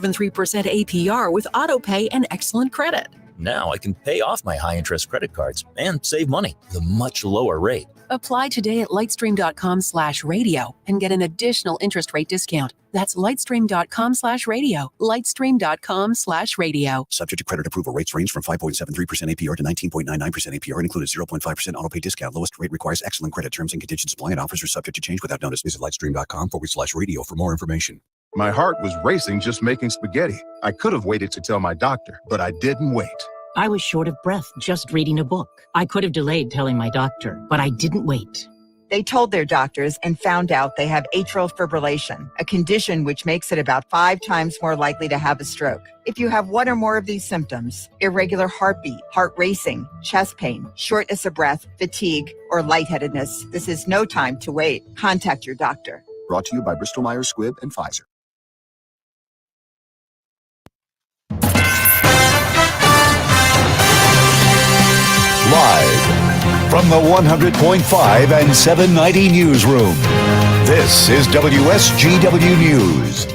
3% APR with AutoPay and excellent credit. Now I can pay off my high-interest credit cards and save money at a much lower rate. Apply today at lightstream.com/radio and get an additional interest rate discount. That's lightstream.com/radio. Lightstream.com/radio. Subject to credit approval. Rates range from 5.73% APR to 19.99% APR and include a 0.5% auto pay discount. Lowest rate requires excellent credit. Terms and conditions apply and offers are subject to change without notice. Visit lightstream.com/radio for more information. My heart was racing just making spaghetti. I could have waited to tell my doctor, but I didn't wait. I was short of breath just reading a book. I could have delayed telling my doctor, but I didn't wait. They told their doctors and found out they have atrial fibrillation, a condition which makes it about 5 times more likely to have a stroke. If you have one or more of these symptoms, irregular heartbeat, heart racing, chest pain, shortness of breath, fatigue, or lightheadedness, this is no time to wait. Contact your doctor. Brought to you by Bristol Myers Squibb and Pfizer. Live from the 100.5 and 790 newsroom, this is WSGW News.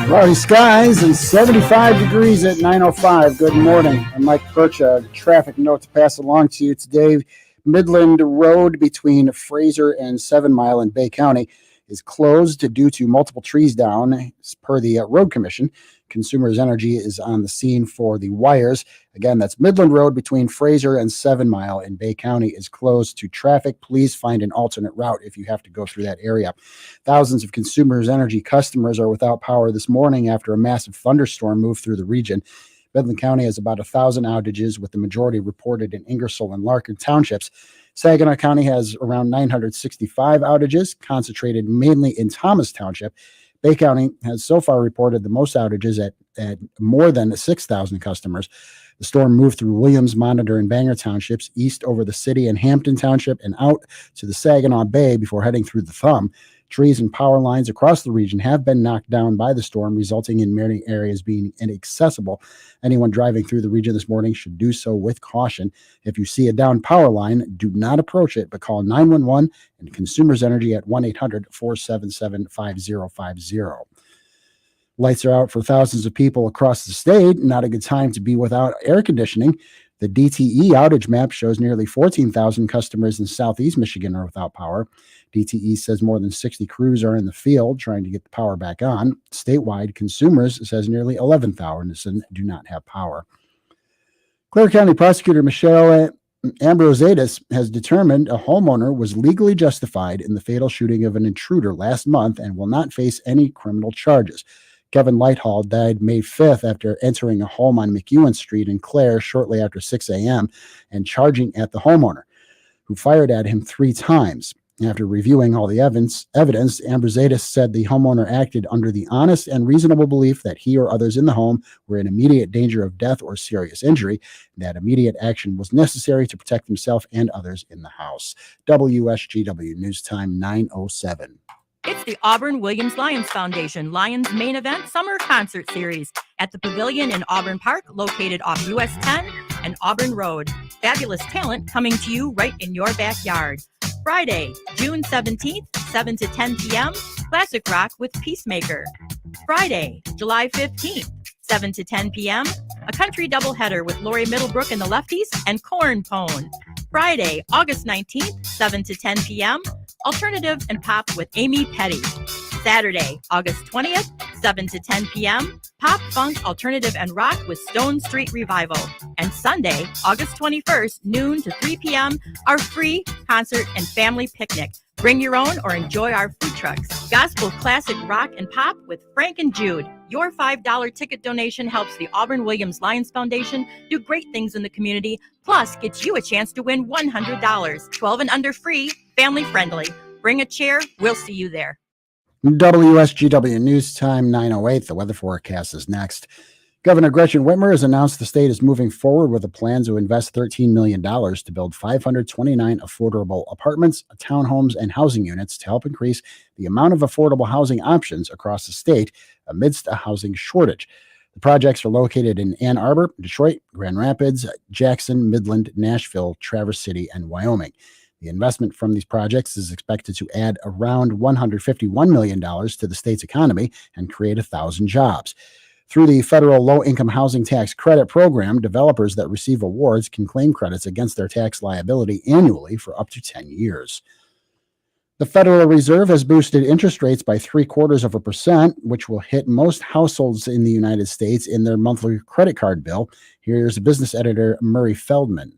Cloudy skies and 75 degrees at 9:05. Good morning. I'm Mike Percha. Traffic note to pass along to you today. Midland Road between Fraser and 7 Mile in Bay County is closed due to multiple trees down, as per the Road Commission. Consumers Energy is on the scene for the wires. Again, that's Midland Road between Fraser and 7 Mile in Bay County is closed to traffic. Please find an alternate route if you have to go through that area. Thousands of Consumers Energy customers are without power this morning after a massive thunderstorm moved through the region. Midland County has about 1,000 outages, with the majority reported in Ingersoll and Larkin townships. Saginaw County has around 965 outages, concentrated mainly in Thomas Township. Bay County has so far reported the most outages at more than 6,000 customers. The storm moved through Williams, Monitor, and Bangor townships, east over the city and Hampton Township, and out to the Saginaw Bay before heading through the Thumb. Trees and power lines across the region have been knocked down by the storm, resulting in many areas being inaccessible. Anyone driving through the region this morning should do so with caution. If you see a downed power line, do not approach it, but call 911 and Consumers Energy at 1-800-477-5050. Lights are out for thousands of people across the state. Not a good time to be without air conditioning. The DTE outage map shows nearly 14,000 customers in southeast Michigan are without power. DTE says more than 60 crews are in the field trying to get the power back on. Statewide, Consumers says nearly 11,000 do not have power. Clare County Prosecutor Michelle Ambrosatis has determined a homeowner was legally justified in the fatal shooting of an intruder last month and will not face any criminal charges. Kevin Lighthall died May 5th after entering a home on McEwen Street in Clare shortly after 6 a.m. and charging at the homeowner, who fired at him 3 times. After reviewing all the evidence, Ambrosatis said the homeowner acted under the honest and reasonable belief that he or others in the home were in immediate danger of death or serious injury, and that immediate action was necessary to protect himself and others in the house. WSGW News Time 9:07. It's the Auburn Williams Lions Foundation Lions Main Event Summer Concert Series at the Pavilion in Auburn Park, located off US 10 and Auburn Road. Fabulous talent coming to you right in your backyard. Friday, June 17th, 7 to 10 p.m., classic rock with Peacemaker. Friday, July 15th, 7 to 10 p.m., a country doubleheader with Lori Middlebrook and the Lefties and Corn Pone. Friday, August 19th, 7 to 10 p.m., alternative and pop with Amy Petty. Saturday, August 20th, 7 to 10 p.m., pop, funk, alternative, and rock with Stone Street Revival. And Sunday, August 21st, noon to 3 p.m., our free concert and family picnic. Bring your own or enjoy our food trucks. Gospel, classic, rock, and pop with Frank and Jude. Your $5 ticket donation helps the Auburn Williams Lions Foundation do great things in the community, plus gets you a chance to win $100. 12 and under free, family friendly. Bring a chair, we'll see you there. WSGW News Time 9:08. The weather forecast is next. Governor Gretchen Whitmer has announced the state is moving forward with a plan to invest $13 million to build 529 affordable apartments, townhomes, and housing units to help increase the amount of affordable housing options across the state amidst a housing shortage. The projects are located in Ann Arbor, Detroit, Grand Rapids, Jackson, Midland, Nashville, Traverse City, and Wyoming. The investment from these projects is expected to add around $151 million to the state's economy and create 1,000 jobs. Through the federal low-income housing tax credit program, developers that receive awards can claim credits against their tax liability annually for up to 10 years. The Federal Reserve has boosted interest rates by 0.75%, which will hit most households in the United States in their monthly credit card bill. Here's business editor Murray Feldman.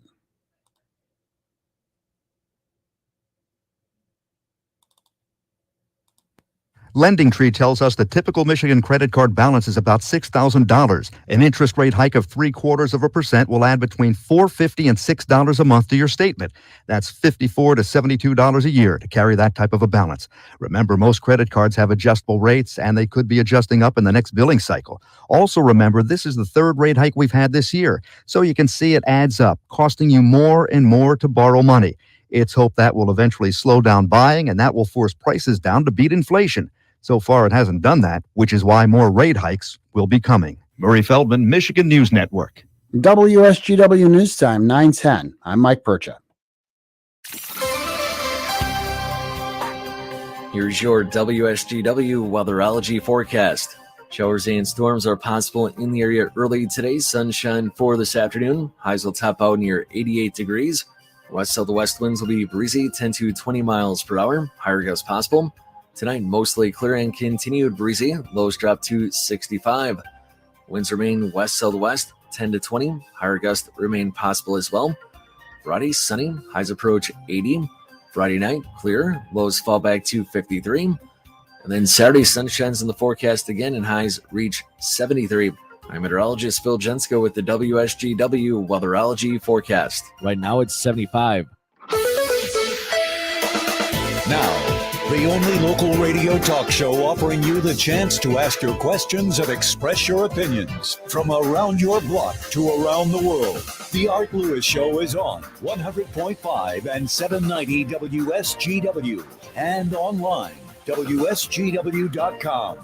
LendingTree tells us the typical Michigan credit card balance is about $6,000. An interest rate hike of 0.75% will add between $4.50 and $6 a month to your statement. That's $54 to $72 a year to carry that type of a balance. Remember, most credit cards have adjustable rates, and they could be adjusting up in the next billing cycle. Also remember, this is the third rate hike we've had this year, so you can see it adds up, costing you more and more to borrow money. It's hoped that will eventually slow down buying, and that will force prices down to beat inflation. So far, it hasn't done that, which is why more rate hikes will be coming. Murray Feldman, Michigan News Network. WSGW News Time, 9:10. I'm Mike Percha. Here's your WSGW weatherology forecast. Showers and storms are possible in the area early today. Sunshine for this afternoon. Highs will top out near 88 degrees. West-southwest winds will be breezy, 10 to 20 miles per hour. Higher gusts possible. Tonight, mostly clear and continued breezy. Lows drop to 65. Winds remain west-southwest, 10 to 20. Higher gusts remain possible as well. Friday, sunny. Highs approach 80. Friday night, clear. Lows fall back to 53. And then Saturday, sun shines in the forecast again, and highs reach 73. I'm meteorologist Phil Jensko with the WSGW weatherology forecast. Right now, it's 75. Now, the only local radio talk show offering you the chance to ask your questions and express your opinions from around your block to around the world. The Art Lewis Show is on 100.5 and 790 WSGW and online, WSGW.com.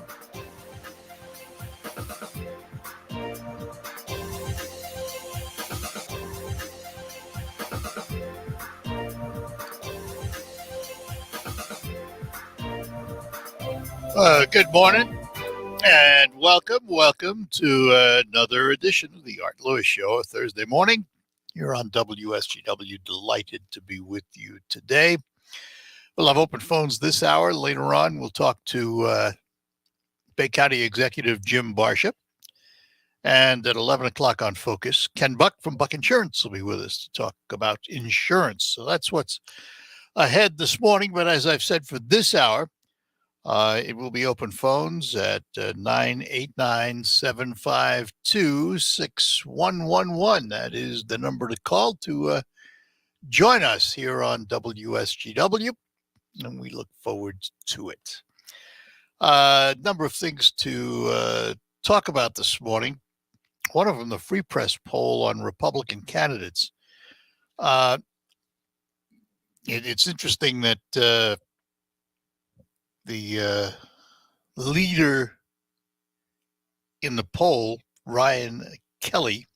Good morning and welcome to another edition of the Art Lewis Show, Thursday morning. You're on WSGW. Delighted to be with you today. We'll have open phones this hour. Later on, we'll talk to Bay County Executive Jim Barcia. And at 11 o'clock on Focus, Ken Buck from Buck Insurance will be with us to talk about insurance. So that's what's ahead this morning. But as I've said, for this hour, it will be open phones at 989-752-6111. That is the number to call to join us here on WSGW, and we look forward to it. A number of things to talk about this morning. One of them, the Free Press poll on Republican candidates. It's interesting that the leader in the poll, Ryan Kelly,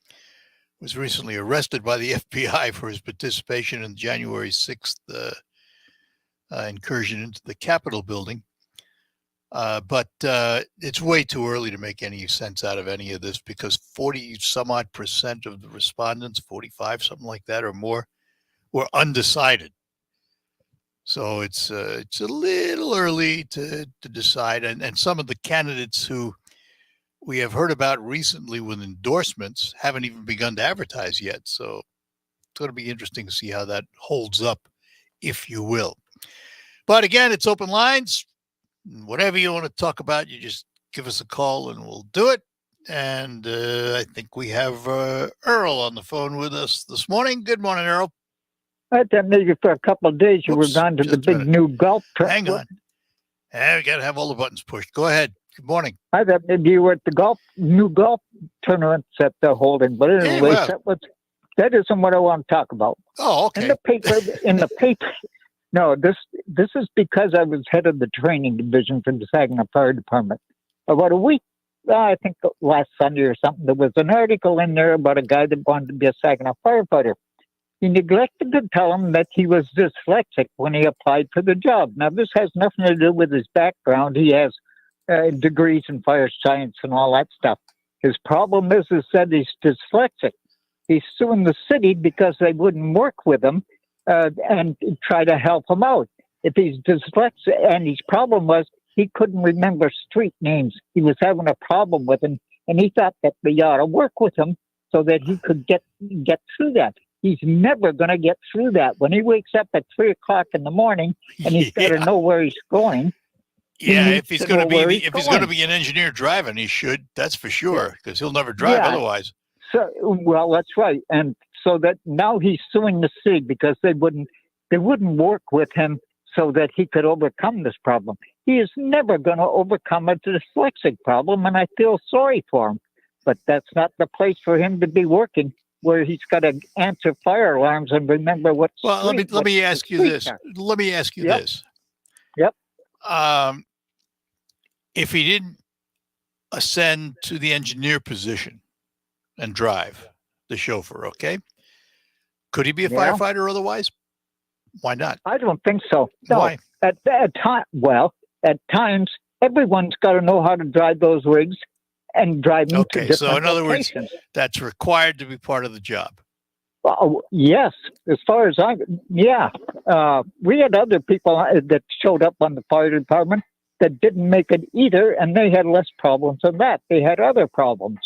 was recently arrested by the FBI for his participation in January 6th incursion into the Capitol building. But it's way too early to make any sense out of any of this, because 40-some-odd% of the respondents, 45, something like that or more, were undecided. So it's a little early to decide. And some of the candidates who we have heard about recently with endorsements haven't even begun to advertise yet. So it's going to be interesting to see how that holds up, if you will. But again, it's open lines. Whatever you want to talk about, you just give us a call and we'll do it. And I think we have Earl on the phone with us this morning. Good morning, Earl. I thought maybe for a couple of days you were gone to the big new golf tournament. Hang on. We got to have all the buttons pushed. Go ahead. Good morning. I thought maybe you were at the new golf tournaments that they're holding. But anyway, that isn't what I want to talk about. Oh, okay. In the paper. No, this is because I was head of the training division for the Saginaw Fire Department. About a week, I think last Sunday or something, there was an article in there about a guy that wanted to be a Saginaw firefighter. he neglected to tell him that he was dyslexic when he applied for the job. Now, this has nothing to do with his background. He has degrees in fire science and all that stuff. His problem is that he's dyslexic. He's suing the city because they wouldn't work with him and try to help him out. If he's dyslexic, and his problem was he couldn't remember street names. He was having a problem with them, and he thought that they ought to work with him so that he could get through that. He's never going to get through that. When he wakes up at 3 o'clock in the morning and he's got to know where he's going. Yeah, if he's going to be an engineer driving, he should. That's for sure, because he'll never drive otherwise. So, well, that's right, and so that now he's suing the city because they wouldn't work with him so that he could overcome this problem. He is never going to overcome a dyslexic problem, and I feel sorry for him. But that's not the place for him to be working, where he's got to answer fire alarms and remember what. Well, let me ask you this. Let me ask you this. Yep. If he didn't ascend to the engineer position and drive the chauffeur, okay, could he be a firefighter otherwise? Why not? I don't think so. No. Why? At times, everyone's got to know how to drive those rigs and drive them to different so in other locations. words, that's required to be part of the job. Oh, yes, as far as we had other people that showed up on the fire department that didn't make it either, and they had less problems than that. They had other problems.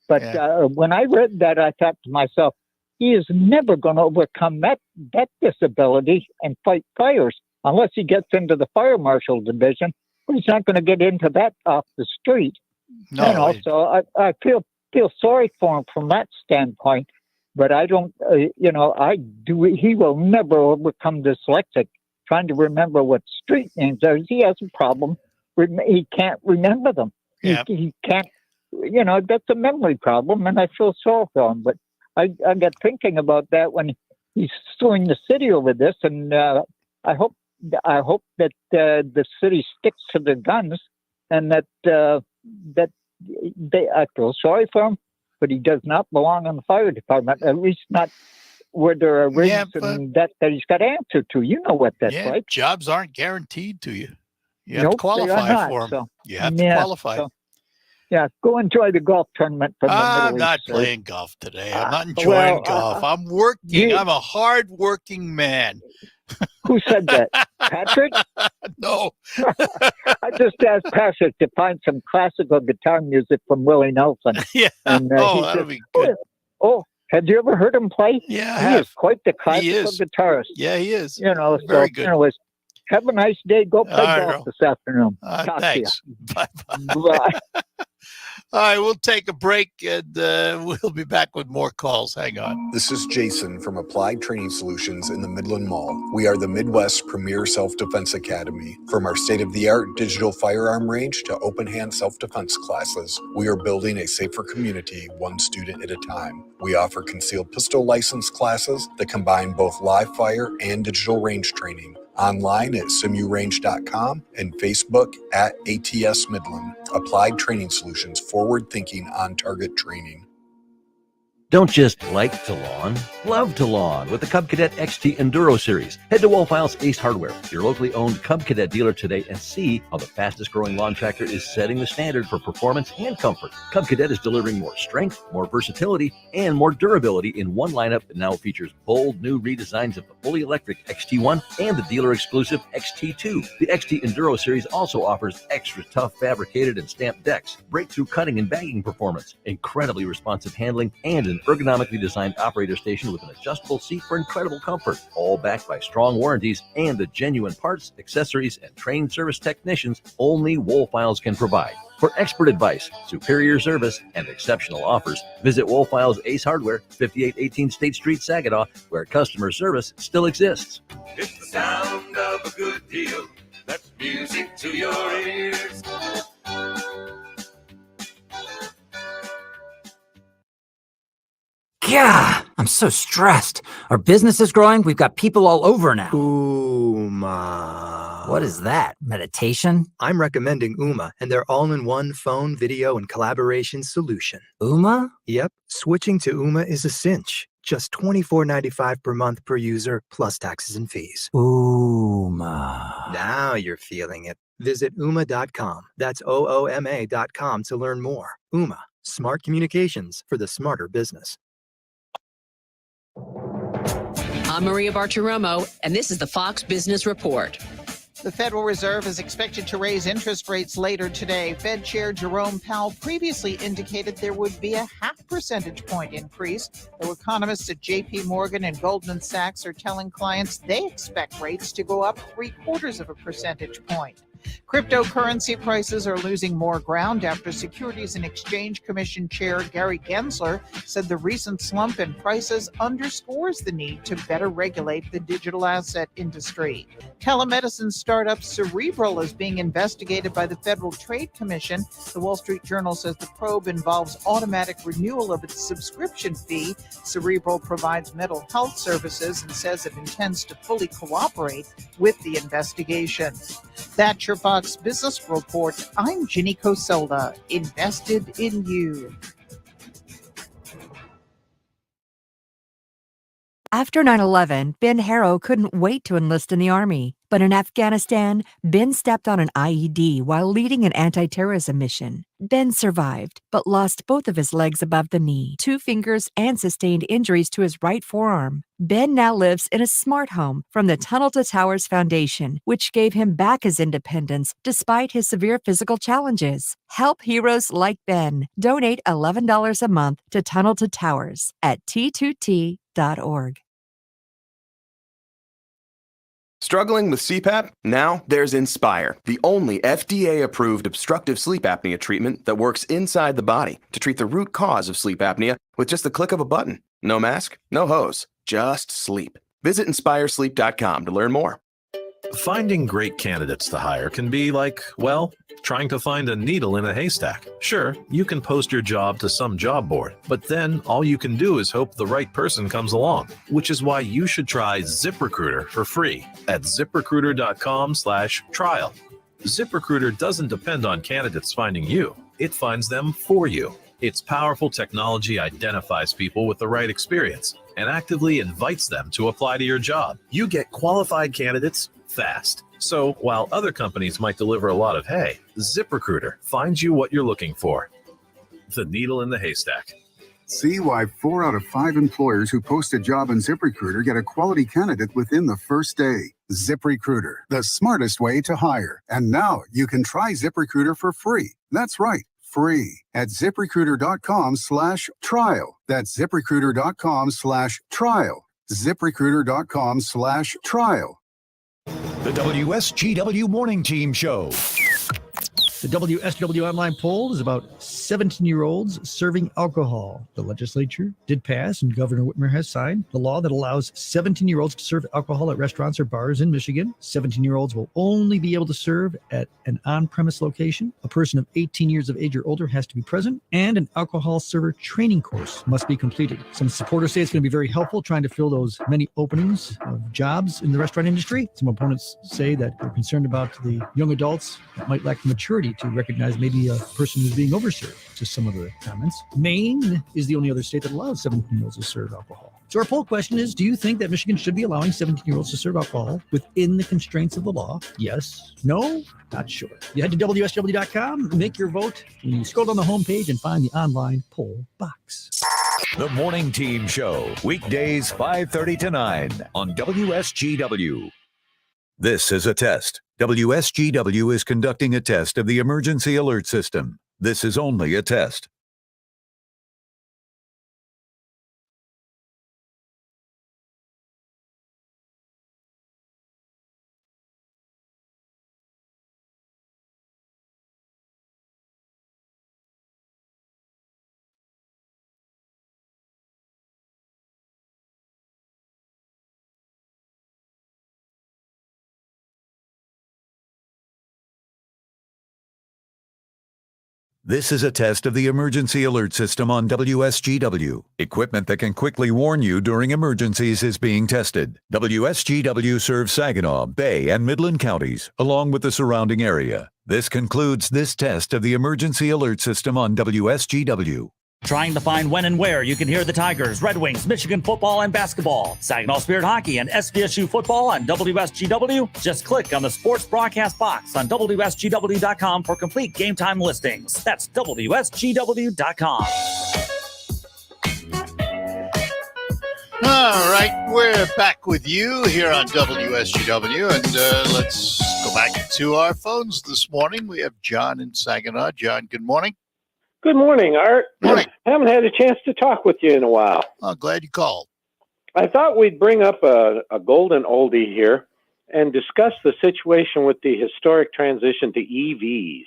But when I read that, I thought to myself, he is never going to overcome that disability and fight fires unless he gets into the fire marshal division. But he's not going to get into that off the street. No, and also, I feel sorry for him from that standpoint. But I don't, I do. He will never overcome dyslexic. Trying to remember what street names are. He has a problem. He can't remember them. Yeah. He can't. That's a memory problem, and I feel sorry for him. But I got thinking about that when he's suing the city over this, and I hope that the city sticks to their guns, and that I feel sorry for him, but he does not belong in the fire department, at least not where there are rigs and that he's got to answer to. You know what that's like. Jobs aren't guaranteed to you. You have to qualify for them. So, you have to qualify. So, go enjoy the golf tournament. I'm not playing golf today. I'm not enjoying golf. I'm working. I'm a hard-working man. Who said that? Patrick? No. I just asked Patrick to find some classical guitar music from Willie Nelson. Yeah. And, that'll be good. Have you ever heard him play? Yeah, I he have. is quite the classical guitarist. Yeah, he is. Very good. Anyways, have a nice day. Go play golf this afternoon. Thanks. Bye-bye. Bye. All right, we'll take a break, and we'll be back with more calls. Hang on. This is Jason from Applied Training Solutions in the Midland Mall. We are the Midwest's premier self-defense academy. From our state-of-the-art digital firearm range to open-hand self-defense classes, we are building a safer community, one student at a time. We offer concealed pistol license classes that combine both live fire and digital range training. Online at simurange.com and Facebook at ATS Midland. Applied Training Solutions, forward thinking, on target training. Don't just like to lawn, love to lawn with the Cub Cadet XT Enduro Series. Head to Wolfow's Ace Hardware, your locally owned Cub Cadet dealer today, and see how the fastest growing lawn tractor is setting the standard for performance and comfort. Cub Cadet is delivering more strength, more versatility, and more durability in one lineup that now features bold new redesigns of the fully electric XT1 and the dealer exclusive XT2. The XT Enduro Series also offers extra tough fabricated and stamped decks, breakthrough cutting and bagging performance, incredibly responsive handling, and an ergonomically designed operator station with an adjustable seat for incredible comfort, all backed by strong warranties and the genuine parts, accessories, and trained service technicians only Wolfow's can provide. For expert advice, superior service, and exceptional offers, visit Wolfow's Ace Hardware, 5818 State Street, Saginaw, where customer service still exists. It's the sound of a good deal. That's music to your ears. Yeah, I'm so stressed. Our business is growing. We've got people all over now. Uma. What is that? Meditation? I'm recommending Uma and their all-in-one phone, video, and collaboration solution. Uma? Yep. Switching to Uma is a cinch. Just $24.95 per month per user, plus taxes and fees. Ooma. Now you're feeling it. Visit Ooma.com. That's OOMA.com to learn more. Ooma. Smart communications for the smarter business. I'm Maria Bartiromo, and this is the Fox Business Report. The Federal Reserve is expected to raise interest rates later today. Fed Chair Jerome Powell previously indicated there would be a 0.5 percentage point increase, though economists at J.P. Morgan and Goldman Sachs are telling clients they expect rates to go up 0.75 percentage point. Cryptocurrency prices are losing more ground after Securities and Exchange Commission Chair Gary Gensler said the recent slump in prices underscores the need to better regulate the digital asset industry. Telemedicine startup Cerebral is being investigated by the Federal Trade Commission. The Wall Street Journal says the probe involves automatic renewal of its subscription fee. Cerebral provides mental health services and says it intends to fully cooperate with the investigation. That's your Fox Business Report. I'm Ginny Coselda, invested in you. After 9/11, Ben Harrow couldn't wait to enlist in the Army. But in Afghanistan, Ben stepped on an IED while leading an anti-terrorism mission. Ben survived, but lost both of his legs above the knee, 2 fingers, and sustained injuries to his right forearm. Ben now lives in a smart home from the Tunnel to Towers Foundation, which gave him back his independence despite his severe physical challenges. Help heroes like Ben. Donate $11 a month to Tunnel to Towers at t2t.org. Struggling with CPAP? Now there's Inspire, the only FDA-approved obstructive sleep apnea treatment that works inside the body to treat the root cause of sleep apnea with just the click of a button. No mask, no hose, just sleep. Visit inspiresleep.com to learn more. Finding great candidates to hire can be like, well, trying to find a needle in a haystack. Sure, you can post your job to some job board, but then all you can do is hope the right person comes along, which is why you should try ZipRecruiter for free at ziprecruiter.com/trial. ZipRecruiter doesn't depend on candidates finding you. It finds them for you. Its powerful technology identifies people with the right experience and actively invites them to apply to your job. You get qualified candidates fast. So while other companies might deliver a lot of hay, ZipRecruiter finds you what you're looking for. The needle in the haystack. See why 4 out of 5 employers who post a job on ZipRecruiter get a quality candidate within the first day. ZipRecruiter, the smartest way to hire. And now you can try ZipRecruiter for free. That's right, free at ziprecruiter.com/trial. That's ziprecruiter.com/trial. ziprecruiter.com/trial. The WSGW Morning Team Show. The WSW online poll is about 17-year-olds serving alcohol. The legislature did pass, and Governor Whitmer has signed, the law that allows 17-year-olds to serve alcohol at restaurants or bars in Michigan. 17-year-olds will only be able to serve at an on-premise location. A person of 18 years of age or older has to be present, and an alcohol server training course must be completed. Some supporters say it's going to be very helpful trying to fill those many openings of jobs in the restaurant industry. Some opponents say that they're concerned about the young adults that might lack the maturity to recognize maybe a person who's being overserved, just some of the comments. Maine is the only other state that allows 17-year-olds to serve alcohol. So our poll question is, do you think that Michigan should be allowing 17-year-olds to serve alcohol within the constraints of the law? Yes? No? Not sure. You head to WSW.com, make your vote, and you scroll down the homepage and find the online poll box. The Morning Team Show, weekdays 5:30 to 9 on WSGW. This is a test. WSGW is conducting a test of the emergency alert system. This is only a test. This is a test of the emergency alert system on WSGW. Equipment that can quickly warn you during emergencies is being tested. WSGW serves Saginaw, Bay, and Midland counties, along with the surrounding area. This concludes this test of the emergency alert system on WSGW. Trying to find when and where you can hear the Tigers, Red Wings, Michigan football and basketball, Saginaw Spirit hockey, and SVSU football on WSGW? Just click on the sports broadcast box on WSGW.com for complete game time listings. That's WSGW.com. All right, we're back with you here on WSGW, and let's go back to our phones this morning. We have John in Saginaw. John, good morning. Good morning, Art. Morning. Haven't had a chance to talk with you in a while. Oh, glad you called. I thought we'd bring up a golden oldie here and discuss the situation with the historic transition to EVs.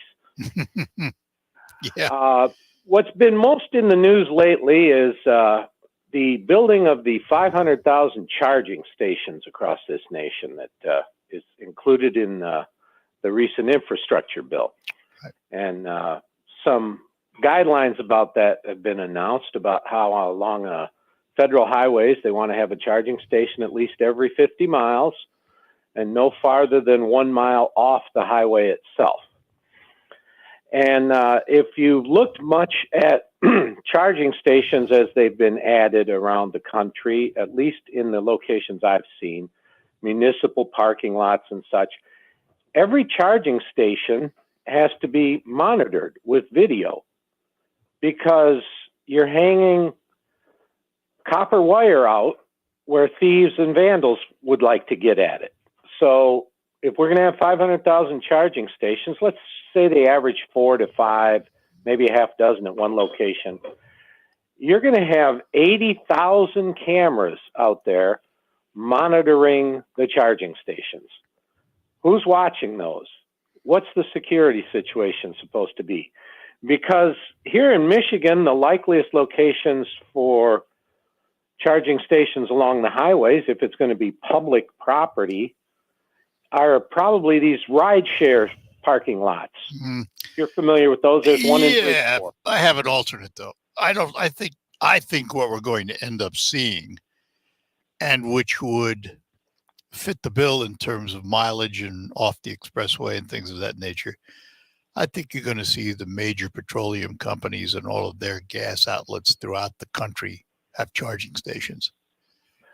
Yeah. What's been most in the news lately is the building of the 500,000 charging stations across this nation that is included in the recent infrastructure bill. Right. And some guidelines about that have been announced about how along federal highways they want to have a charging station at least every 50 miles and no farther than 1 mile off the highway itself. And if you've looked much at charging stations as they've been added around the country, at least in the locations I've seen, municipal parking lots and such, every charging station has to be monitored with video because you're hanging copper wire out where thieves and vandals would like to get at it. So if we're going to have 500,000 charging stations, let's say they average 4 to 5, maybe a half dozen at one location. You're going to have 80,000 cameras out there monitoring the charging stations. Who's watching those? What's the security situation supposed to be? Because here in Michigan, the likeliest locations for charging stations along the highways, if it's going to be public property, are probably these rideshare parking lots. Mm. If you're familiar with those, there's one in Yeah, Bridgeport. I have an alternate though. I think what we're going to end up seeing, and which would fit the bill in terms of mileage and off the expressway and things of that nature. I think you're going to see the major petroleum companies and all of their gas outlets throughout the country have charging stations.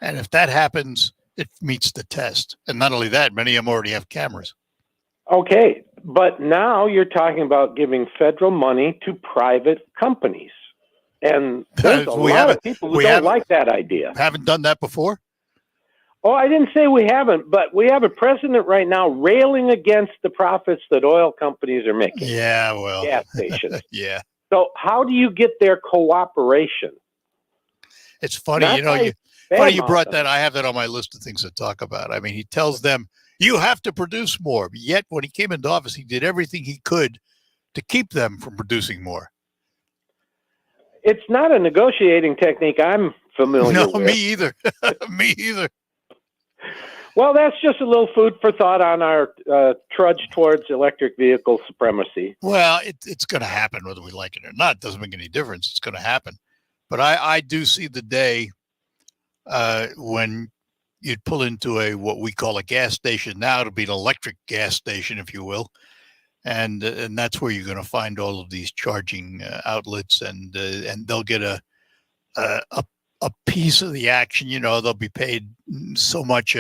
And if that happens, it meets the test. And not only that, many of them already have cameras. Okay, but now you're talking about giving federal money to private companies. And there's a lot of people who don't like that idea. Haven't done that before? Oh, I didn't say we haven't, but we have a president right now railing against the profits that oil companies are making. Yeah, well. Gas stations. Yeah. So how do you get their cooperation? It's funny, funny you brought that. I have that on my list of things to talk about. I mean, he tells them, you have to produce more. Yet when he came into office, he did everything he could to keep them from producing more. It's not a negotiating technique I'm familiar with. No, me either. Me either. Well, that's just a little food for thought on our trudge towards electric vehicle supremacy. Well, it's going to happen whether we like it or not. It doesn't make any difference. It's going to happen. But I do see the day when you'd pull into what we call a gas station. Now it'll be an electric gas station, if you will. And that's where you're going to find all of these charging outlets, and they'll get a piece of the action. They'll be paid so much.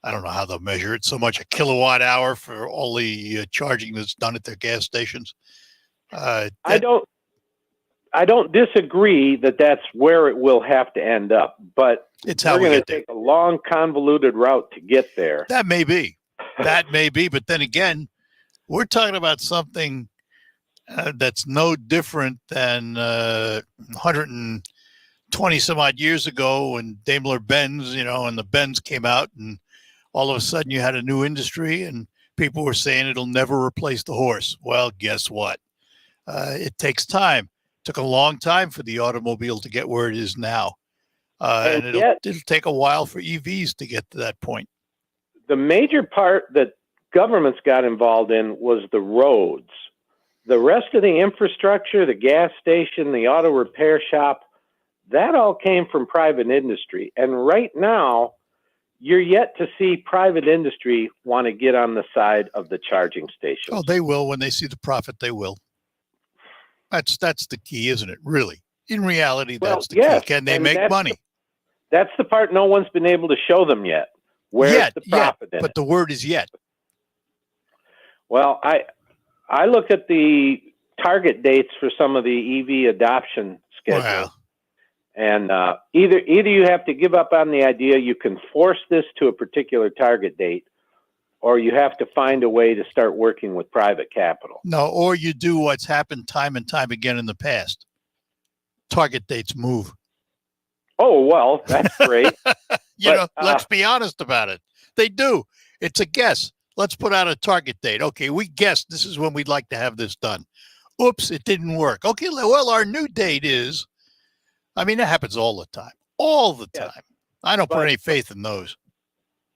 I don't know how they'll measure it. So much a kilowatt hour for all the charging that's done at their gas stations. I don't disagree that that's where it will have to end up, but it's how we're going to take a long, convoluted route to get there. That may be. But then again, we're talking about something that's no different than 120 some odd years ago when Daimler-Benz, and the Benz came out, and all of a sudden you had a new industry and people were saying it'll never replace the horse. Well, guess what? It takes time. It took a long time for the automobile to get where it is now. And it'll take a while for EVs to get to that point. The major part that governments got involved in was the roads. The rest of the infrastructure, the gas station, the auto repair shop, that all came from private industry. And right now, you're yet to see private industry want to get on the side of the charging station. Oh, they will. When they see the profit, they will. That's the key, isn't it? Really, in reality, Well, that's the yes, key. Can they and make money? That's the part no one's been able to show them yet. Where's the profit in but it? the word is yet. Well, I looked at the target dates for some of the EV adoption schedules. Wow. And either you have to give up on the idea you can force this to a particular target date, or you have to find a way to start working with private capital. No, or you do what's happened time and time again in the past. Target dates move. Oh, well, that's great. Let's be honest about it. They do. It's a guess. Let's put out a target date. Okay, we guessed this is when we'd like to have this done. Oops, it didn't work. Okay, well, our new date is, I mean, that happens all the time. All the time. I don't put any faith in those.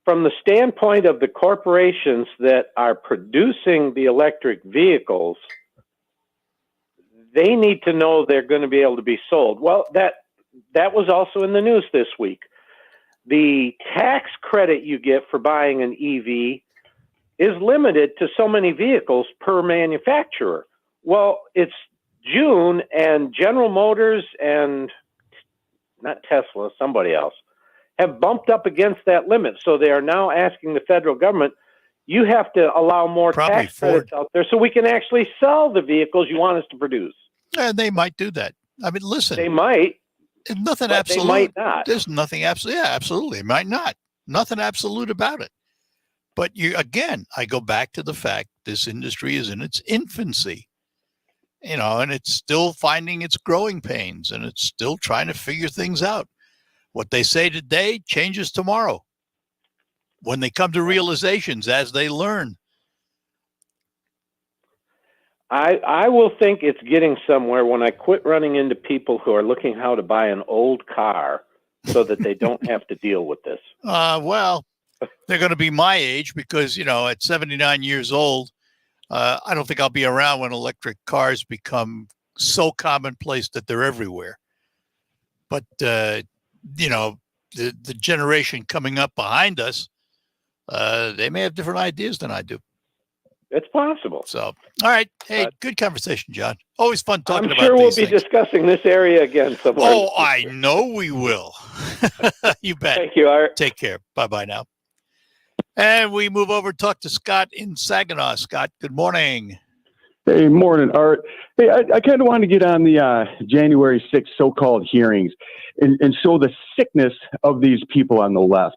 From the standpoint of the corporations that are producing the electric vehicles, they need to know they're going to be able to be sold. Well, that was also in the news this week. The tax credit you get for buying an EV is limited to so many vehicles per manufacturer. Well, it's June, and General Motors and not Tesla, somebody else, have bumped up against that limit. So they are now asking the federal government, you have to allow more tax credits out there so we can actually sell the vehicles you want us to produce. And they might do that. I mean, listen. They might. Nothing but absolute. They might not. There's nothing absolute. Yeah, absolutely. It might not. Nothing absolute about it. But I go back to the fact this industry is in its infancy, and it's still finding its growing pains, and it's still trying to figure things out. What they say today changes tomorrow when they come to realizations as they learn. I will think it's getting somewhere when I quit running into people who are looking how to buy an old car so that they don't have to deal with this. Well, they're going to be my age because, at 79 years old, I don't think I'll be around when electric cars become so commonplace that they're everywhere. But, the generation coming up behind us, they may have different ideas than I do. It's possible. So, all right. Hey, good conversation, John. Always fun talking about I'm sure we'll these be things. discussing this area again somewhere. Oh, I know we will. You bet. Thank you, Art. Take care. Bye-bye now. And we move over to talk to Scott in Saginaw. Scott, good morning. Hey, morning, Art. Hey, I kind of wanted to get on the January 6th so-called hearings and show the sickness of these people on the left.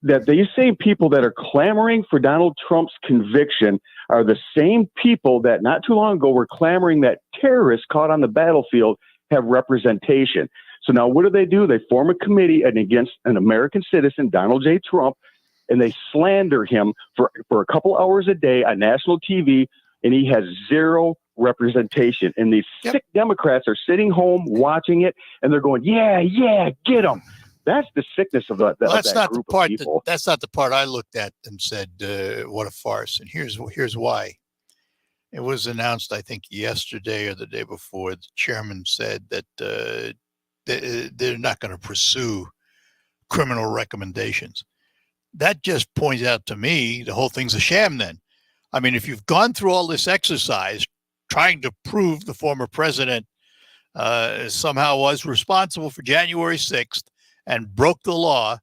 That these same people that are clamoring for Donald Trump's conviction are the same people that not too long ago were clamoring that terrorists caught on the battlefield have representation. So now what do? They form a committee against an American citizen, Donald J. Trump, and they slander him for a couple hours a day on national TV, and he has zero representation. And these sick Democrats are sitting home watching it, and they're going, yeah, get him. That's the sickness of that group of people. That's not the part I looked at and said, what a farce. And here's why. It was announced, I think, yesterday or the day before. The chairman said that they're not going to pursue criminal recommendations. That just points out to me the whole thing's a sham then. I mean, if you've gone through all this exercise trying to prove the former president somehow was responsible for January 6th, and broke the law,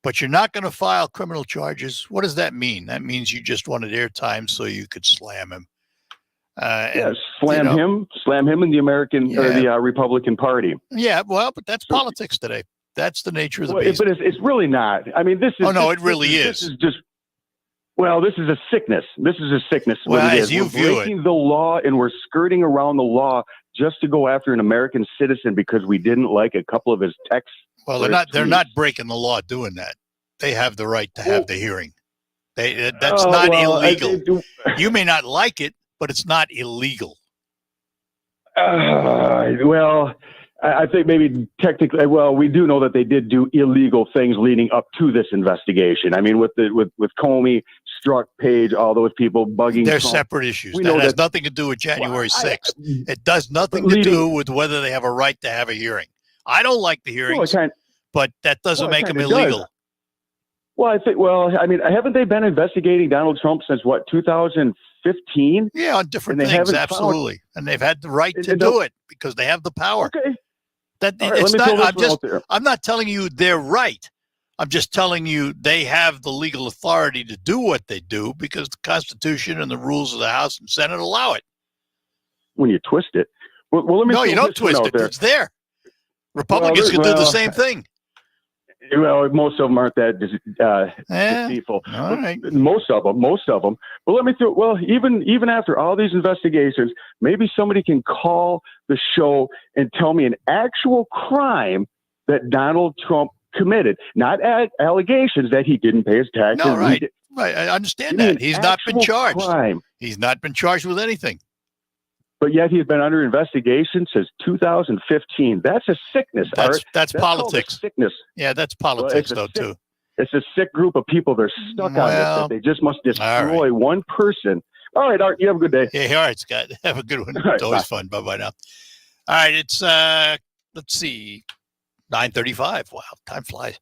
but you're not going to file criminal charges. What does that mean? That means you just wanted airtime so you could slam him. Slam him in the American or the Republican Party. Yeah, well, but that's politics today. That's the nature of the beast. But it's really not. I mean, this is. Oh no, it really is. This is just. Well, this is a sickness. This is a sickness. Well, as you we're view breaking the law, and we're skirting around the law just to go after an American citizen because we didn't like a couple of his texts. Well, they're not breaking the law doing that. They have the right to have the hearing. That's not illegal. You may not like it, but it's not illegal. Well, I think maybe technically, we do know that they did do illegal things leading up to this investigation. I mean, with Comey, Strzok, Page, all those people bugging. They're Trump. separate issues. That has nothing to do with January 6th. It does nothing to do with whether they have a right to have a hearing. I don't like the hearings, but that doesn't make them illegal. Well, I think. Well, I mean, haven't they been investigating Donald Trump since 2004 2015. Yeah, on different and they things, haven't absolutely. And they've had the right to and do it because they have the power. Okay. That All right, it's let me not. throw this one out there. I'm not telling you they're right. I'm just telling you they have the legal authority to do what they do because the Constitution and the rules of the House and Senate allow it. When you twist it. Well, let me No, throw you don't this one twist out it. there. It's there. Republicans can do the same thing. Well, most of them aren't that deceitful. All right. Most of them. But let me throw. Well, even after all these investigations, maybe somebody can call the show and tell me an actual crime that Donald Trump committed, not allegations that he didn't pay his taxes. No, right. Right. I understand that. He's not been charged. Crime. He's not been charged with anything. But yet he's been under investigation since 2015. That's a sickness. That's politics. Sickness. Yeah, that's politics, too. It's a sick group of people. They're stuck on this. That they just must destroy one person. All right, Art, you have a good day. Yeah, all right, Scott. Have a good one. Right, It's always bye. fun. Bye-bye now. All right, it's, let's see, 9:35. Wow, time flies.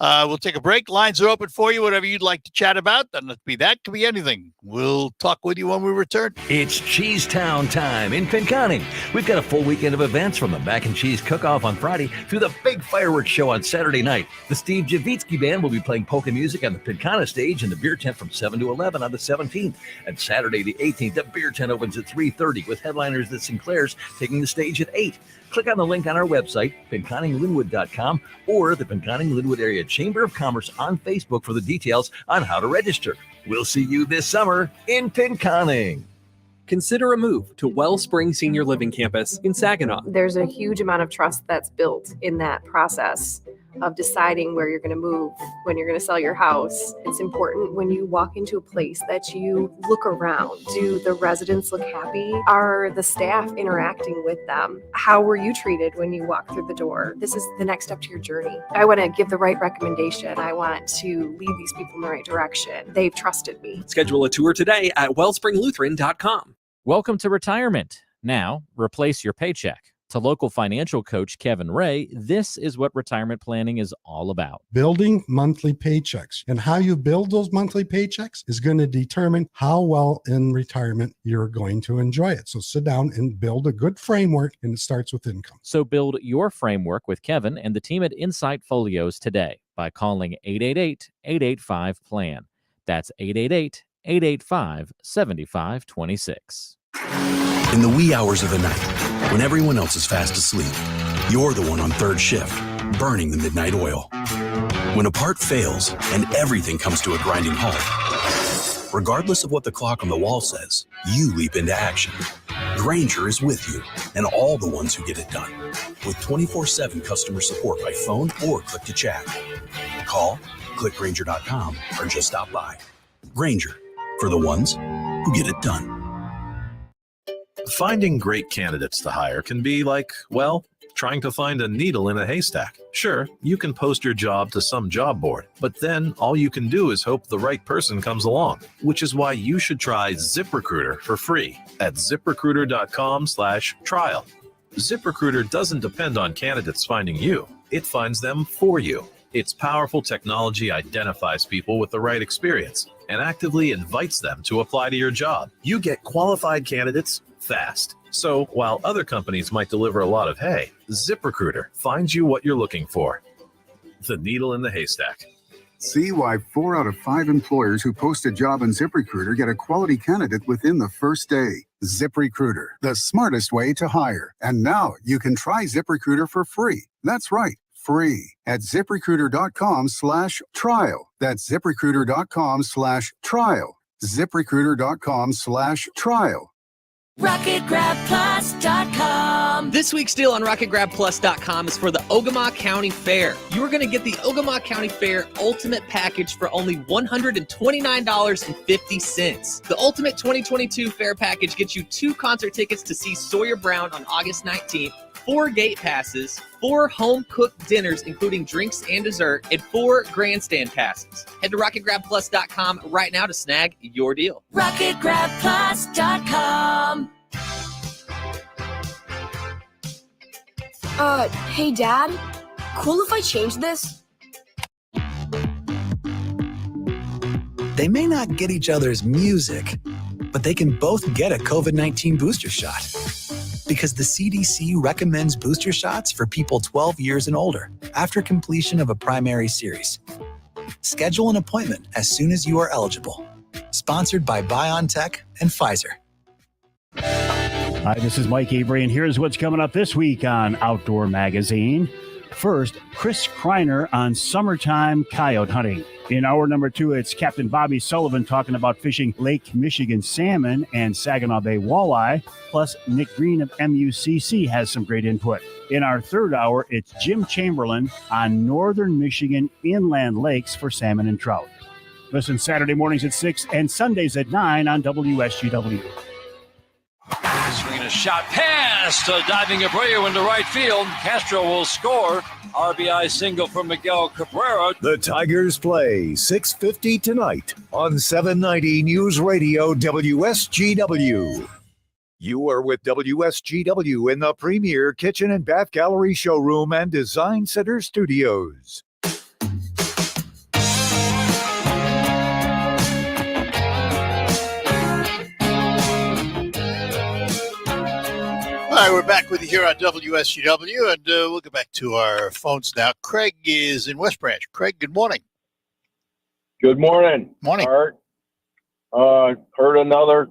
We'll take a break. Lines are open for you. Whatever you'd like to chat about. Doesn't have to be that. Could be anything. We'll talk with you when we return. It's Cheese Town time in Pinconning. We've got a full weekend of events from the Mac and Cheese Cook-Off on Friday through the big fireworks show on Saturday night. The Steve Javitsky Band will be playing polka music on the Pincana stage in the beer tent from 7 to 11 on the 17th. And Saturday the 18th, the beer tent opens at 3:30 with headliners at Sinclair's taking the stage at 8. Click on the link on our website, PinconningLinwood.com, or the Pinconning-Linwood Area Chamber of Commerce on Facebook for the details on how to register. We'll see you this summer in Pinconning. Consider a move to Wellspring Senior Living Campus in Saginaw. There's a huge amount of trust that's built in that process of deciding where you're going to move, when you're going to sell your house. It's important when you walk into a place that you look around. Do the residents look happy? Are the staff interacting with them? How were you treated when you walk through the door? This is the next step to your journey. I want to give the right recommendation. I want to lead these people in the right direction. They've trusted me. Schedule a tour today at wellspringlutheran.com. Welcome to retirement. Now, replace your paycheck. To local financial coach Kevin Ray, this is what retirement planning is all about. Building monthly paychecks. And how you build those monthly paychecks is going to determine how well in retirement you're going to enjoy it. So sit down and build a good framework, and it starts with income. So build your framework with Kevin and the team at Insight Folios today by calling 888-885-PLAN. That's 888-885-7526. In the wee hours of the night, when everyone else is fast asleep, you're the one on third shift, burning the midnight oil. When a part fails and everything comes to a grinding halt, regardless of what the clock on the wall says, you leap into action. Grainger is with you and all the ones who get it done. With 24/7 customer support by phone or click to chat. Call, click Grainger.com, or just stop by. Grainger, for the ones who get it done. Finding great candidates to hire can be like, well, trying to find a needle in a haystack. Sure, you can post your job to some job board, but then all you can do is hope the right person comes along, which is why you should try ZipRecruiter for free at ZipRecruiter.com/trial. ZipRecruiter doesn't depend on candidates finding you. It finds them for you. Its powerful technology identifies people with the right experience and actively invites them to apply to your job. You get qualified candidates fast. So while other companies might deliver a lot of hay, ZipRecruiter finds you what you're looking for. The needle in the haystack. See why 4 out of 5 employers who post a job on ZipRecruiter get a quality candidate within the first day. ZipRecruiter, the smartest way to hire. And now you can try ZipRecruiter for free. That's right, free at ZipRecruiter.com/trial. That's ZipRecruiter.com/trial. ZipRecruiter.com/trial. RocketGrabPlus.com. This week's deal on RocketGrabPlus.com is for the Ogama County Fair. You are going to get the Ogama County Fair Ultimate Package for only $129.50. The Ultimate 2022 Fair Package gets you 2 concert tickets to see Sawyer Brown on August 19th, 4 gate passes, 4 home-cooked dinners, including drinks and dessert, and 4 grandstand passes. Head to RocketGrabPlus.com right now to snag your deal. RocketGrabPlus.com. Hey, Dad. Cool if I change this? They may not get each other's music, but they can both get a COVID-19 booster shot. Because the CDC recommends booster shots for people 12 years and older after completion of a primary series. Schedule an appointment as soon as you are eligible. Sponsored by BioNTech and Pfizer. Hi, this is Mike Avery, and here's what's coming up this week on Outdoor Magazine. First, Chris Kreiner on summertime coyote hunting. In hour number 2, it's Captain Bobby Sullivan talking about fishing Lake Michigan salmon and Saginaw Bay walleye. Plus, Nick Green of MUCC has some great input. In our third hour, it's Jim Chamberlain on northern Michigan inland lakes for salmon and trout. Listen Saturday mornings at 6 and Sundays at 9 on WSGW. Swinging a shot past diving Abreu into right field. Castro will score. RBI single for Miguel Cabrera. The Tigers play 6:50 tonight on 790 News Radio WSGW. You are with WSGW in the premier kitchen and bath gallery showroom and design center studios. All right, we're back with you here on WSGW, and we'll get back to our phones now. Craig is in West Branch. Craig, good morning. Good morning. Morning. Art. Heard another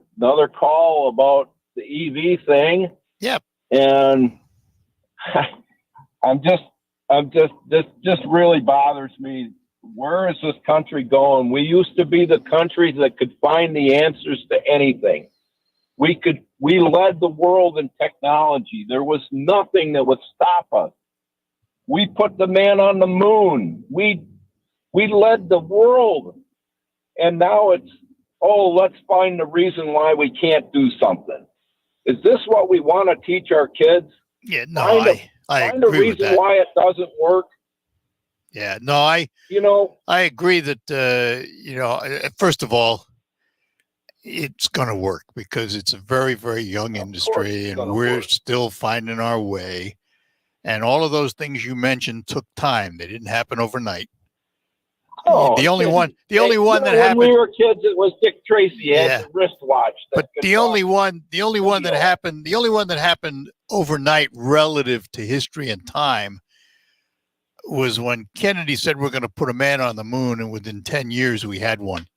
call about the EV thing. Yep. And this really bothers me. Where is this country going? We used to be the country that could find the answers to anything. We led the world in technology. There was nothing that would stop us. We put the man on the moon. We led the world. And now it's, let's find the reason why we can't do something. Is this what we want to teach our kids? Yeah, no, I find a agree with reason that. why it doesn't work. Yeah, no, I agree that, first of all, it's going to work because it's a very, very young industry and we're still finding our way. And all of those things you mentioned took time. They didn't happen overnight. The only one that happened when we were kids, it was Dick Tracy had the wristwatch. But the only one that happened overnight relative to history and time was when Kennedy said we're going to put a man on the moon, and within 10 years we had one.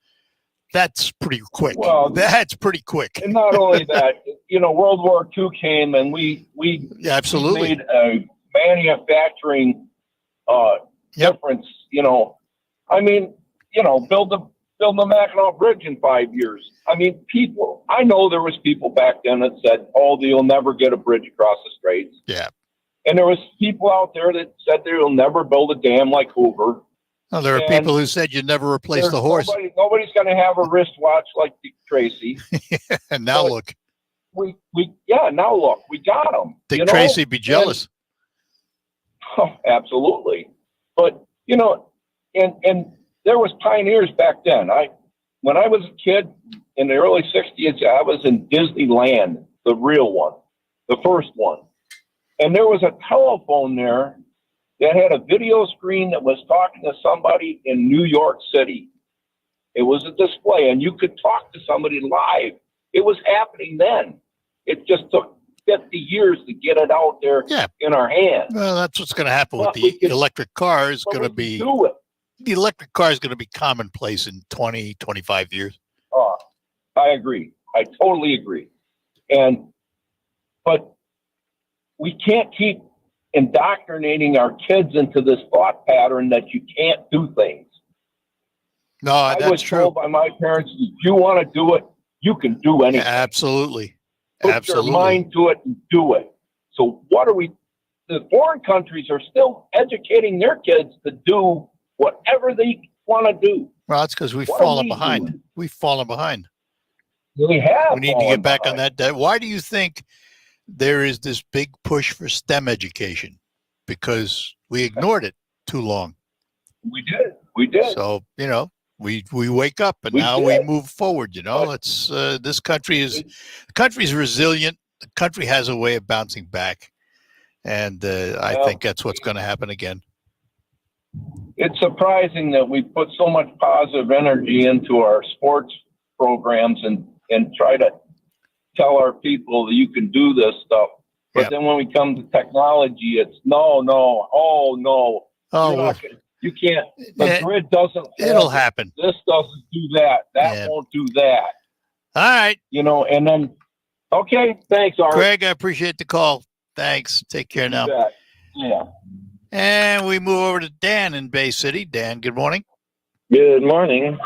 That's pretty quick. Well, that's pretty quick. And not only that, World War II came and we absolutely made a manufacturing difference. Build the Mackinac Bridge in 5 years. I know there was people back then that said, you'll never get a bridge across the straits. Yeah. And there was people out there that said they'll never build a dam like Hoover. Well, there are people who said you'd never replace the horse. Nobody's going to have a wristwatch like Dick Tracy. And now look. Now look. We got him. Dick Tracy be jealous. Absolutely. But, and there was pioneers back then. When I was a kid in the early 60s, I was in Disneyland, the real one, the first one. And there was a telephone there that had a video screen that was talking to somebody in New York City. It was a display, and you could talk to somebody live. It was happening then. It just took 50 years to get it out there in our hands. Well, that's what's going to happen with the electric car. Is going to be the electric car is going to be commonplace in 20, 25 years. I agree. I totally agree. But we can't keep indoctrinating our kids into this thought pattern that you can't do things. No, that's I was told by my parents, if you want to do it, you can do anything. Yeah, absolutely. Put your mind to it and do it. So the foreign countries are still educating their kids to do whatever they want to do. Well, that's because we've fallen behind. Doing? We've fallen behind. We have. We need to get back on that. Why do you think there is this big push for STEM education? Because we ignored it too long. We did. So, we wake up and we move forward, It's this country's resilient. The country has a way of bouncing back. And I think that's what's going to happen again. It's surprising that we put so much positive energy into our sports programs and and try to tell our people that you can do this stuff. But then when we come to technology, it's no, oh no. Oh, you can't. The grid doesn't. It'll happen. This doesn't do that. That won't do that. All right. And then, okay, thanks, Art. Greg, I appreciate the call. Thanks. Take care now. Yeah. And we move over to Dan in Bay City. Dan, good morning. Good morning.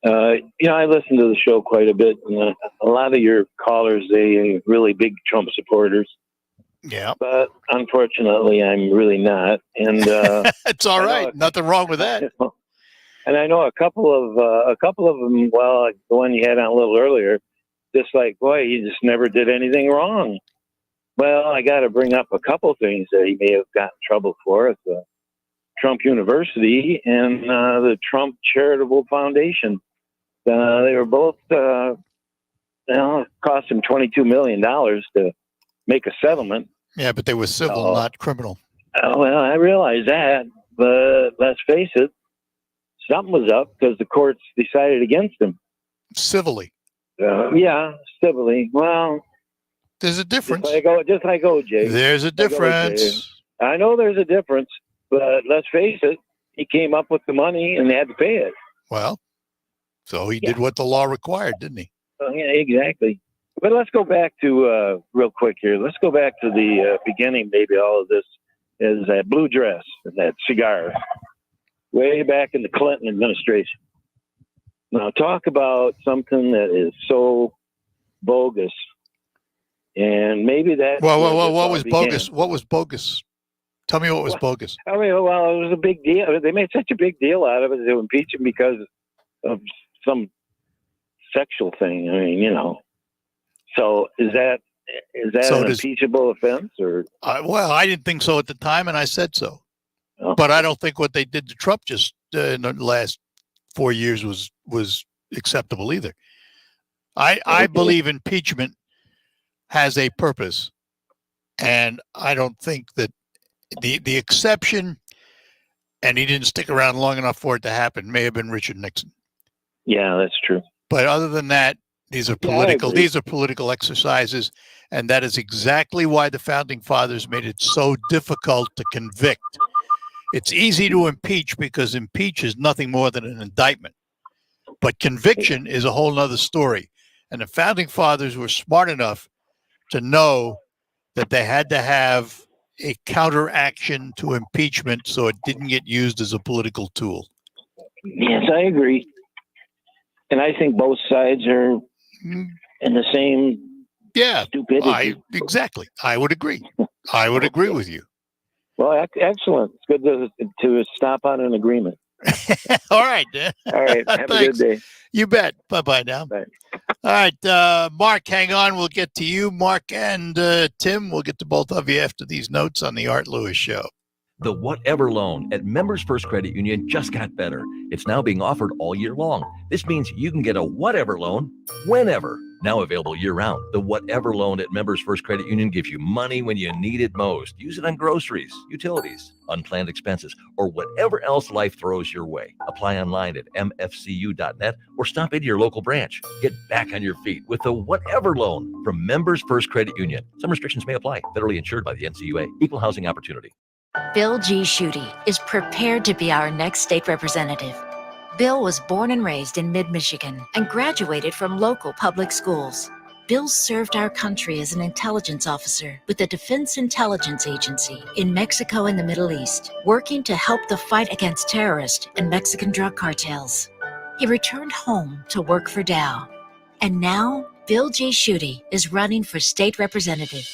I listen to the show quite a bit, and a lot of your callers, they are really big Trump supporters. Yeah. But unfortunately, I'm really not. And it's all right. Nothing wrong with that. And I know a couple of them. Well, like the one you had on a little earlier, just like, boy, he just never did anything wrong. Well, I got to bring up a couple things that he may have gotten in trouble for at the Trump University and the Trump Charitable Foundation. They were both, it cost him $22 million to make a settlement. Yeah, but they were civil, not criminal. Well, I realize that, but let's face it, something was up because the courts decided against him. Civilly. Yeah, civilly. Well, there's a difference. Just like OJ. There's a difference. I know there's a difference, but let's face it, he came up with the money and they had to pay it. Well, so he did what the law required, didn't he? Yeah, exactly. But let's go back to, real quick here, let's go back to the beginning, maybe all of this is that blue dress and that cigar way back in the Clinton administration. Now talk about something that is so bogus. And maybe that. Well, what was bogus? What was bogus? Tell me what was bogus. I mean, well, it was a big deal. They made such a big deal out of it to impeach him because of some sexual thing. I mean, So is that an impeachable offense? Or well, I didn't think so at the time, and I said so. Oh. But I don't think what they did to Trump just in the last 4 years was acceptable either. I believe impeachment has a purpose, and I don't think that the exception, and he didn't stick around long enough for it to happen, may have been Richard Nixon. Yeah, that's true. But other than that, these are political. These are political exercises, and that is exactly why the founding fathers made it so difficult to convict. It's easy to impeach because impeach is nothing more than an indictment, but conviction is a whole nother story. And the founding fathers were smart enough to know that they had to have a counteraction to impeachment so it didn't get used as a political tool. Yes, I agree. And I think both sides are in the same stupidity. Exactly. I would agree. I would agree with you. Well, excellent. It's good to stop on an agreement. All right, Dan. All right. Have a good day. You bet. Bye-bye now. Bye. All right, Mark, hang on. We'll get to you, Mark and Tim. We'll get to both of you after these notes on the Art Lewis Show. The Whatever Loan at Members First Credit Union just got better. It's now being offered all year long. This means you can get a whatever loan whenever. Now available year-round, the Whatever Loan at Members First Credit Union gives you money when you need it most. Use it on groceries, utilities, unplanned expenses, or whatever else life throws your way. Apply online at mfcu.net or stop into your local branch. Get back on your feet with the Whatever Loan from Members First Credit Union. Some restrictions may apply. Federally insured by the NCUA. Equal housing opportunity. Bill G. Schuette is prepared to be our next state representative. Bill was born and raised in mid-Michigan and graduated from local public schools. Bill served our country as an intelligence officer with the Defense Intelligence Agency in Mexico and the Middle East, working to help the fight against terrorists and Mexican drug cartels. He returned home to work for Dow. And now, Bill G. Schuette is running for state representative.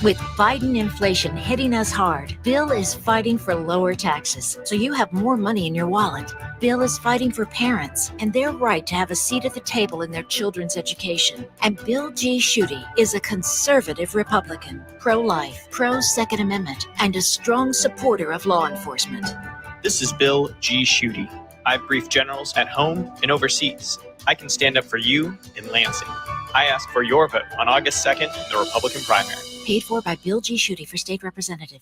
With Biden inflation hitting us hard, Bill is fighting for lower taxes, so you have more money in your wallet. Bill is fighting for parents and their right to have a seat at the table in their children's education. And Bill G. Schuette is a conservative Republican, pro-life, pro-Second Amendment, and a strong supporter of law enforcement. This is Bill G. Schuette. I've briefed generals at home and overseas. I can stand up for you in Lansing. I ask for your vote on August 2nd, the Republican primary. Paid for by Bill G. Schuette for state representative.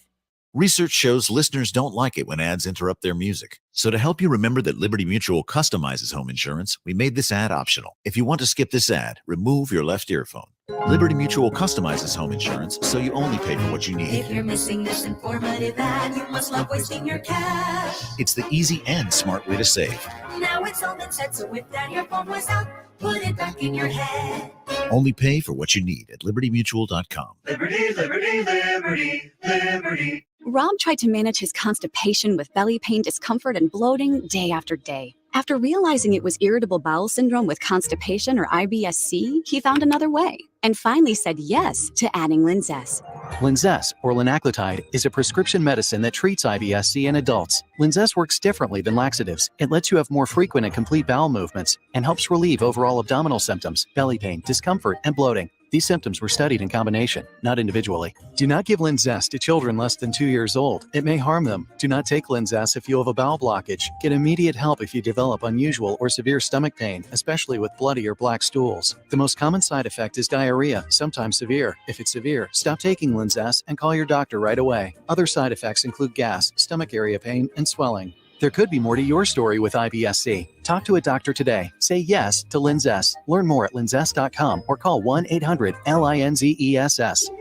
Research shows listeners don't like it when ads interrupt their music. So to help you remember that Liberty Mutual customizes home insurance, we made this ad optional. If you want to skip this ad, remove your left earphone. Liberty Mutual customizes home insurance so you only pay for what you need. If you're missing this informative ad, you must love wasting your cash. It's the easy and smart way to save. Now it's all been said, so if that earphone was out, put it back in your head. Only pay for what you need at libertymutual.com. Liberty, liberty, liberty, liberty. Rob tried to manage his constipation with belly pain, discomfort, and bloating day after day. After realizing it was irritable bowel syndrome with constipation or IBS-C, he found another way and finally said yes to adding Linzess. Linzess, or linaclotide, is a prescription medicine that treats IBS-C in adults. Linzess works differently than laxatives. It lets you have more frequent and complete bowel movements and helps relieve overall abdominal symptoms, belly pain, discomfort, and bloating. These symptoms were studied in combination, not individually. Do not give Linzess to children less than 2 years old. It may harm them. Do not take Linzess if you have a bowel blockage. Get immediate help if you develop unusual or severe stomach pain, especially with bloody or black stools. The most common side effect is diarrhea, sometimes severe. If it's severe, stop taking Linzess and call your doctor right away. Other side effects include gas, stomach area pain, and swelling. There could be more to your story with IBS-C. Talk to a doctor today. Say yes to Linzess. Learn more at linzess.com or call 1-800-LINZESS.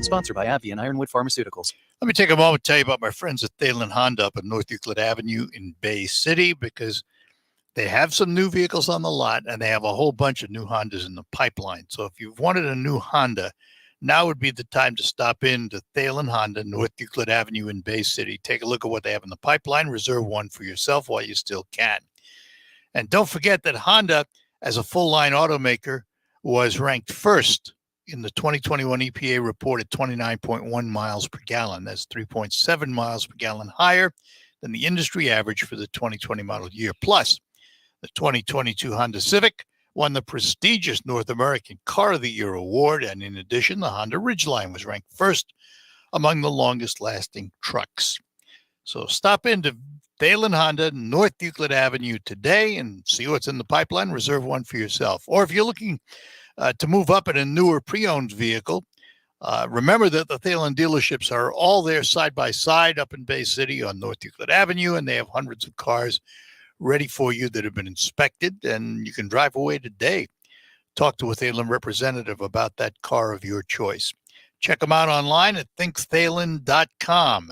Sponsored by AbbVie and Ironwood Pharmaceuticals. Let me take a moment to tell you about my friends at Thalen Honda up at North Euclid Avenue in Bay City, because they have some new vehicles on the lot and they have a whole bunch of new Hondas in the pipeline. So if you've wanted a new Honda, now would be the time to stop in to Thalen Honda, North Euclid Avenue in Bay City. Take a look at what they have in the pipeline. Reserve one for yourself while you still can. And don't forget that Honda, as a full-line automaker, was ranked first in the 2021 EPA report at 29.1 miles per gallon. That's 3.7 miles per gallon higher than the industry average for the 2020 model year. Plus, the 2022 Honda Civic won the prestigious North American Car of the Year award, and in addition, the Honda Ridgeline was ranked first among the longest-lasting trucks. So stop into Thalen Honda, North Euclid Avenue today and see what's in the pipeline. Reserve one for yourself. Or if you're looking to move up in a newer pre-owned vehicle, remember that the Thalen dealerships are all there side by side up in Bay City on North Euclid Avenue, and they have hundreds of cars ready for you that have been inspected, and you can drive away today. Talk to a Thalen representative about that car of your choice. Check them out online at thinkthalen.com.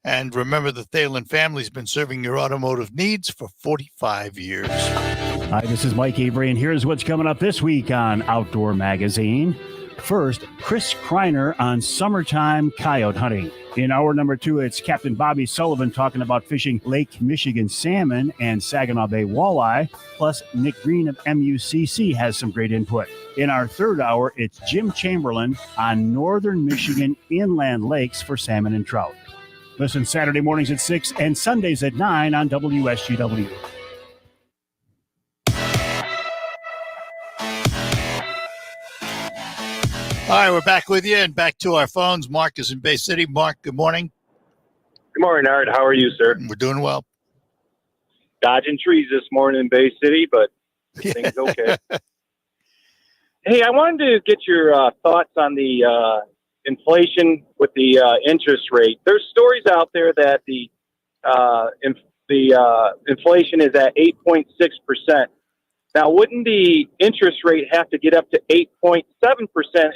And remember, the Thalen family's been serving your automotive needs for 45 years. Hi, this is Mike Avery, and here's what's coming up this week on Outdoor Magazine. First, Chris Kreiner on summertime coyote hunting. In hour number 2, it's Captain Bobby Sullivan talking about fishing Lake Michigan salmon and Saginaw Bay walleye. Plus, Nick Green of MUCC has some great input. In our third hour, it's Jim Chamberlain on northern Michigan inland lakes for salmon and trout. Listen Saturday mornings at 6 and Sundays at 9 on WSGW. All right, we're back with you and back to our phones. Mark is in Bay City. Mark, good morning. Good morning, Art. How are you, sir? We're doing well. Dodging trees this morning in Bay City, but things okay. Hey, I wanted to get your thoughts on the inflation with the interest rate. There's stories out there that the inflation is at 8.6%. Now, wouldn't the interest rate have to get up to 8.7%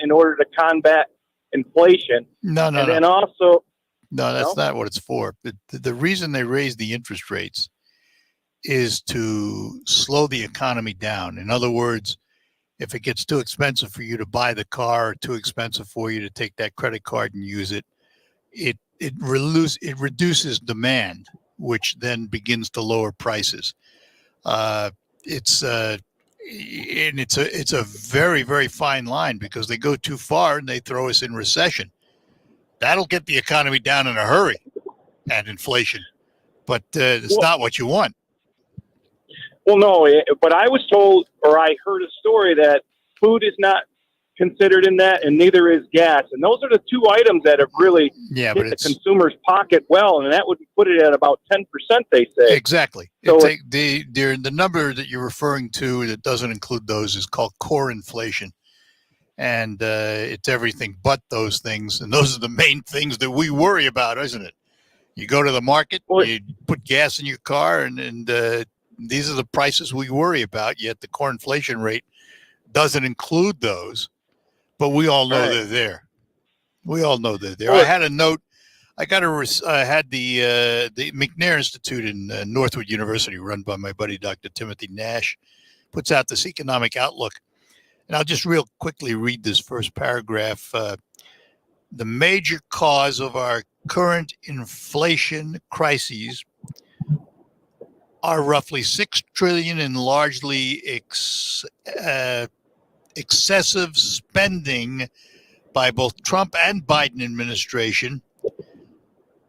in order to combat inflation? No. Then also, no, that's not what it's for. The reason they raise the interest rates is to slow the economy down. In other words, if it gets too expensive for you to buy the car or too expensive for you to take that credit card and use it, it reduces demand, which then begins to lower prices. It's a very, very fine line, because they go too far and they throw us in recession. That'll get the economy down in a hurry and inflation, but it's not what you want. Well, no, but I was told, or I heard a story that food is not considered in that, and neither is gas. And those are the two items that have really hit the consumer's pocket well, and that would put it at about 10%, they say. Exactly. So the number that you're referring to that doesn't include those is called core inflation. And it's everything but those things. And those are the main things that we worry about, isn't it? You go to the market, you put gas in your car, and these are the prices we worry about, yet the core inflation rate doesn't include those. But we all know they're there. We all know they're there. I had a note. I had the McNair Institute in Northwood University, run by my buddy, Dr. Timothy Nash, puts out this economic outlook. And I'll just real quickly read this first paragraph. The major cause of our current inflation crises are roughly $6 trillion in largely excessive spending by both Trump and Biden administration,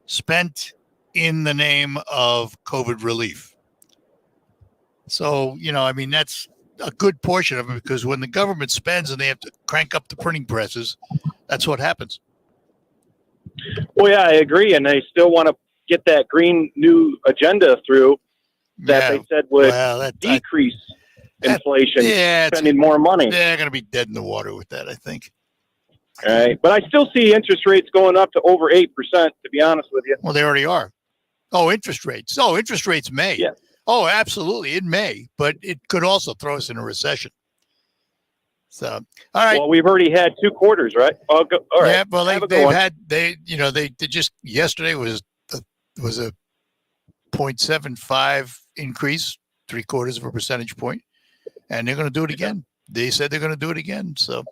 spent in the name of COVID relief. So, that's a good portion of it, because when the government spends and they have to crank up the printing presses, that's what happens. Well, yeah, I agree. And they still want to get that green new agenda through that they said would decrease inflation, spending more money. They're going to be dead in the water with that, I think. All right. But I still see interest rates going up to over 8%, to be honest with you. Well, they already are. Oh, interest rates. Oh, interest rates may. Yeah. Oh, absolutely. It may, but it could also throw us in a recession. So, all right. Well, we've already had 2 quarters, right? All right. Yeah, well, they just yesterday was a 0.75 increase, 0.75 percentage point, and they're going to do it again. They said they're going to do it again. So, all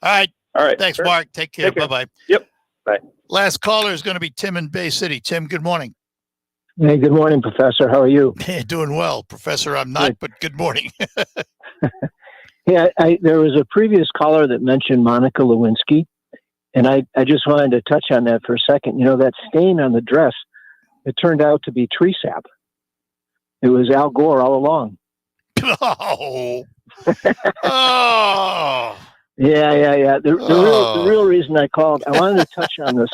right. All right. Thanks, Mark. Take care. Bye-bye. Yep. Bye. Last caller is going to be Tim in Bay City. Tim, good morning. Hey, good morning, Professor. How are you? Doing well, Professor. I'm not, but good morning. Yeah, there was a previous caller that mentioned Monica Lewinsky, and I just wanted to touch on that for a second. That stain on the dress, it turned out to be tree sap. It was Al Gore all along. Oh. Oh. Yeah. The real reason I called, I wanted to touch on the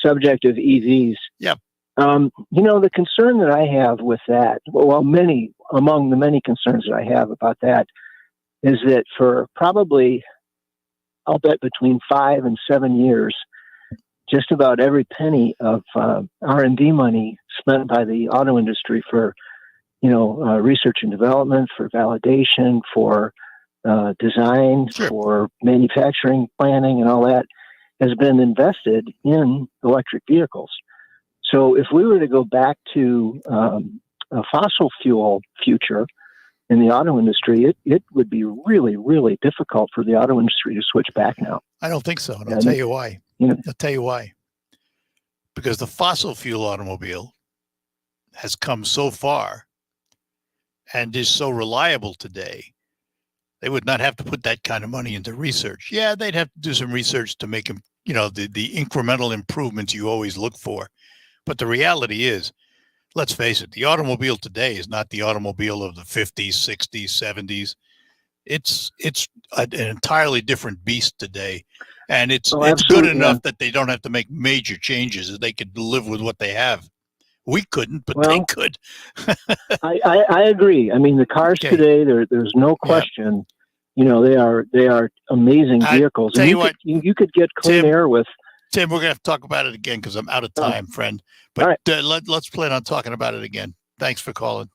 subject of EVs. Yep. The concern that I have with that, among the many concerns that I have about that, is that for probably, I'll bet between 5 and 7 years, just about every penny of R&D money spent by the auto industry for, research and development, for validation, for design, for manufacturing planning and all that, has been invested in electric vehicles. So if we were to go back to a fossil fuel future in the auto industry, it would be really, really difficult for the auto industry to switch back now. I don't think so. And I'll tell you why. I'll tell you why. Because the fossil fuel automobile has come so far and is so reliable today, they would not have to put that kind of money into research. Yeah, they'd have to do some research to make them, the incremental improvements you always look for. But the reality is, let's face it, the automobile today is not the automobile of the 50s, 60s, 70s. It's an entirely different beast today. And it's good enough that they don't have to make major changes. They could live with what they have. We couldn't, but they could. I agree. I mean, the cars today, there's no question, they are amazing vehicles. And you could get clean air with. Tim, we're going to have to talk about it again because I'm out of time, friend. But let's plan on talking about it again. Thanks for calling.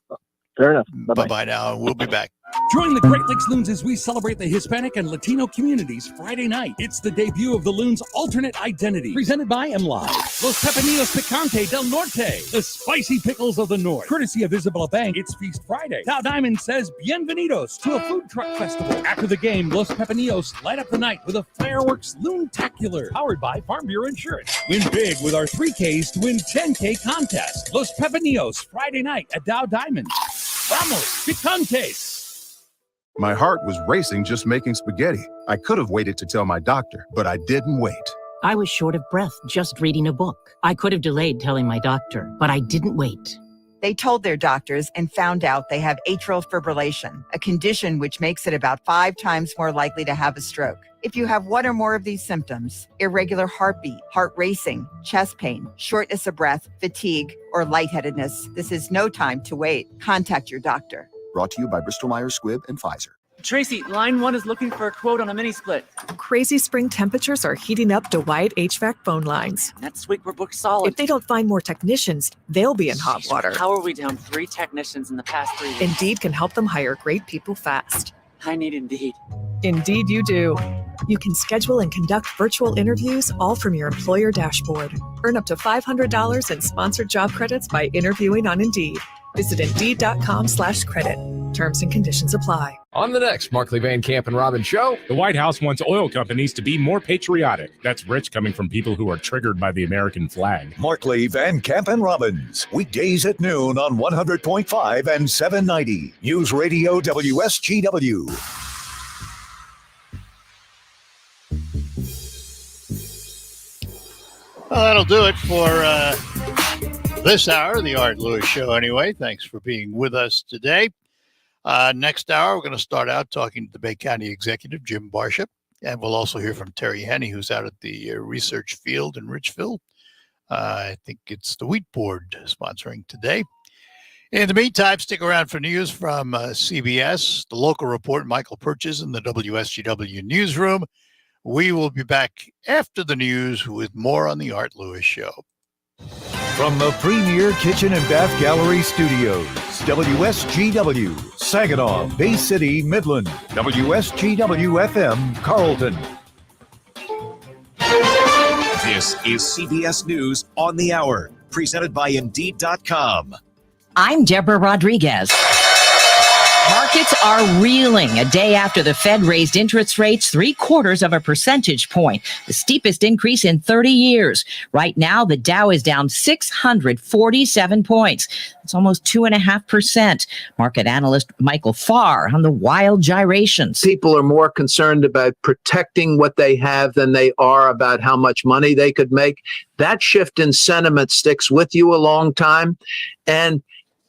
Fair enough. Bye-bye now. We'll be back. Join the Great Lakes Loons as we celebrate the Hispanic and Latino communities Friday night. It's the debut of the Loons' alternate identity, presented by MLive. Los Pepinillos Picante del Norte, the spicy pickles of the North. Courtesy of Isabella Bank, it's Feast Friday. Dow Diamond says bienvenidos to a food truck festival. After the game, Los Pepinillos light up the night with a fireworks Loontacular, powered by Farm Bureau Insurance. Win big with our 3Ks to win 10K contest. Los Pepinillos, Friday night at Dow Diamond. Vamos, Picantes! My heart was racing just making spaghetti. I could have waited to tell my doctor, but I didn't wait. I was short of breath just reading a book. I could have delayed telling my doctor, but I didn't wait. They told their doctors and found out they have atrial fibrillation, a condition which makes it about 5 times more likely to have a stroke. If you have one or more of these symptoms, irregular heartbeat, heart racing, chest pain, shortness of breath, fatigue, or lightheadedness, this is no time to wait. Contact your doctor. Brought to you by Bristol Myers Squibb and Pfizer. Tracy, line 1 is looking for a quote on a mini split. Crazy spring temperatures are heating up DeWyatt HVAC phone lines. Next week, we're booked solid. If they don't find more technicians, they'll be in hot water. How are we down 3 technicians in the past 3 weeks? Indeed can help them hire great people fast. I need Indeed. Indeed you do. You can schedule and conduct virtual interviews all from your employer dashboard. Earn up to $500 in sponsored job credits by interviewing on Indeed. Visit Indeed.com/credit. Terms and conditions apply. On the next Markley Van Camp and Robbins show, the White House wants oil companies to be more patriotic. That's rich coming from people who are triggered by the American flag. Markley, Van Camp, and Robbins. Weekdays at noon on 100.5 and 790. News Radio WSGW. Well, that'll do it for this hour of the Art Lewis Show anyway. Thanks for being with us today. Next hour, we're going to start out talking to the Bay County Executive, Jim Barcia, and we'll also hear from Terry Henney, who's out at the research field in Richfield. I think it's the Wheat Board sponsoring today. In the meantime, stick around for news from CBS, the local report, Michael Purchase in the WSGW newsroom. We will be back after the news with more on the Art Lewis Show. From the Premier Kitchen and Bath Gallery Studios, WSGW, Saginaw, Bay City, Midland, WSGW-FM, Carlton. This is CBS News on the Hour, presented by Indeed.com. I'm Deborah Rodriguez. Markets are reeling a day after the Fed raised interest rates 0.75 percentage point, the steepest increase in 30 years. Right now, the Dow is down 647 points. That's almost 2.5%. Market analyst Michael Farr on the wild gyrations. People are more concerned about protecting what they have than they are about how much money they could make. That shift in sentiment sticks with you a long time, and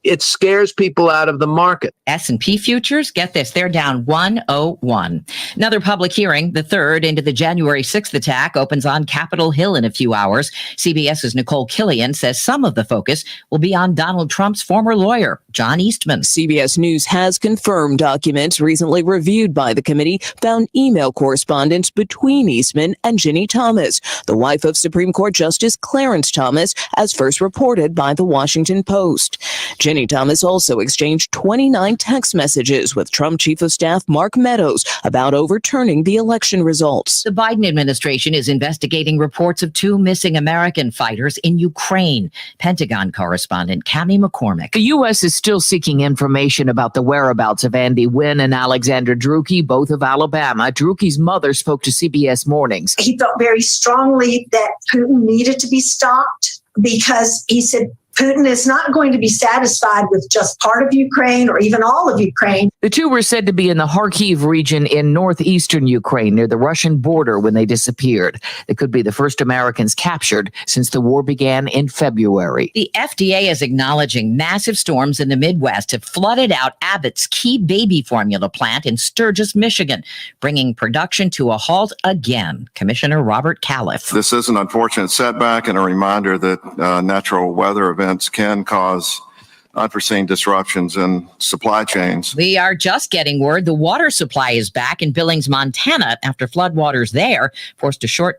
it scares people out of the market. S&P futures, get this, they're down 101. Another public hearing, the third into the January 6th attack, opens on Capitol Hill in a few hours. CBS's Nicole Killian says some of the focus will be on Donald Trump's former lawyer, John Eastman. CBS News has confirmed documents recently reviewed by the committee found email correspondence between Eastman and Ginny Thomas, the wife of Supreme Court Justice Clarence Thomas, as first reported by the Washington Post. Ginny Thomas also exchanged 29 text messages with Trump Chief of Staff Mark Meadows about overturning the election results. The Biden administration is investigating reports of 2 missing American fighters in Ukraine. Pentagon correspondent Cammie McCormick. The U.S. is still seeking information about the whereabouts of Andy Wynn and Alexander Drueke, both of Alabama. Druke's mother spoke to CBS Mornings. He felt very strongly that Putin needed to be stopped because he said Putin is not going to be satisfied with just part of Ukraine or even all of Ukraine. The two were said to be in the Kharkiv region in northeastern Ukraine near the Russian border when they disappeared. They could be the first Americans captured since the war began in February. The FDA is acknowledging massive storms in the Midwest have flooded out Abbott's key baby formula plant in Sturgis, Michigan, bringing production to a halt again. Commissioner Robert Califf. This is an unfortunate setback and a reminder that natural weather events can cause unforeseen disruptions in supply chains. We are just getting word the water supply is back in Billings, Montana, after floodwaters there forced a shut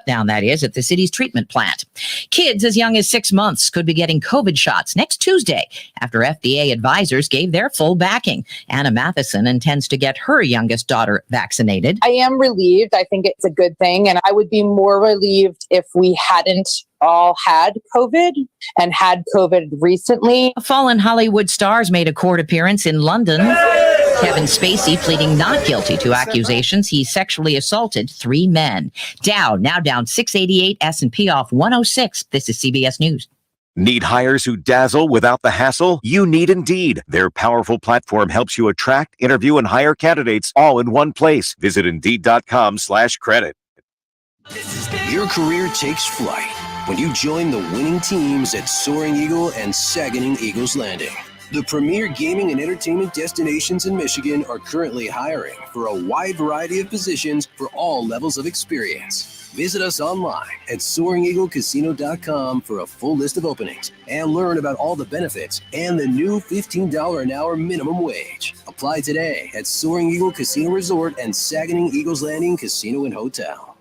down, that is, at the city's treatment plant. Kids as young as 6 months could be getting COVID shots next Tuesday after FDA advisors gave their full backing. Anna Matheson intends to get her youngest daughter vaccinated. I am relieved. I think it's a good thing. And I would be more relieved if we hadn't all had COVID and had COVID recently. Fallen Hollywood stars made a court appearance in London. Kevin Spacey pleading not guilty to accusations he sexually assaulted 3 men. Dow now down 688, S&P off 106. This is CBS News. Need hires who dazzle without the hassle? You need Indeed. Their powerful platform helps you attract, interview, and hire candidates all in one place. Visit Indeed.com/credit. Your career takes flight when you join the winning teams at Soaring Eagle and Saguenay Eagles Landing. The premier gaming and entertainment destinations in Michigan are currently hiring for a wide variety of positions for all levels of experience. Visit us online at SoaringEagleCasino.com for a full list of openings and learn about all the benefits and the new $15 an hour minimum wage. Apply today at Soaring Eagle Casino Resort and Saganing Eagles Landing Casino and Hotel.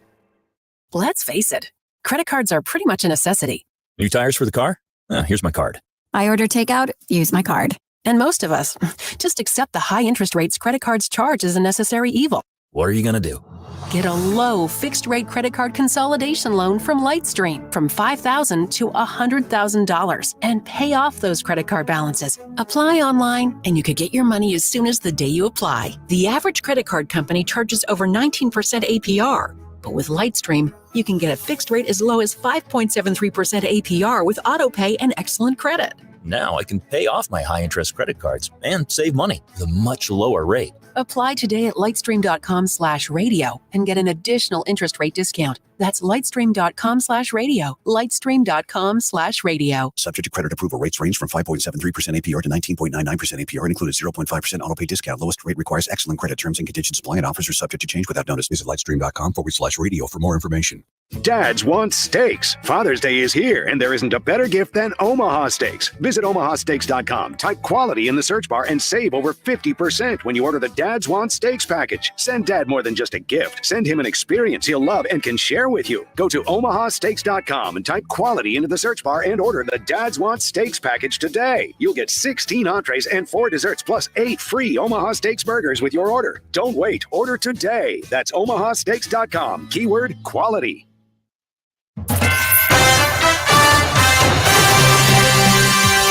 Let's face it, credit cards are pretty much a necessity. New tires for the car? Here's my card. I order takeout, use my card. And most of us just accept the high interest rates credit cards charge as a necessary evil. What are you going to do? Get a low fixed-rate credit card consolidation loan from Lightstream from $5,000 to $100,000 and pay off those credit card balances. Apply online, and you could get your money as soon as the day you apply. The average credit card company charges over 19% APR. But with Lightstream, you can get a fixed rate as low as 5.73% APR with autopay and excellent credit. Now I can pay off my high-interest credit cards and save money with a much lower rate. Apply today at lightstream.com/radio and get an additional interest rate discount. That's lightstream.com/radio. Lightstream.com/radio. Subject to credit approval. Rates range from 5.73% APR to 19.99% APR and includes 0.5% autopay discount. Lowest rate requires excellent credit. Terms and conditions apply, and offers are subject to change without notice. Visit lightstream.com/radio for more information. Dads want steaks. Father's Day is here, and there isn't a better gift than Omaha Steaks. Visit omahasteaks.com, type quality in the search bar, and save over 50% when you order the Dads Want Steaks package. Send Dad more than just a gift. Send him an experience he'll love and can share with you. Go to omahasteaks.com and type quality into the search bar and order the Dads Want Steaks package today. You'll get 16 entrees and 4 desserts plus 8 free Omaha Steaks burgers with your order. Don't wait. Order today. That's omahasteaks.com. Keyword quality.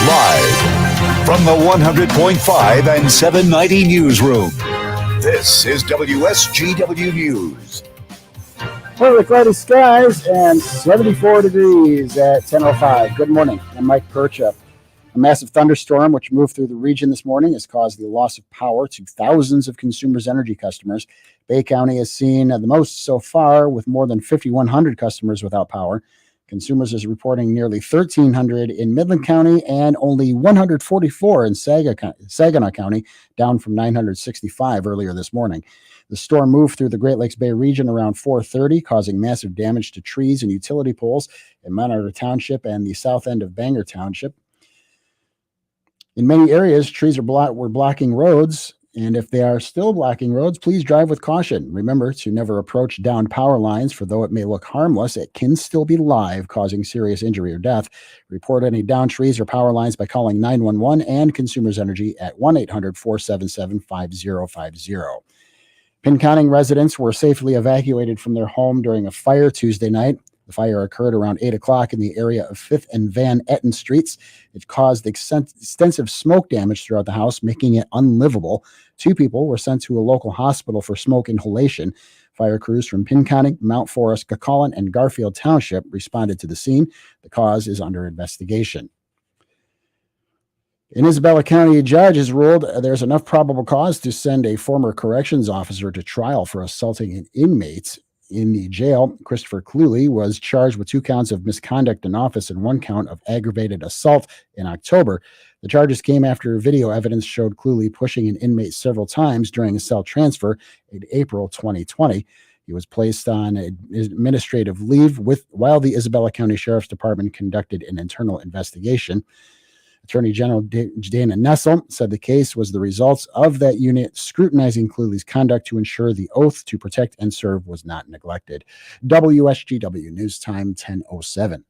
Live from the 100.5 and 790 newsroom, this is WSGW News. Partly cloudy skies and 74 degrees at 10:05. Good morning. I'm Mike Perchup. A massive thunderstorm which moved through the region this morning has caused the loss of power to thousands of Consumers Energy customers. Bay County has seen the most so far, with more than 5,100 customers without power. Consumers is reporting nearly 1,300 in Midland County and only 144 in Saginaw County, down from 965 earlier this morning. The storm moved through the Great Lakes Bay region around 4:30, causing massive damage to trees and utility poles in Monarter Township and the south end of Bangor Township. In many areas, trees were blocking roads, and if they are still blocking roads, please drive with caution. Remember to never approach downed power lines, for though it may look harmless, it can still be live, causing serious injury or death. Report any downed trees or power lines by calling 911 and Consumers Energy at 1-800-477-5050. Pinconning residents were safely evacuated from their home during a fire Tuesday night. The fire occurred around 8 o'clock in the area of 5th and Van Etten Streets. It caused extensive smoke damage throughout the house, making it unlivable. 2 people were sent to a local hospital for smoke inhalation. Fire crews from Pinconning, Mount Forest, Cucullin, and Garfield Township responded to the scene. The cause is under investigation. An Isabella County judge has ruled there's enough probable cause to send a former corrections officer to trial for assaulting an inmate in the jail. Christopher Cluley was charged with 2 counts of misconduct in office and 1 count of aggravated assault in October. The charges came after video evidence showed Cluley pushing an inmate several times during a cell transfer in April 2020. He was placed on administrative leave while the Isabella County Sheriff's Department conducted an internal investigation. Attorney General Dana Nessel said the case was the results of that unit scrutinizing Cluley's conduct to ensure the oath to protect and serve was not neglected. WSGW News Time 10:07.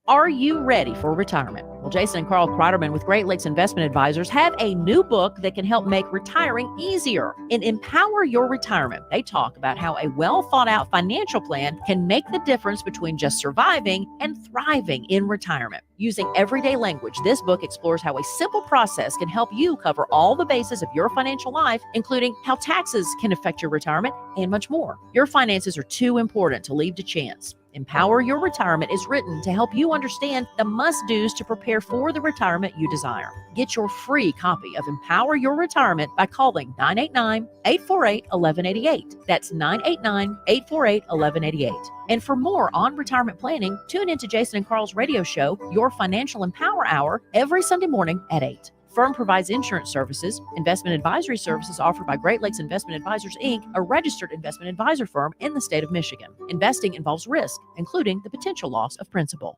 Are you ready for retirement? Well, Jason and Carl Kreiderman with Great Lakes Investment Advisors have a new book that can help make retiring easier. In Empower Your Retirement, they talk about how a well-thought-out financial plan can make the difference between just surviving and thriving in retirement. Using everyday language, this book explores how a simple process can help you cover all the bases of your financial life, including how taxes can affect your retirement and much more. Your finances are too important to leave to chance. Empower Your Retirement is written to help you understand the must-dos to prepare for the retirement you desire. Get your free copy of Empower Your Retirement by calling 989-848-1188. That's 989-848-1188. And for more on retirement planning, tune into Jason and Carl's radio show, Your Financial Empower Hour, every Sunday morning at 8. Firm provides insurance services, investment advisory services offered by Great Lakes Investment Advisors, Inc., a registered investment advisor firm in the state of Michigan. Investing involves risk, including the potential loss of principal.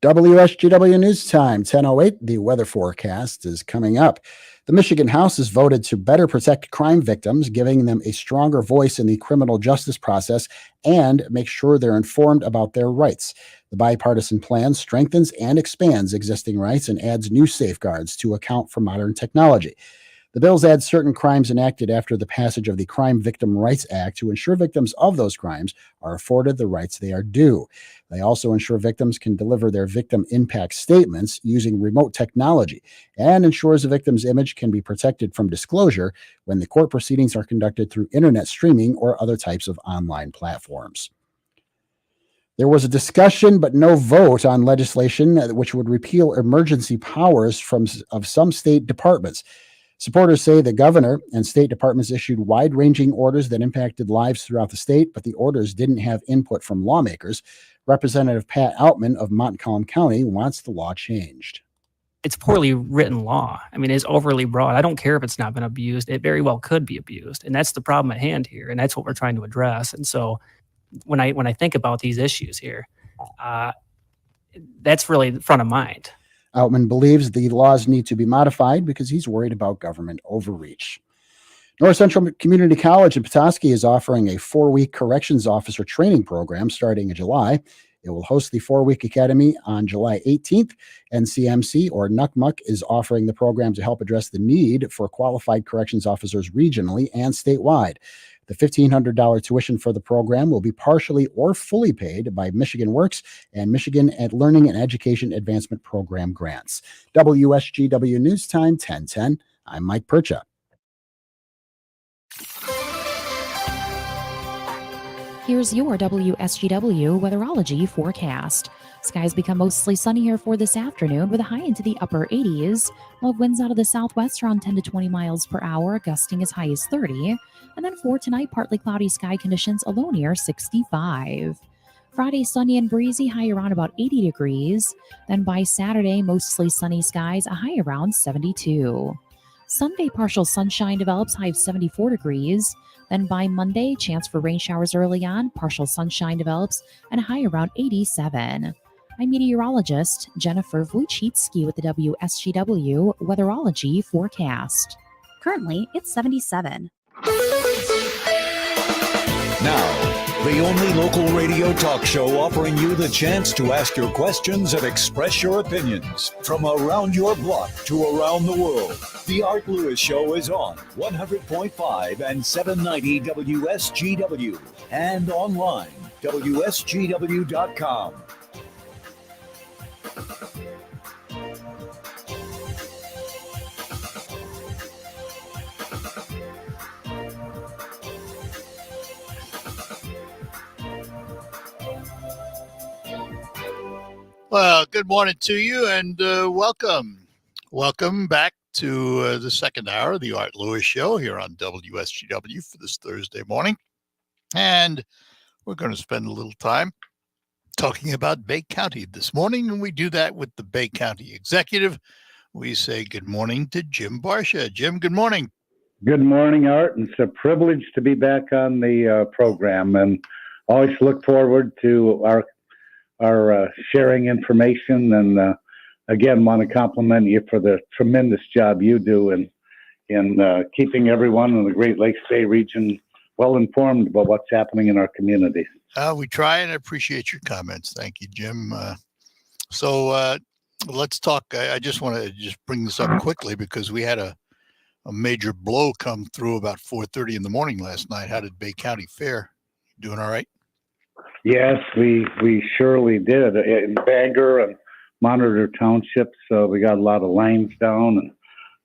WSGW News Time, 10:08. The weather forecast is coming up. The Michigan House has voted to better protect crime victims, giving them a stronger voice in the criminal justice process and make sure they're informed about their rights. The bipartisan plan strengthens and expands existing rights and adds new safeguards to account for modern technology. The bills add certain crimes enacted after the passage of the Crime Victim Rights Act to ensure victims of those crimes are afforded the rights they are due. They also ensure victims can deliver their victim impact statements using remote technology and ensures a victim's image can be protected from disclosure when the court proceedings are conducted through internet streaming or other types of online platforms. There was a discussion but no vote on legislation which would repeal emergency powers of some state departments. Supporters say the governor and state departments issued wide-ranging orders that impacted lives throughout the state, but the orders didn't have input from lawmakers. Representative Pat Outman of Montcalm County wants the law changed. It's poorly written law. I mean, it's overly broad. I don't care if it's not been abused. It very well could be abused. And that's the problem at hand here. And that's what we're trying to address. And so when I think about these issues here, that's really front of mind. Outman believes the laws need to be modified because he's worried about government overreach. North Central Community College in Petoskey is offering a 4-week corrections officer training program starting in July. It will host the 4-week academy on July 18th. NCMC, or NUCMUC, is offering the program to help address the need for qualified corrections officers regionally and statewide. The $1,500 tuition for the program will be partially or fully paid by Michigan Works and Michigan Learning and Education Advancement Program grants. WSGW News Time, 10:10. I'm Mike Percha. Here's your WSGW weatherology forecast. Skies become mostly sunny here for this afternoon with a high into the upper 80s. We'll have winds out of the southwest around 10 to 20 miles per hour, gusting as high as 30. And then for tonight, partly cloudy sky conditions, a low near 65. Friday, sunny and breezy, high around about 80 degrees. Then by Saturday, mostly sunny skies, a high around 72. Sunday, partial sunshine develops, high of 74 degrees. Then by Monday, chance for rain showers early on, partial sunshine develops, and a high around 87. I'm meteorologist Jennifer Wojcicki with the WSGW weatherology forecast. Currently, it's 77. Now, the only local radio talk show offering you the chance to ask your questions and express your opinions from around your block to around the world. The Art Lewis Show is on 100.5 and 790 WSGW and online, WSGW.com. Well, good morning to you and welcome. Welcome back to the second hour of the Art Lewis Show here on WSGW for this Thursday morning. And we're going to spend a little time talking about Bay County this morning, and we do that with the Bay County Executive. We say good morning to Jim Barcia. Jim, good morning. Good morning, Art. It's a privilege to be back on the program, and always look forward to our sharing information. And again, want to compliment you for the tremendous job you do in keeping everyone in the Great Lakes Bay region well informed about what's happening in our communities. We try, and I appreciate your comments. Thank you, Jim. So let's talk. I just want to bring this up quickly because we had a major blow come through about 4:30 in the morning last night. How did Bay County fare? Doing all right? Yes, we surely did. In Bangor and Monitor Townships, we got a lot of lines down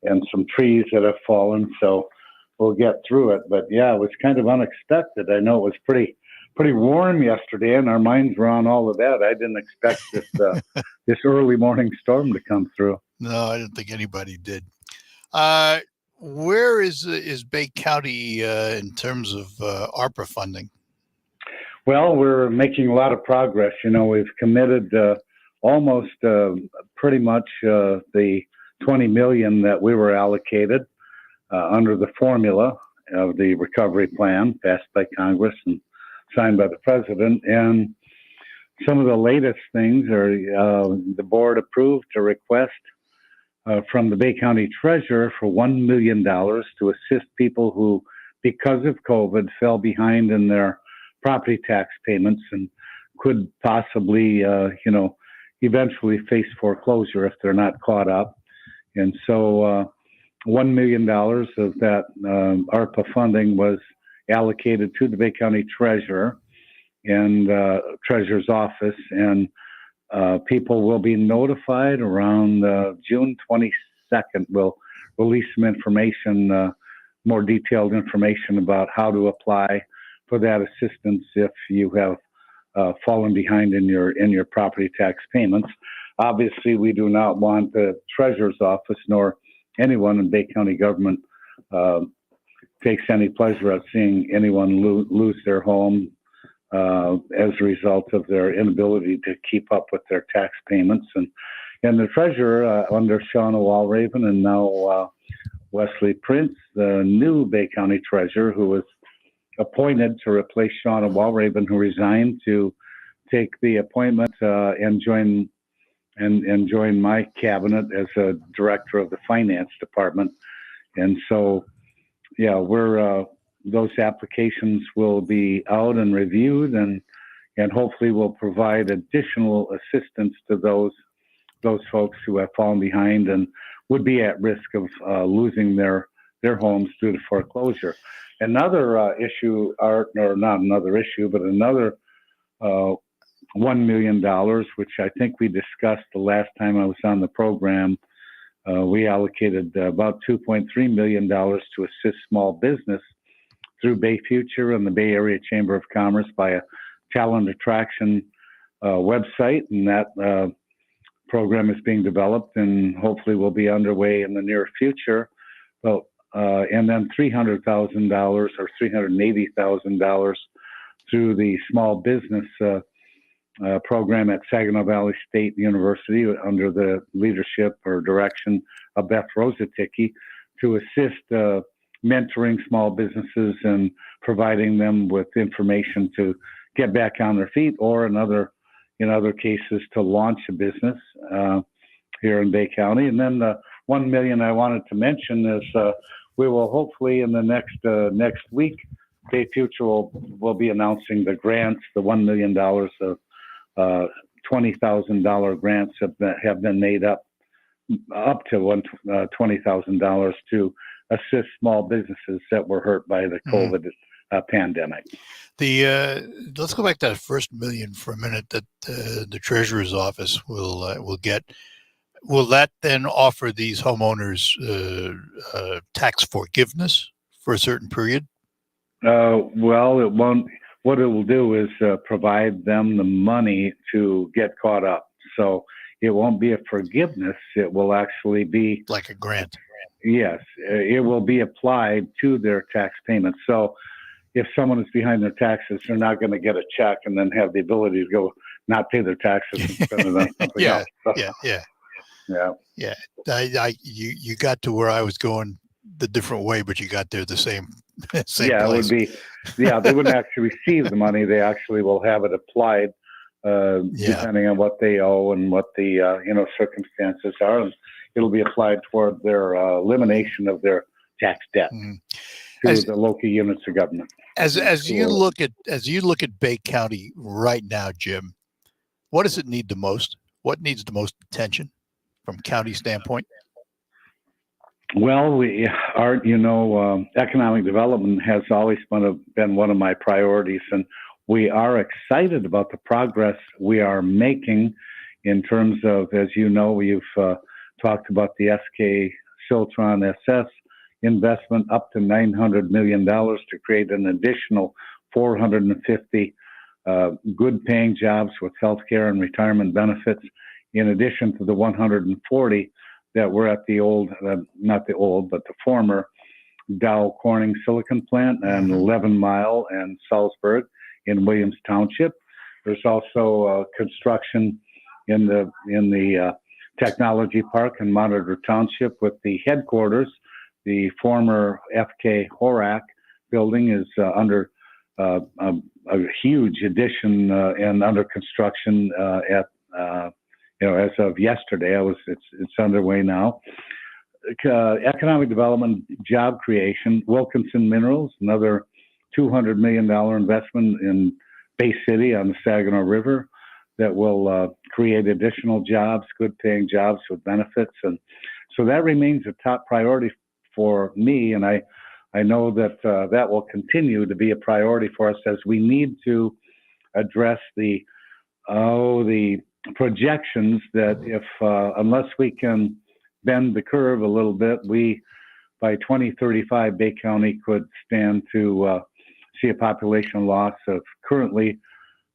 and some trees that have fallen. So we'll get through it. But yeah, it was kind of unexpected. I know it was pretty warm yesterday, and our minds were on all of that. I didn't expect this early morning storm to come through. No, I didn't think anybody did. Where is Bay County in terms of ARPA funding? Well, we're making a lot of progress. You know, we've committed almost pretty much the $20 million that we were allocated under the formula of the recovery plan passed by Congress and signed by the president. And some of the latest things are the board approved a request from the Bay County Treasurer for $1 million to assist people who, because of COVID, fell behind in their property tax payments and could possibly, eventually face foreclosure if they're not caught up. And so $1 million of that ARPA funding was allocated to the Bay County Treasurer and Treasurer's office, and people will be notified around June 22nd. We'll release some information, more detailed information about how to apply for that assistance if you have fallen behind in your property tax payments. Obviously, we do not want the Treasurer's office nor anyone in Bay County government takes any pleasure at seeing anyone lose their home as a result of their inability to keep up with their tax payments. And the Treasurer under Shauna Walraven and now Wesley Prince, the new Bay County Treasurer, who was appointed to replace Shauna Walraven, who resigned, to take the appointment and join my cabinet as a director of the finance department. And so, yeah, those applications will be out and reviewed, and hopefully will provide additional assistance to those folks who have fallen behind and would be at risk of losing their homes due to foreclosure. Another issue, or not another issue, but another $1 million, which I think we discussed the last time I was on the program. We allocated about $2.3 million to assist small business through Bay Future and the Bay Area Chamber of Commerce by a talent attraction website, and that program is being developed and hopefully will be underway in the near future. Well, and then $300,000 or $380,000 through the small business program at Saginaw Valley State University under the leadership or direction of Beth Rosaticky to assist mentoring small businesses and providing them with information to get back on their feet, or in other cases to launch a business here in Bay County. And then the $1 million I wanted to mention is we will hopefully in the next week, Bay Future will be announcing the grants. The $1 million of $20,000 grants have been made up to $20,000 to assist small businesses that were hurt by the COVID pandemic. Let's go back to that first million for a minute that the Treasurer's office will get. Will that then offer these homeowners tax forgiveness for a certain period? Well, it won't. What it will do is provide them the money to get caught up. So it won't be a forgiveness. It will actually be like a grant. Yes, it will be applied to their tax payments. So if someone is behind their taxes, they're not going to get a check and then have the ability to go not pay their taxes and spend it on something else. Yeah. You got to where I was going the different way, but you got there the same place. It would be. Yeah, they wouldn't actually receive the money. They actually will have it applied depending on what they owe and what the circumstances are. And it'll be applied toward their elimination of their tax debt to the local units of government. As you look at Bay County right now, Jim, what does it need the most? What needs the most attention from county standpoint? Well, economic development has always been one of my priorities, and we are excited about the progress we are making in terms of, as you know, we've talked about the SK Siltron SS investment up to $900 million to create an additional 450 good paying jobs with healthcare and retirement benefits, in addition to the 140 that were at the former Dow Corning Silicon plant and 11 Mile and Salzburg in Williams Township. There's also construction in the technology park in Monitor Township with the headquarters. The former FK Horak building is under a huge addition and under construction as of yesterday. It's underway now. Economic development, job creation. Wilkinson Minerals, another $200 million investment in Bay City on the Saginaw River that will create additional jobs, good-paying jobs with benefits, and so that remains a top priority for me, and I know that that will continue to be a priority for us as we need to address the projections that if unless we can bend the curve a little bit, we by 2035 Bay County could stand to see a population loss of currently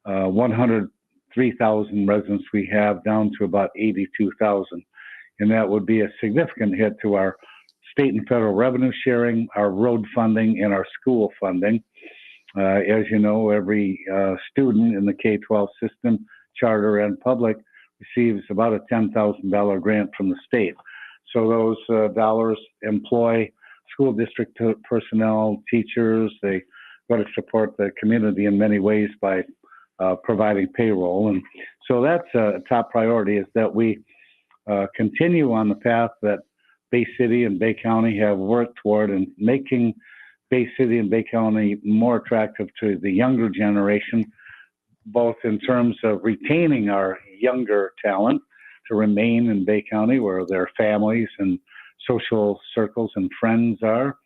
103,000 residents we have down to about 82,000, and that would be a significant hit to our state and federal revenue sharing, our road funding, and our school funding. As you know, every student in the K-12 system, charter and public, receives about a $10,000 grant from the state. So those dollars employ school district personnel, teachers. They go to support the community in many ways by providing payroll. And so that's a top priority, is that we continue on the path that Bay City and Bay County have worked toward, and making Bay City and Bay County more attractive to the younger generation, both in terms of retaining our younger talent to remain in Bay County where their families and social circles and friends are,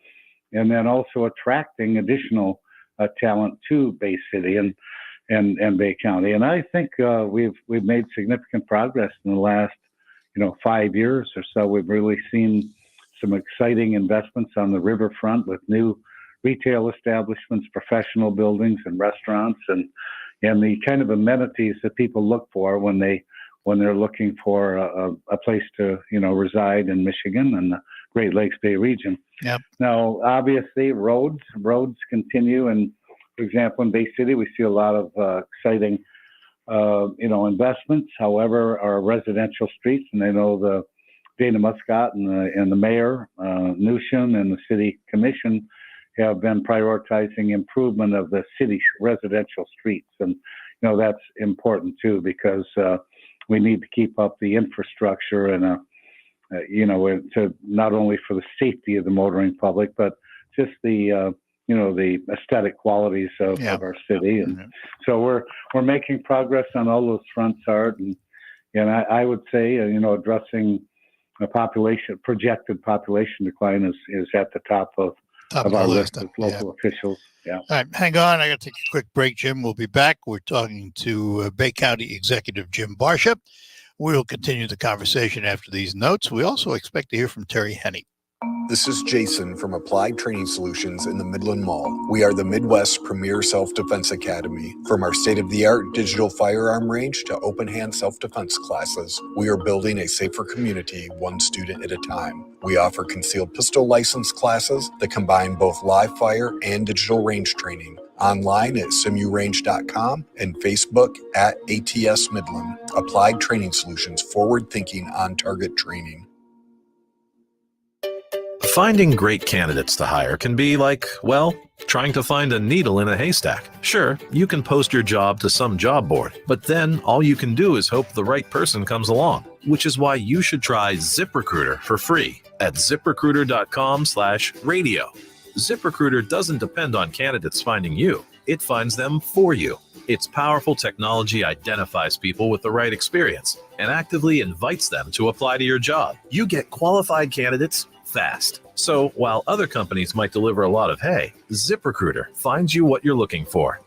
and then also attracting additional talent to Bay City and Bay County. And I think we've made significant progress in the last 5 years or so. We've really seen some exciting investments on the riverfront with new retail establishments, professional buildings, and restaurants, and the kind of amenities that people look for when they're looking for a place to reside in Michigan and the Great Lakes Bay region. Yep. Now, obviously, roads continue, and for example, in Bay City, we see a lot of exciting investments. However, our residential streets, and I know the Dana Muscat and the mayor, Newsham, and the city commission have been prioritizing improvement of the city's residential streets. And, that's important too, because we need to keep up the infrastructure and, to not only for the safety of the motoring public, but just the aesthetic qualities of our city. And so we're making progress on all those fronts, Art. And I would say, addressing a projected population decline is at the top of our list of local officials. Yeah. All right, hang on. I got to take a quick break, Jim. We'll be back. We're talking to Bay County Executive Jim Barcia. We'll continue the conversation after these notes. We also expect to hear from Terry Henney. This is Jason from Applied Training Solutions in the Midland Mall. We are the Midwest's premier self-defense academy. From our state-of-the-art digital firearm range to open-hand self-defense classes, we are building a safer community one student at a time. We offer concealed pistol license classes that combine both live fire and digital range training. Online at simurange.com and Facebook at ATS Midland. Applied Training Solutions, forward-thinking, on-target training. Finding great candidates to hire can be like, well, trying to find a needle in a haystack. Sure, you can post your job to some job board, but then all you can do is hope the right person comes along, which is why you should try ZipRecruiter for free at ZipRecruiter.com/radio. ZipRecruiter doesn't depend on candidates finding you. It finds them for you. Its powerful technology identifies people with the right experience and actively invites them to apply to your job. You get qualified candidates fast. So while other companies might deliver a lot of hay, ZipRecruiter finds you what you're looking for.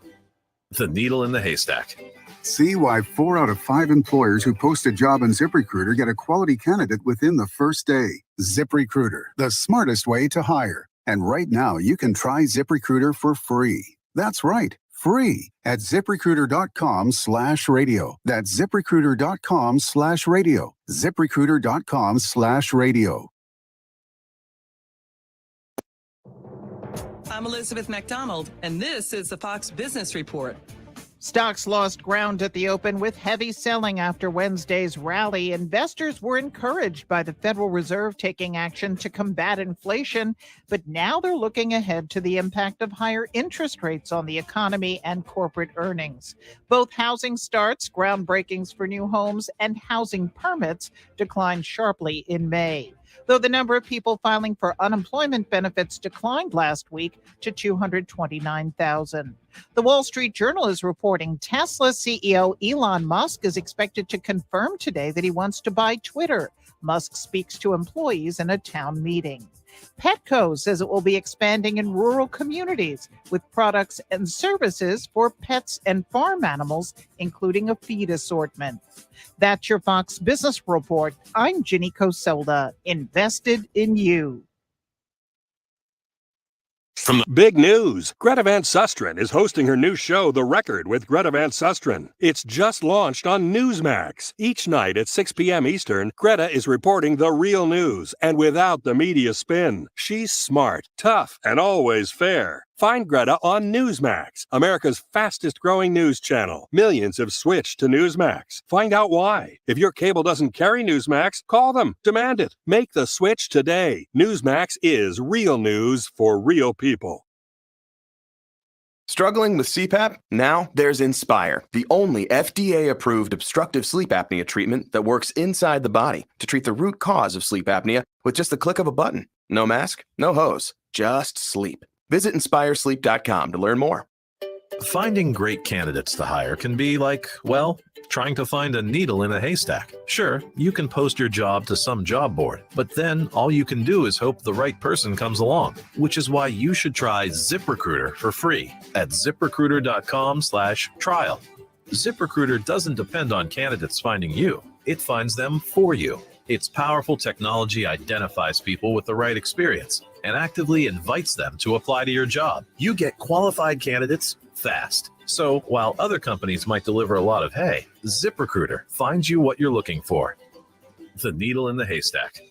The needle in the haystack. See why 4 out of 5 employers who post a job on ZipRecruiter get a quality candidate within the first day. ZipRecruiter, the smartest way to hire. And right now, you can try ZipRecruiter for free. That's right, free at ZipRecruiter.com/radio. That's ZipRecruiter.com/radio. ZipRecruiter.com/radio. I'm Elizabeth McDonald, and this is the Fox Business Report. Stocks lost ground at the open with heavy selling after Wednesday's rally. Investors were encouraged by the Federal Reserve taking action to combat inflation, but now they're looking ahead to the impact of higher interest rates on the economy and corporate earnings. Both housing starts, groundbreakings for new homes, and housing permits declined sharply in May, though the number of people filing for unemployment benefits declined last week to 229,000. The Wall Street Journal is reporting Tesla CEO Elon Musk is expected to confirm today that he wants to buy Twitter. Musk speaks to employees in a town meeting. Petco says it will be expanding in rural communities with products and services for pets and farm animals, including a feed assortment. That's your Fox Business Report. I'm Ginny Coselda, invested in you. From the big news, Greta Van Susteren is hosting her new show, The Record with Greta Van Susteren. It's just launched on Newsmax. Each night at 6 p.m. Eastern, Greta is reporting the real news and without the media spin. She's smart, tough, and always fair. Find Greta on Newsmax, America's fastest-growing news channel. Millions have switched to Newsmax. Find out why. If your cable doesn't carry Newsmax, call them. Demand it. Make the switch today. Newsmax is real news for real people. Struggling with CPAP? Now there's Inspire, the only FDA-approved obstructive sleep apnea treatment that works inside the body to treat the root cause of sleep apnea with just the click of a button. No mask, no hose, just sleep. Visit inspiresleep.com to learn more. Finding great candidates to hire can be like, well, trying to find a needle in a haystack. Sure, you can post your job to some job board, but then all you can do is hope the right person comes along, which is why you should try ZipRecruiter for free at ZipRecruiter.com/trial. ZipRecruiter doesn't depend on candidates finding you. It finds them for you. Its powerful technology identifies people with the right experience and actively invites them to apply to your job. You get qualified candidates fast. So while other companies might deliver a lot of hay, ZipRecruiter finds you what you're looking for. The needle in the haystack.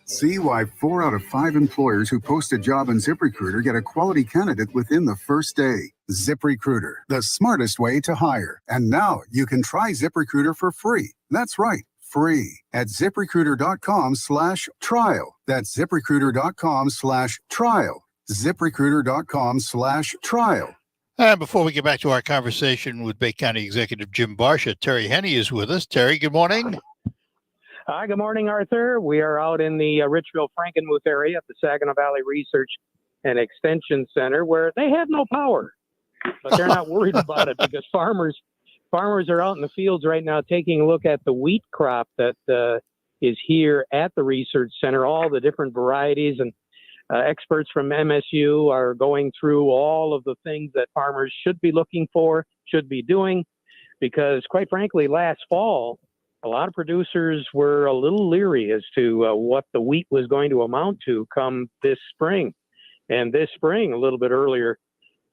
See why 4 out of 5 employers who post a job on ZipRecruiter get a quality candidate within the first day. ZipRecruiter, the smartest way to hire. And now you can try ZipRecruiter for free. That's right, free at ZipRecruiter.com/trial. That's ZipRecruiter.com/trial. ZipRecruiter.com/trial. And before we get back to our conversation with Bay County Executive Jim Barcia, Terry Henney is with us. Terry, good morning. Hi, good morning, Arthur. We are out in the Richville-Frankenmuth area at the Saginaw Valley Research and Extension Center, where they have no power, but they're not worried about it because farmers are out in the fields right now taking a look at the wheat crop that is here at the Research Center, all the different varieties, and experts from MSU are going through all of the things that farmers should be looking for, should be doing, because quite frankly, last fall, a lot of producers were a little leery as to what the wheat was going to amount to come this spring. And this spring, a little bit earlier,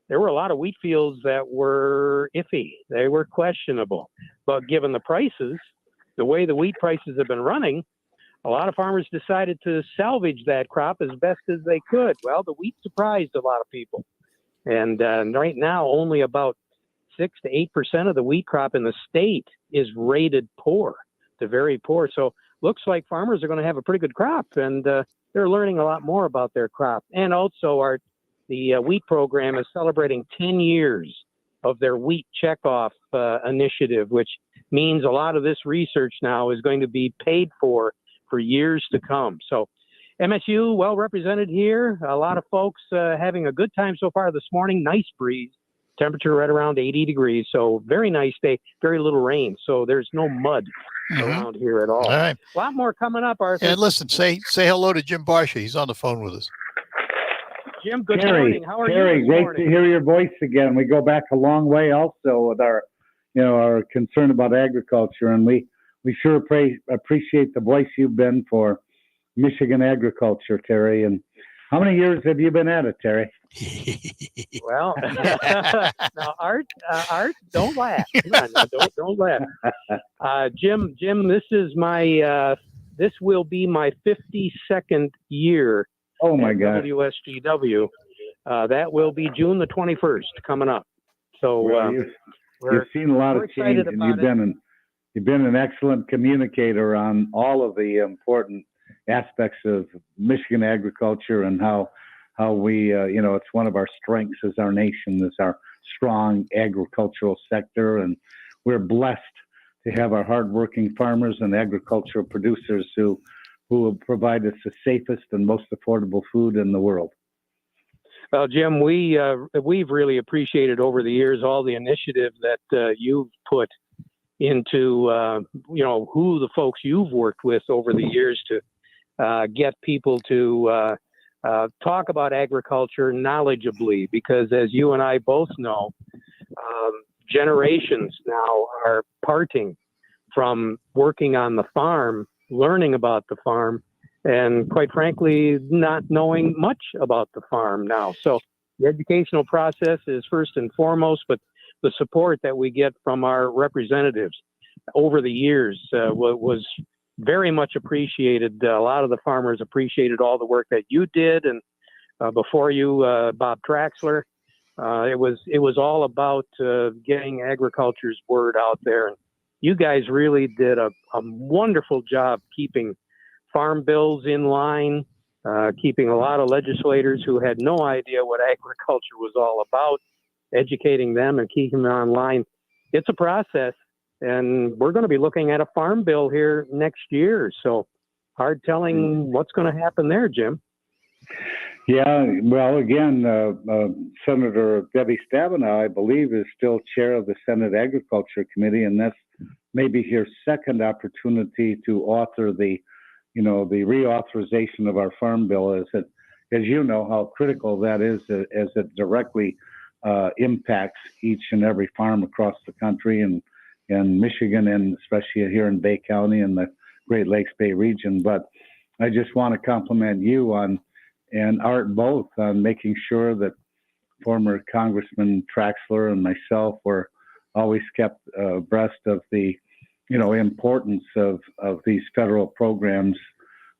there were a lot of wheat fields that were iffy. They were questionable. But given the prices, the way the wheat prices have been running, a lot of farmers decided to salvage that crop as best as they could. Well, the wheat surprised a lot of people. And right now, only about 6 to 8% of the wheat crop in the state is rated poor to very poor. So looks like farmers are going to have a pretty good crop, and they're learning a lot more about their crop. And also the wheat program is celebrating 10 years of their wheat checkoff initiative, which means a lot of this research now is going to be paid for years to come. So MSU well represented here. A lot of folks having a good time so far this morning. Nice breeze. Temperature right around 80 degrees. So very nice day. Very little rain. So there's no mud around here at all. All right. A lot more coming up, Arthur. And listen, say hello to Jim Barcia. He's on the phone with us. Jim, good Terry, morning. How are Terry, you this great morning? to hear your voice again. We go back a long way also with our concern about agriculture, and we sure appreciate the voice you've been for Michigan agriculture, Terry. And how many years have you been at it, Terry? Well, now Art, don't laugh. Come on, now, don't laugh. Jim, this is my this will be my 52nd year. Oh my God! WSGW. That will be June the 21st coming up. So you've seen a lot we're of change, excited and about you've been an excellent communicator on all of the important aspects of Michigan agriculture and how we it's one of our strengths as our nation, is our strong agricultural sector, and we're blessed to have our hardworking farmers and agricultural producers who will provide us the safest and most affordable food in the world. Well, Jim, we've really appreciated over the years all the initiative that you've put into who the folks you've worked with over the years to get people to talk about agriculture knowledgeably, because as you and I both know, generations now are parting from working on the farm, learning about the farm, and quite frankly, not knowing much about the farm now. So the educational process is first and foremost, but the support that we get from our representatives over the years was very much appreciated. A lot of the farmers appreciated all the work that you did, and before you, Bob Traxler, it was all about getting agriculture's word out there. And you guys really did a wonderful job keeping farm bills in line, keeping a lot of legislators who had no idea what agriculture was all about, educating them and keeping them online. It's a process, and we're going to be looking at a farm bill here next year. So hard telling what's going to happen there, Jim. Yeah, well, again, Senator Debbie Stabenow, I believe, is still chair of the Senate Agriculture Committee, and that's maybe her second opportunity to author the reauthorization of our farm bill. As you know how critical that is, as it directly impacts each and every farm across the country, and Michigan, and especially here in Bay County and the Great Lakes Bay region. But I just want to compliment you and Art both on making sure that former Congressman Traxler and myself were always kept abreast of the importance of these federal programs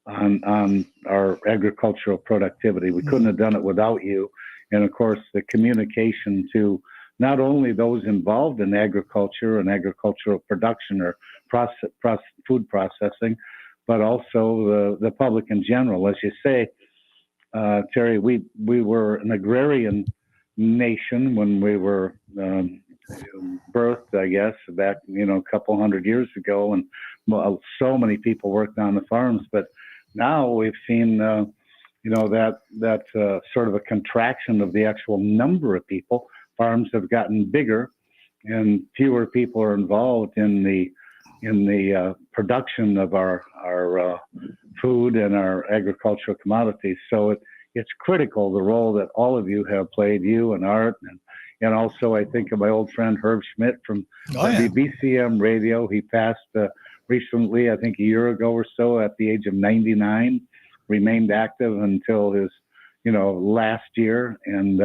on our agricultural productivity. We couldn't have done it without you. And of course, the communication to not only those involved in agriculture and agricultural production or food processing, but also the public in general. As you say, Terry, we were an agrarian nation when we were birthed, I guess, back a couple hundred years ago, and so many people worked on the farms. But now we've seen that sort of a contraction of the actual number of people. Farms have gotten bigger, and fewer people are involved in the production of our food and our agricultural commodities. So it's critical, the role that all of you have played, you and Art, and also I think of my old friend Herb Schmidt from BCM Radio. He passed recently, I think a year ago or so, at the age of 99, remained active until his last year. And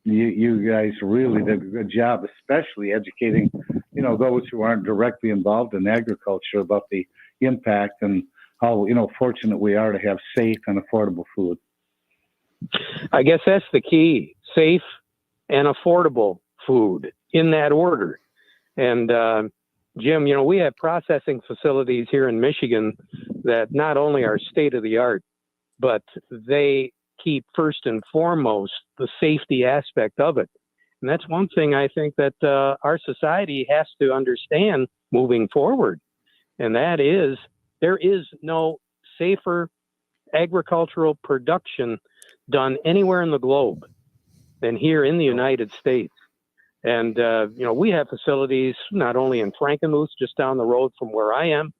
you guys really did a good job, especially educating those who aren't directly involved in agriculture about the impact and how fortunate we are to have safe and affordable food. I guess that's the key: safe and affordable food, in that order. And Jim, we have processing facilities here in Michigan that not only are state of the art, but they keep first and foremost the safety aspect of it. And that's one thing I think that our society has to understand moving forward. And that is, there is no safer agricultural production done anywhere in the globe than here in the United States. And, we have facilities not only in Frankenmuth, just down the road from where I am,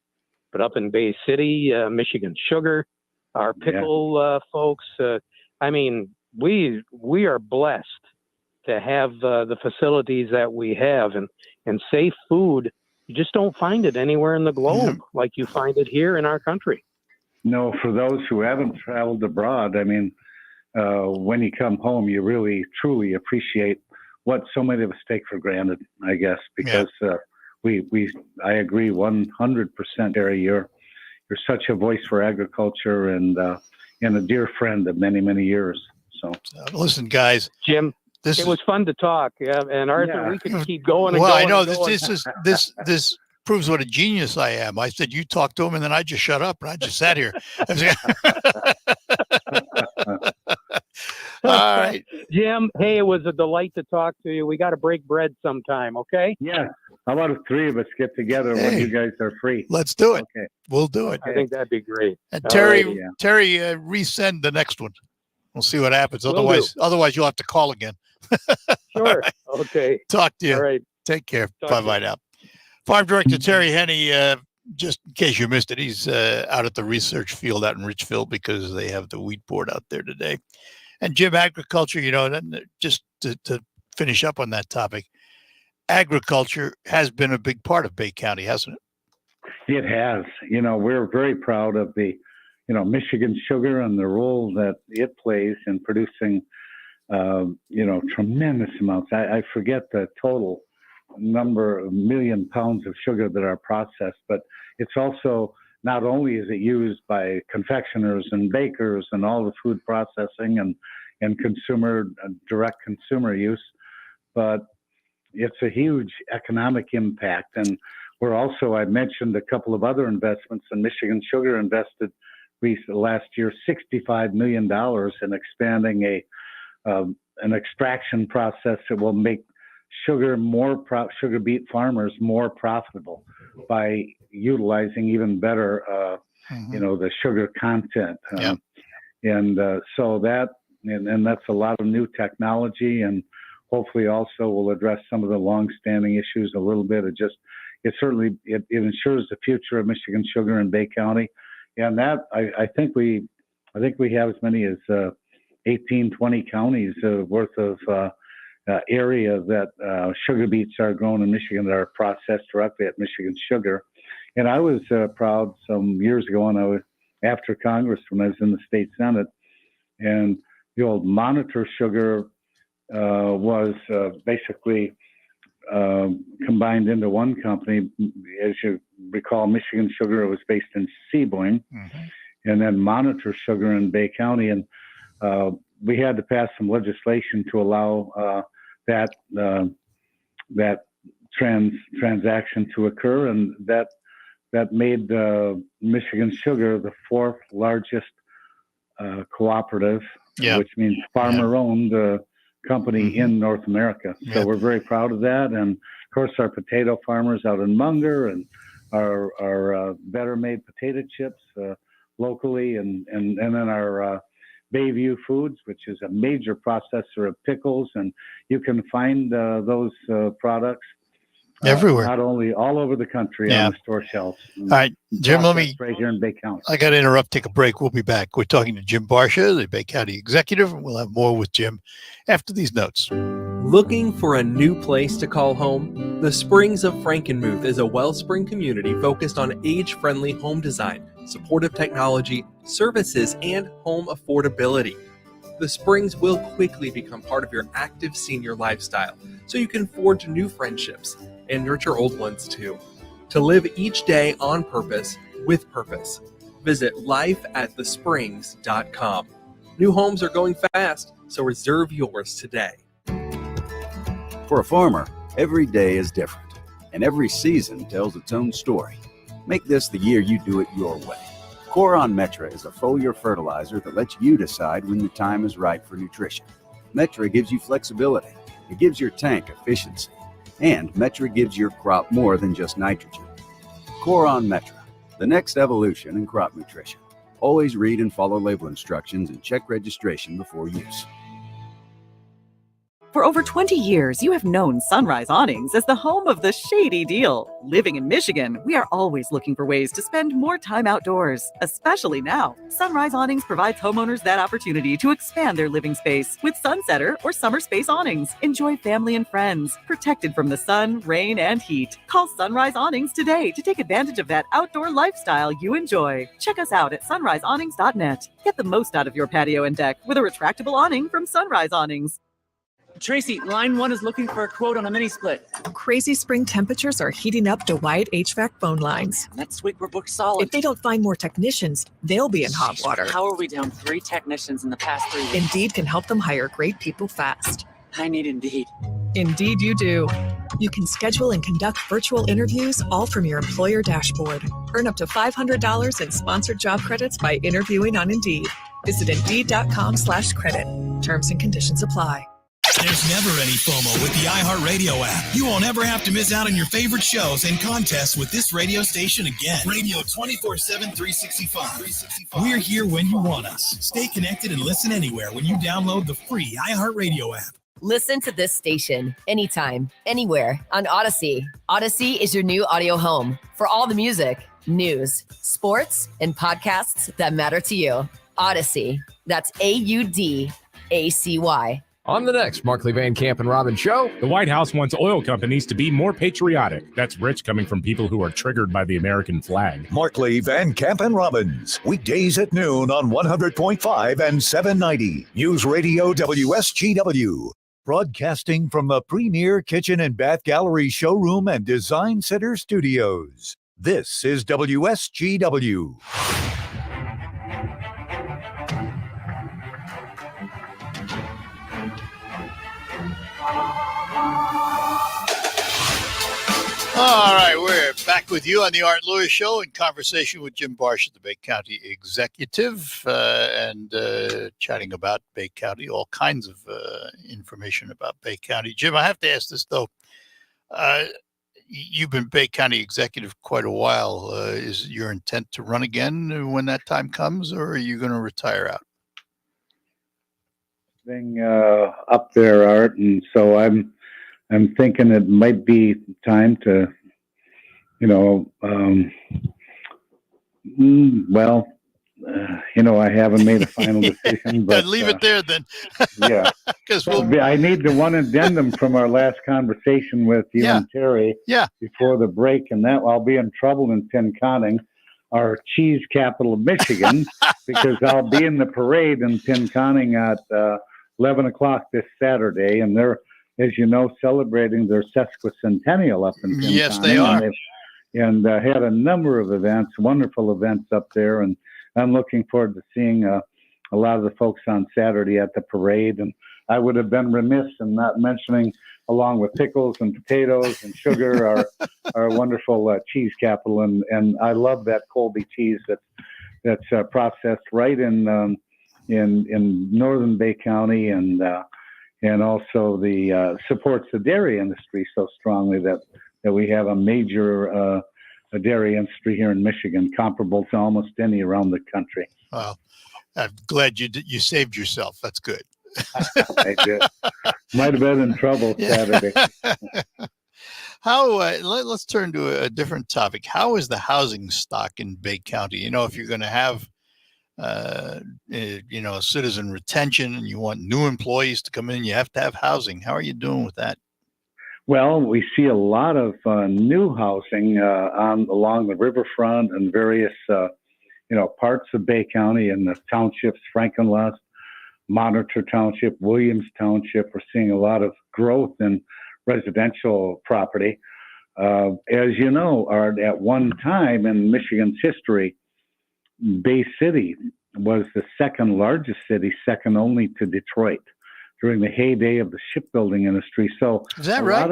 but up in Bay City, Michigan Sugar, our pickle folks. We are blessed to have the facilities that we have, and safe food. You just don't find it anywhere in the globe like you find it here in our country. No, for those who haven't traveled abroad, when you come home, you really, truly appreciate what so many of us take for granted, I guess, because I agree 100%, Terry. You're such a voice for agriculture and a dear friend of many, many years. So listen, guys, Jim, It was fun to talk. Yeah, and Arthur, we could keep going. Well, and going I know and going. this proves what a genius I am. I said you talk to him, and then I just shut up and I just sat here. All right, Jim. Hey, it was a delight to talk to you. We got to break bread sometime, okay? Yeah. How about if three of us get together when you guys are free? Let's do it. Okay. We'll do it. I think that'd be great. And Terry, Alrighty, yeah. Terry, resend the next one. We'll see what happens. Will Otherwise, you'll have to call again. Sure. Okay. Talk to you. All right. Take care. Talk Bye to bye you. now. Farm Director Terry Henney, just in case you missed it, he's out at the research field out in Richfield because they have the wheat board out there today. And Jim, agriculture, just to finish up on that topic, agriculture has been a big part of Bay County, hasn't it? It has. We're very proud of the, Michigan sugar and the role that it plays in producing, tremendous amounts. I forget the total number of million pounds of sugar that are processed, but it's also not only is it used by confectioners and bakers and all the food processing and consumer direct consumer use, but it's a huge economic impact. And we're also, I mentioned a couple of other investments, and Michigan Sugar invested last year $65 million in expanding an extraction process that will make sugar beet farmers more profitable by utilizing even better, the sugar content. So that's a lot of new technology, and hopefully also will address some of the long-standing issues a little bit. It ensures the future of Michigan Sugar in Bay County, and that I think we have as many as 18, 20 counties worth of area that sugar beets are grown in Michigan that are processed directly at Michigan Sugar. And I was proud some years ago when I was after Congress, when I was in the state Senate, and the old Monitor Sugar was basically combined into one company. As you recall, Michigan Sugar was based in Sebring, and then Monitor Sugar in Bay County. And we had to pass some legislation to allow that transaction to occur, and that made Michigan Sugar the fourth largest cooperative, which means farmer-owned company in North America. So we're very proud of that. And of course, our potato farmers out in Munger and our better made potato chips locally, and then our Bayview Foods, which is a major processor of pickles, and you can find those products everywhere, not only all over the country on the store shelves. All right, Jim, right here in Bay County. I got to interrupt, take a break. We'll be back. We're talking to Jim Barcia, the Bay County executive, and we'll have more with Jim after these notes. Looking for a new place to call home? The Springs of Frankenmuth is a wellspring community focused on age-friendly home design, supportive technology, services, and home affordability. The Springs will quickly become part of your active senior lifestyle, so you can forge new friendships and nurture old ones too. To live each day on purpose, with purpose. Visit lifeatthesprings.com. New homes are going fast, so reserve yours today. For a farmer, every day is different, and every season tells its own story. Make this the year you do it your way. Coron Metra is a foliar fertilizer that lets you decide when the time is right for nutrition. Metra gives you flexibility. It gives your tank efficiency. And Metra gives your crop more than just nitrogen. Coron Metra, the next evolution in crop nutrition. Always read and follow label instructions and check registration before use. For over 20 years, you have known Sunrise Awnings as the home of the shady deal. Living in Michigan, we are always looking for ways to spend more time outdoors, especially now. Sunrise Awnings provides homeowners that opportunity to expand their living space with Sunsetter or Summer Space Awnings. Enjoy family and friends, protected from the sun, rain, and heat. Call Sunrise Awnings today to take advantage of that outdoor lifestyle you enjoy. Check us out at sunriseawnings.net. Get the most out of your patio and deck with a retractable awning from Sunrise Awnings. Tracy, line 1 is looking for a quote on a mini split. Crazy spring temperatures are heating up Dwight HVAC phone lines. Next week, we're booked solid. If they don't find more technicians, they'll be in hot water. How are we down 3 technicians in the past 3 weeks? Indeed can help them hire great people fast. I need Indeed. Indeed, you do. You can schedule and conduct virtual interviews all from your employer dashboard. Earn up to $500 in sponsored job credits by interviewing on Indeed. Visit Indeed.com/credit. Terms and conditions apply. There's never any FOMO with the iHeartRadio app. You won't ever have to miss out on your favorite shows and contests with this radio station again. Radio 24/7, 365. We're here when you want us. Stay connected and listen anywhere when you download the free iHeartRadio app. Listen to this station anytime, anywhere on Odyssey. Odyssey is your new audio home for all the music, news, sports, and podcasts that matter to you. Odyssey. That's AUDACY. On the next Markley Van Camp and Robin show, the White House wants oil companies to be more patriotic. That's rich coming from people who are triggered by the American flag. Markley, Van Camp, and Robbins. Weekdays at noon on 100.5 and 790. News Radio WSGW. Broadcasting from the premier kitchen and bath gallery showroom and design center studios. This is WSGW. All right, we're back with you on the Art Lewis Show in conversation with Jim Barcia, the Bay County Executive, and chatting about Bay County, all kinds of information about Bay County. Jim, I have to ask this, though. You've been Bay County Executive quite a while. Is your intent to run again when that time comes, or are you going to retire out? Thing up there, Art, and so I'm thinking it might be time to, I haven't made a final decision. But leave it there then. Yeah. Because I need the one addendum from our last conversation with you and Terry before the break, and that I'll be in trouble in Pinconning, our cheese capital of Michigan, because I'll be in the parade in Pinconning at 11 o'clock this Saturday, and they're, as you know, celebrating their sesquicentennial up in Pinconning. Yes, they are. And had a number of events, wonderful events up there, and I'm looking forward to seeing a lot of the folks on Saturday at the parade. And I would have been remiss in not mentioning, along with pickles and potatoes and sugar, our wonderful cheese capital. And I love that Colby cheese that's processed right in northern Bay County, and also the supports the dairy industry so strongly that we have a major a dairy industry here in Michigan, comparable to almost any around the country. Well, I'm glad you saved yourself. That's good. I did. Might have been in trouble Saturday. How? Let's turn to a different topic. How is the housing stock in Bay County? If you're going to have, citizen retention and you want new employees to come in, you have to have housing. How are you doing with that? Well, we see a lot of new housing along the riverfront and various, parts of Bay County and the townships, Frankenlust, Monitor Township, Williams Township. We're seeing a lot of growth in residential property. As you know, Art, at one time in Michigan's history, Bay City was the second largest city, second only to Detroit, during the heyday of the shipbuilding industry. So is that right?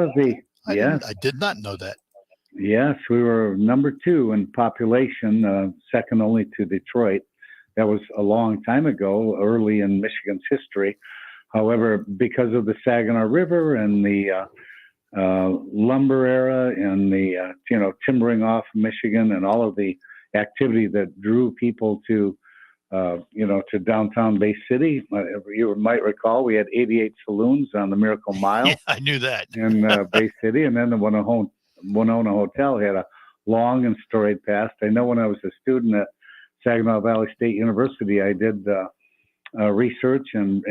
I did not know that. Yes, we were number 2 in population, second only to Detroit. That was a long time ago, early in Michigan's history. However, because of the Saginaw River and the lumber era and the timbering off Michigan and all of the activity that drew people to to downtown Bay City. You might recall we had 88 saloons on the Miracle Mile. Yeah, I knew that. In Bay City. And then the Winona Hotel had a long and storied past. I know when I was a student at Saginaw Valley State University, I did research and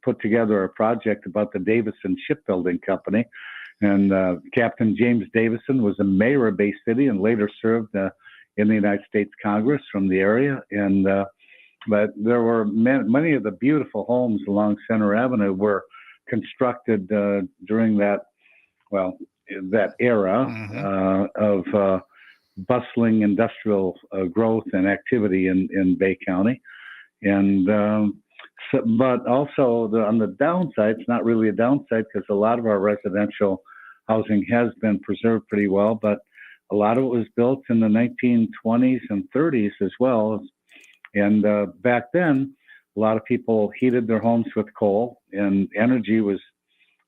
put together a project about the Davison Shipbuilding Company. And Captain James Davison was a mayor of Bay City and later served in the United States Congress from the area. And but there were many of the beautiful homes along Center Avenue were constructed during that era of bustling industrial growth and activity in Bay County. And So, but also on the downside, it's not really a downside because a lot of our residential housing has been preserved pretty well, but a lot of it was built in the 1920s and 30s as well. And back then, a lot of people heated their homes with coal, and energy was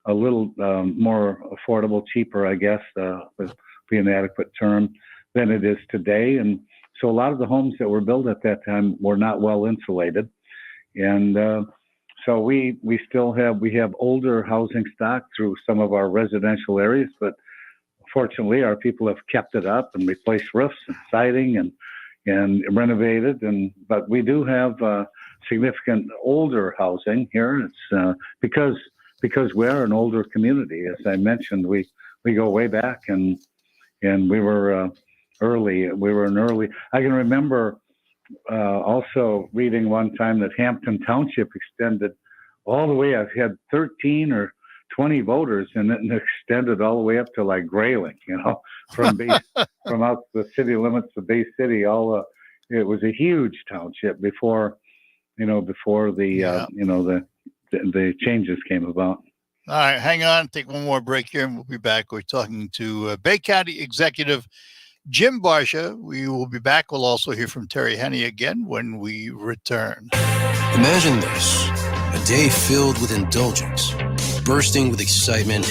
a little more affordable, cheaper, I guess, would be an adequate term, than it is today. And so a lot of the homes that were built at that time were not well insulated. And so we have older housing stock through some of our residential areas, but fortunately our people have kept it up and replaced roofs and siding and renovated. But we do have significant older housing here. It's because we're an older community. As I mentioned, we go way back, and we were early. We were an early. I can remember also reading one time that Hampton Township extended all the way. I've had 13 or 20 voters, and it extended all the way up to like Grayling, from from out the city limits of Bay City. It was a huge township before the changes came about. All right, hang on. Take one more break here, and we'll be back. We're talking to Bay County Executive Jim Barcia. We will be back. We'll also hear from Terry Henney again when we return. Imagine this, a day filled with indulgence, bursting with excitement,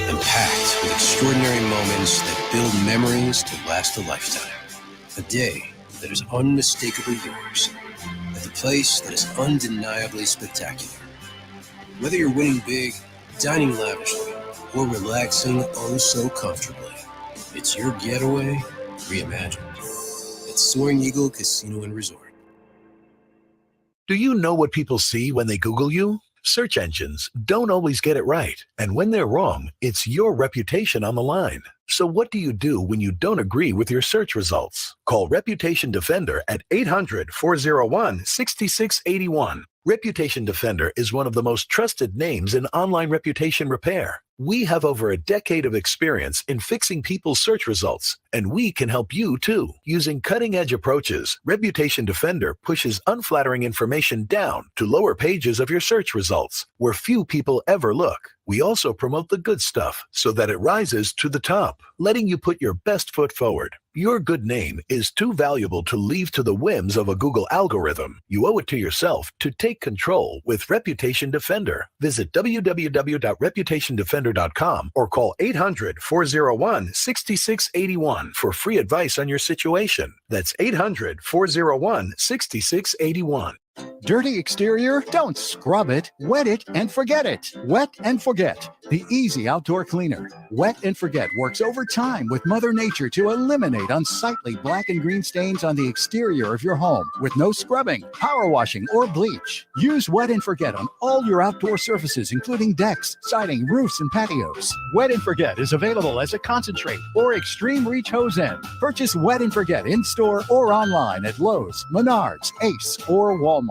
and packed with extraordinary moments that build memories to last a lifetime. A day that is unmistakably yours, at the place that is undeniably spectacular. Whether you're winning big, dining lavishly, or relaxing oh so comfortably, it's your getaway reimagined. It's Soaring Eagle Casino and Resort. Do you know what people see when they Google you? Search engines don't always get it right. And when they're wrong, it's your reputation on the line. So what do you do when you don't agree with your search results? Call Reputation Defender at 800-401-6681. Reputation Defender is one of the most trusted names in online reputation repair. We have over a decade of experience in fixing people's search results, and we can help you too. Using cutting-edge approaches, Reputation Defender pushes unflattering information down to lower pages of your search results, where few people ever look. We also promote the good stuff so that it rises to the top, letting you put your best foot forward. Your good name is too valuable to leave to the whims of a Google algorithm. You owe it to yourself to take control with Reputation Defender. Visit www.reputationdefender.com or call 800-401-6681 for free advice on your situation. That's 800-401-6681. Dirty exterior? Don't scrub it. Wet it and forget it. Wet and Forget, the easy outdoor cleaner. Wet and Forget works overtime with Mother Nature to eliminate unsightly black and green stains on the exterior of your home with no scrubbing, power washing, or bleach. Use Wet and Forget on all your outdoor surfaces, including decks, siding, roofs, and patios. Wet and Forget is available as a concentrate or extreme reach hose end. Purchase Wet and Forget in-store or online at Lowe's, Menards, Ace, or Walmart.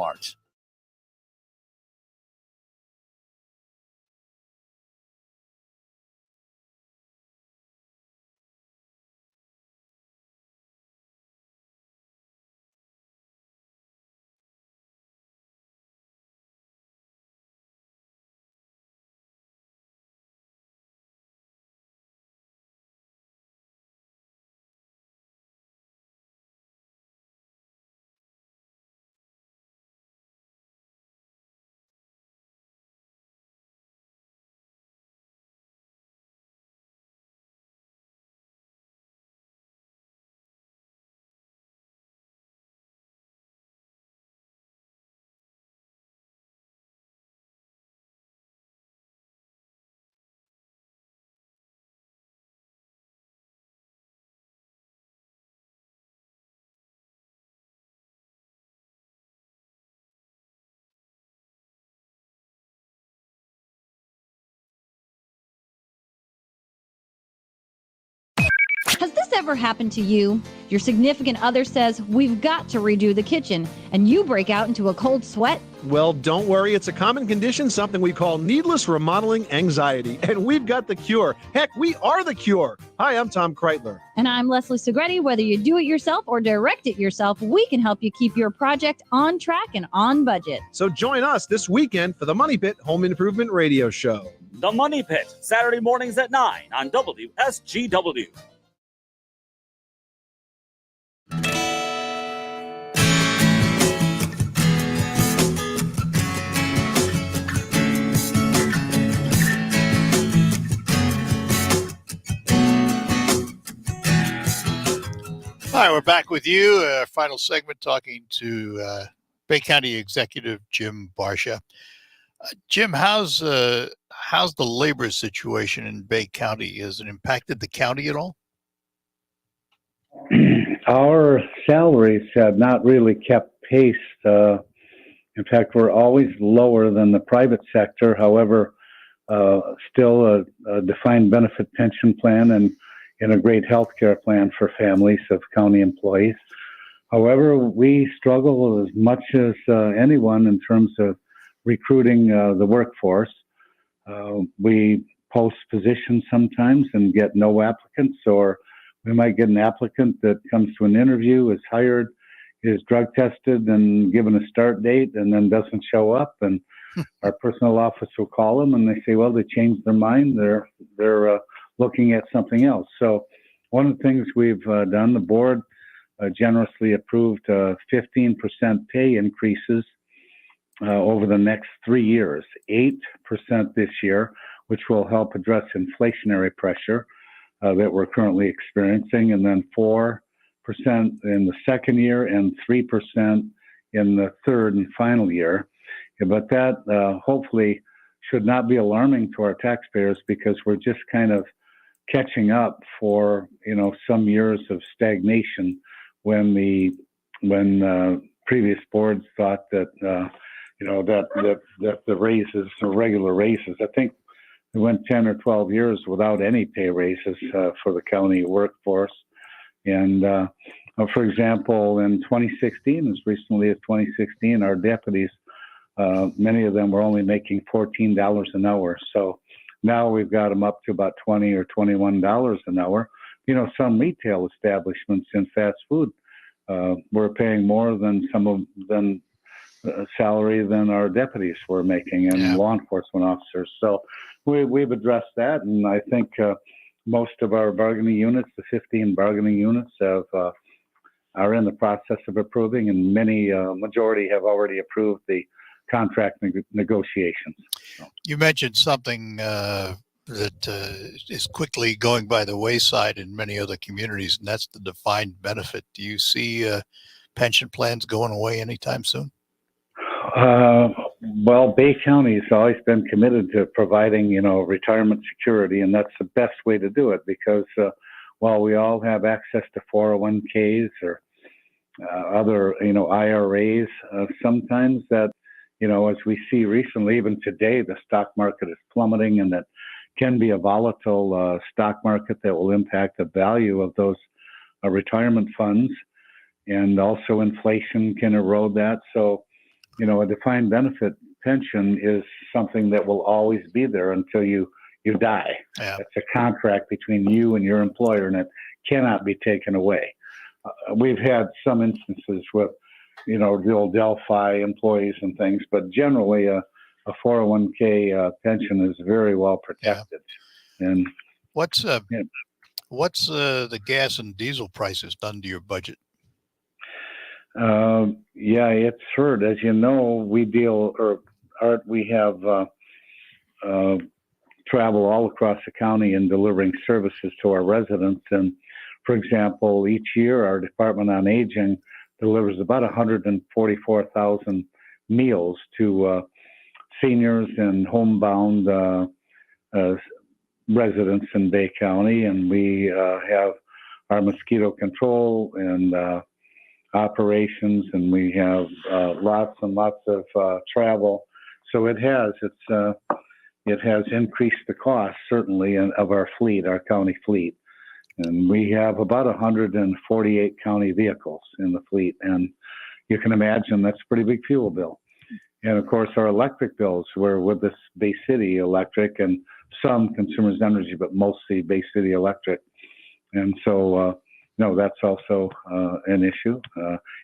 Has this ever happened to you? Your significant other says, we've got to redo the kitchen, and you break out into a cold sweat? Well, don't worry. It's a common condition, something we call needless remodeling anxiety, and we've got the cure. Heck, we are the cure. Hi, I'm Tom Kreitler. And I'm Leslie Segretti. Whether you do it yourself or direct it yourself, we can help you keep your project on track and on budget. So join us this weekend for the Money Pit Home Improvement Radio Show. The Money Pit, Saturday mornings at 9 on WSGW. All right, we're back with you. Final segment talking to Bay County Executive Jim Barcia. Jim, how's the labor situation in Bay County? Has it impacted the county at all? Our salaries have not really kept pace. In fact, we're always lower than the private sector. However, still a defined benefit pension plan and a great health care plan for families of county employees. However, we struggle as much as anyone in terms of recruiting the workforce. We post positions sometimes and get no applicants, or we might get an applicant that comes to an interview, is hired, is drug tested and given a start date, and then doesn't show up. And our personnel office will call them and they say, well, they changed their mind. They're looking at something else. So one of the things we've done, the board generously approved 15% pay increases over the next 3 years, 8% this year, which will help address inflationary pressure that we're currently experiencing, and then 4% in the second year and 3% in the third and final year. But that hopefully should not be alarming to our taxpayers, because we're just kind of catching up for some years of stagnation when previous boards thought that that the raises are regular raises. I think we went 10 or 12 years without any pay raises for the county workforce. And for example, in 2016, as recently as 2016, our deputies, many of them were only making $14 an hour. So now we've got them up to about $20 or $21 an hour. Some retail establishments in fast food were paying more than salary than our deputies were making, and law enforcement officers. So we've addressed that, and I think most of our bargaining units, the 15 bargaining units, are in the process of approving, and majority have already approved the contract negotiations. So. You mentioned something that is quickly going by the wayside in many other communities, and that's the defined benefit. Do you see pension plans going away anytime soon? Well, Bay County has always been committed to providing, retirement security, and that's the best way to do it, because while we all have access to 401ks or other, IRAs, sometimes that, as we see recently, even today, the stock market is plummeting, and that can be a volatile stock market that will impact the value of those retirement funds, and also inflation can erode that. So, a defined benefit pension is something that will always be there until you die. Yeah. It's a contract between you and your employer, and it cannot be taken away. We've had some instances with, the old Delphi employees and things, but generally a 401k pension is very well protected. Yeah. And what's the gas and diesel prices done to your budget? Yeah, it's hurt. As you know, we have travel all across the county in delivering services to our residents. And for example, each year our Department on Aging delivers about 144,000 meals to seniors and homebound residents in Bay County. And we have our mosquito control and operations, and we have lots and lots of travel. So it has increased the cost, certainly, of our fleet, our county fleet. And we have about 148 county vehicles in the fleet. And you can imagine that's a pretty big fuel bill. And of course, our electric bills, we're with this Bay City Electric and some Consumers Energy, but mostly Bay City Electric. And so, that's also an issue,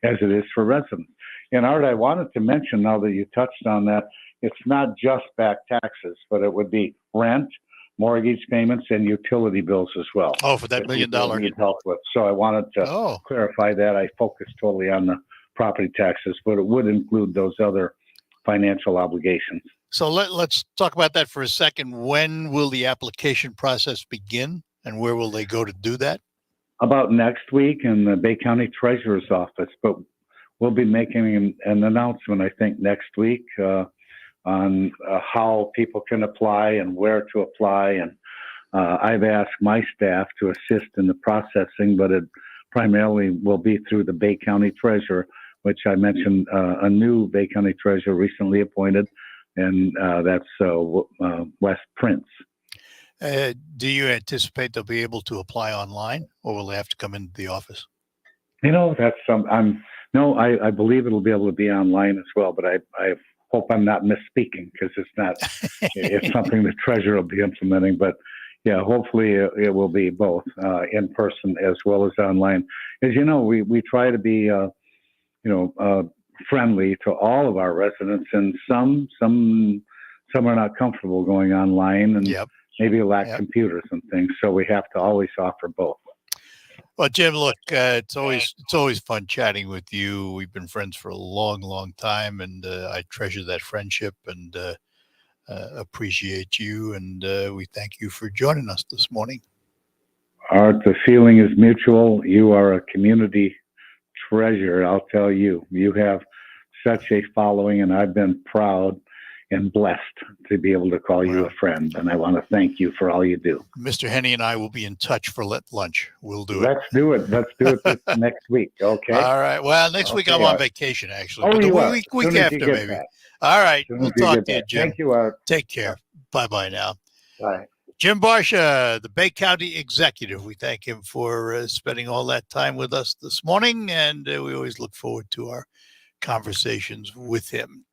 as it is for residents. And Art, I wanted to mention, now that you touched on that, it's not just back taxes, but it would be rent, mortgage payments, and utility bills as well. Oh, for that $1 million. Need help with. So I wanted to clarify that. I focused totally on the property taxes, but it would include those other financial obligations. So let's talk about that for a second. When will the application process begin, and where will they go to do that? About Next week in the Bay County Treasurer's Office, but we'll be making an announcement, I think, next week on how people can apply and where to apply. And I've asked my staff to assist in the processing, but it primarily will be through the Bay County Treasurer, which I mentioned, a new Bay County Treasurer recently appointed, and that's Wes Prince. Do you anticipate they'll be able to apply online, or will they have to come into the office? That's I believe it'll be able to be online as well, but I hope I'm not misspeaking, because it's not. It's something the treasurer will be implementing, but yeah, hopefully it will be both in person as well as online. As you know, we try to be friendly to all of our residents, and some are not comfortable going online, and maybe lack computers and things. So we have to always offer both. Well, Jim, look, it's always fun chatting with you. We've been friends for a long, long time, and I treasure that friendship and appreciate you. And we thank you for joining us this morning. Art, the feeling is mutual. You are a community treasure. I'll tell you, you have such a following, and I've been proud and blessed to be able to call you a friend. And I want to thank you for all you do. Mr. Henney and I will be in touch for lunch. We'll do it. Let's do it this next week. Okay. All right. Well, next week I'm on vacation, actually. But the week after, maybe. That. All right. We'll talk to you, Jim. Thank you, Art. Take care. Bye-bye now. Bye. Jim Barcia, the Bay County Executive. We thank him for spending all that time with us this morning, and we always look forward to our conversations with him.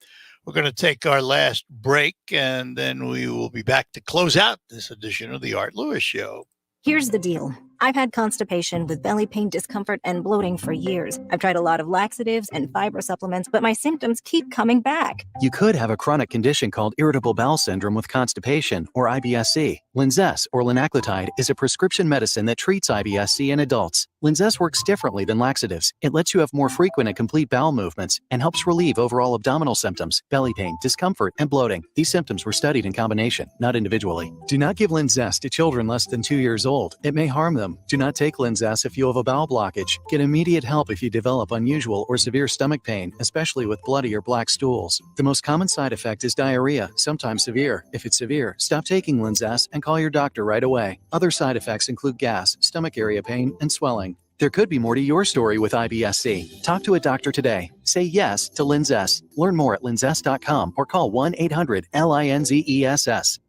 We're going to take our last break, and then we will be back to close out this edition of the Art Lewis Show. Here's the deal. I've had constipation with belly pain, discomfort, and bloating for years. I've tried a lot of laxatives and fiber supplements, but my symptoms keep coming back. You could have a chronic condition called irritable bowel syndrome with constipation, or IBS-C. Linzess, or linaclotide, is a prescription medicine that treats IBS-C in adults. Linzess works differently than laxatives. It lets you have more frequent and complete bowel movements and helps relieve overall abdominal symptoms, belly pain, discomfort, and bloating. These symptoms were studied in combination, not individually. Do not give Linzess to children less than 2 years old. It may harm them. Do not take Linzess if you have a bowel blockage. Get immediate help if you develop unusual or severe stomach pain, especially with bloody or black stools. The most common side effect is diarrhea, sometimes severe. If it's severe, stop taking Linzess and call your doctor right away. Other side effects include gas, stomach area pain, and swelling. There could be more to your story with IBS-C. Talk to a doctor today. Say yes to Linzess. Learn more at linzess.com or call 1-800-LINZESS.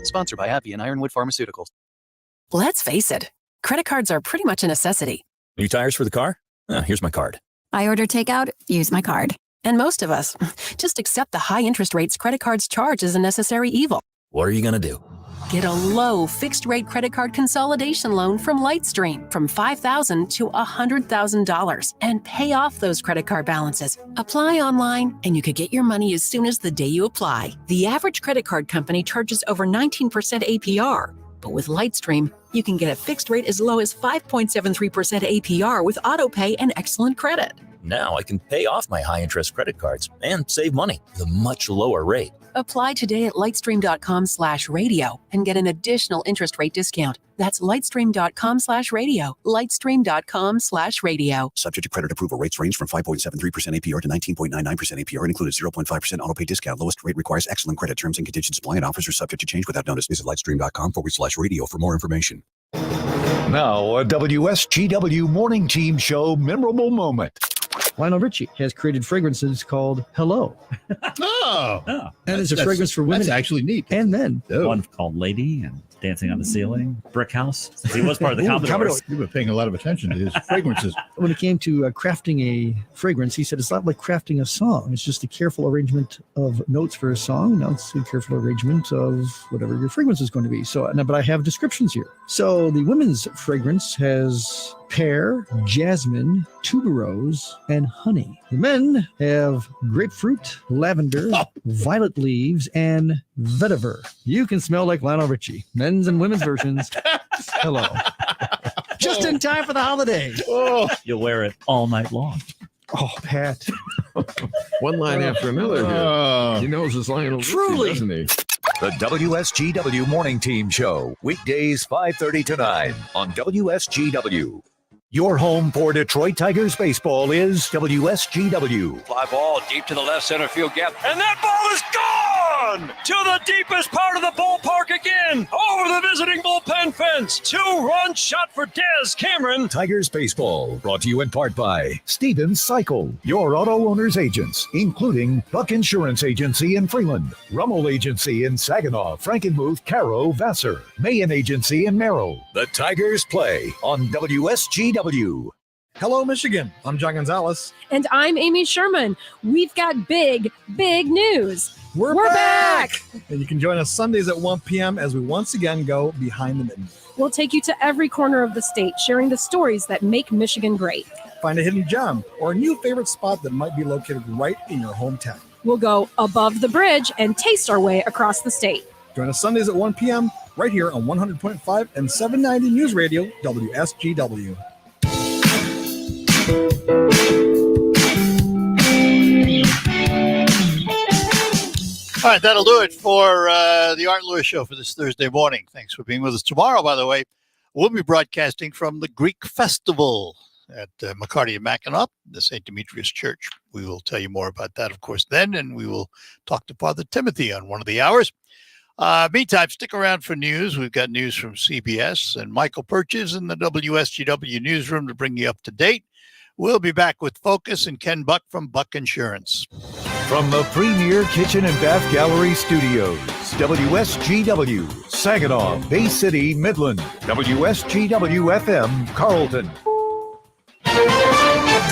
Sponsored by AbbVie and Ironwood Pharmaceuticals. Let's face it, credit cards are pretty much a necessity. New tires for the car? Here's my card. I order takeout, use my card. And most of us just accept the high interest rates credit cards charge as a necessary evil. What are you going to do? Get a low fixed-rate credit card consolidation loan from Lightstream from $5,000 to $100,000 and pay off those credit card balances. Apply online, and you could get your money as soon as the day you apply. The average credit card company charges over 19% APR. But with Lightstream, you can get a fixed rate as low as 5.73% APR with autopay and excellent credit. Now I can pay off my high-interest credit cards and save money with a much lower rate. Apply today at lightstream.com/radio and get an additional interest rate discount. That's lightstream.com/radio. Lightstream.com/radio. Subject to credit approval. Rates range from 5.73% APR to 19.99% APR and included 0.5% autopay discount. Lowest rate requires excellent credit. Terms and conditions apply, and offers are subject to change without notice. Visit lightstream.com/radio for more information. Now, a WSGW Morning Team Show memorable moment. Lionel Richie has created fragrances called Hello. Oh. And it's a fragrance for women. That's actually neat. And men. One called Lady. Dancing on the Ceiling, Brick House, since he was part of the Commodores. You've been paying a lot of attention to his fragrances. When it came to crafting a fragrance, he said it's not like crafting a song. It's just a careful arrangement of notes for a song. Now it's a careful arrangement of whatever your fragrance is going to be. So, but I have descriptions here. So the women's fragrance has pear, jasmine, tuberose, and honey. The men have grapefruit, lavender, violet leaves, and vetiver. You can smell like Lionel Richie. Men's and women's versions. Hello. Just in time for the holidays. Oh. You'll wear it all night long. Oh, Pat. One line after another here. He knows his Lionel Richie, doesn't he? The WSGW Morning Team Show, weekdays 5:30 to 9 on WSGW. Your home for Detroit Tigers baseball is WSGW. Fly ball deep to the left center field gap, and that ball is gone to the deepest part of the ballpark again, over the visiting bullpen fence. 2-run shot for Des Cameron. Tigers baseball, brought to you in part by Stevens Cycle, your auto owner's agents, including Buck Insurance Agency in Freeland, Rummel Agency in Saginaw, Frankenmuth, Caro, Vassar, Mayan Agency in Merrill. The Tigers play on WSGW. Hello, Michigan. I'm John Gonzalez. And I'm Amy Sherman. We've got big news. We're back! And you can join us Sundays at 1 p.m. as we once again go behind the mitten. We'll take you to every corner of the state, sharing the stories that make Michigan great. Find a hidden gem or a new favorite spot that might be located right in your hometown. We'll go above the bridge and taste our way across the state. Join us Sundays at 1 p.m. right here on 100.5 and 790 News Radio, WSGW. All right, that'll do it for the Art Lewis Show for this Thursday morning. Thanks for being with us. Tomorrow, by the way, we'll be broadcasting from the Greek Festival at McCarty and Mackinac, the St. Demetrius Church. We will tell you more about that, of course, then, and we will talk to Father Timothy on one of the hours. Meantime, stick around for news. We've got news from CBS, and Michael Purchase in the WSGW newsroom to bring you up to date. We'll be back with Focus and Ken Buck from Buck Insurance. From the Premier Kitchen and Bath Gallery Studios, WSGW, Saginaw, Bay City, Midland, WSGW FM, Carlton.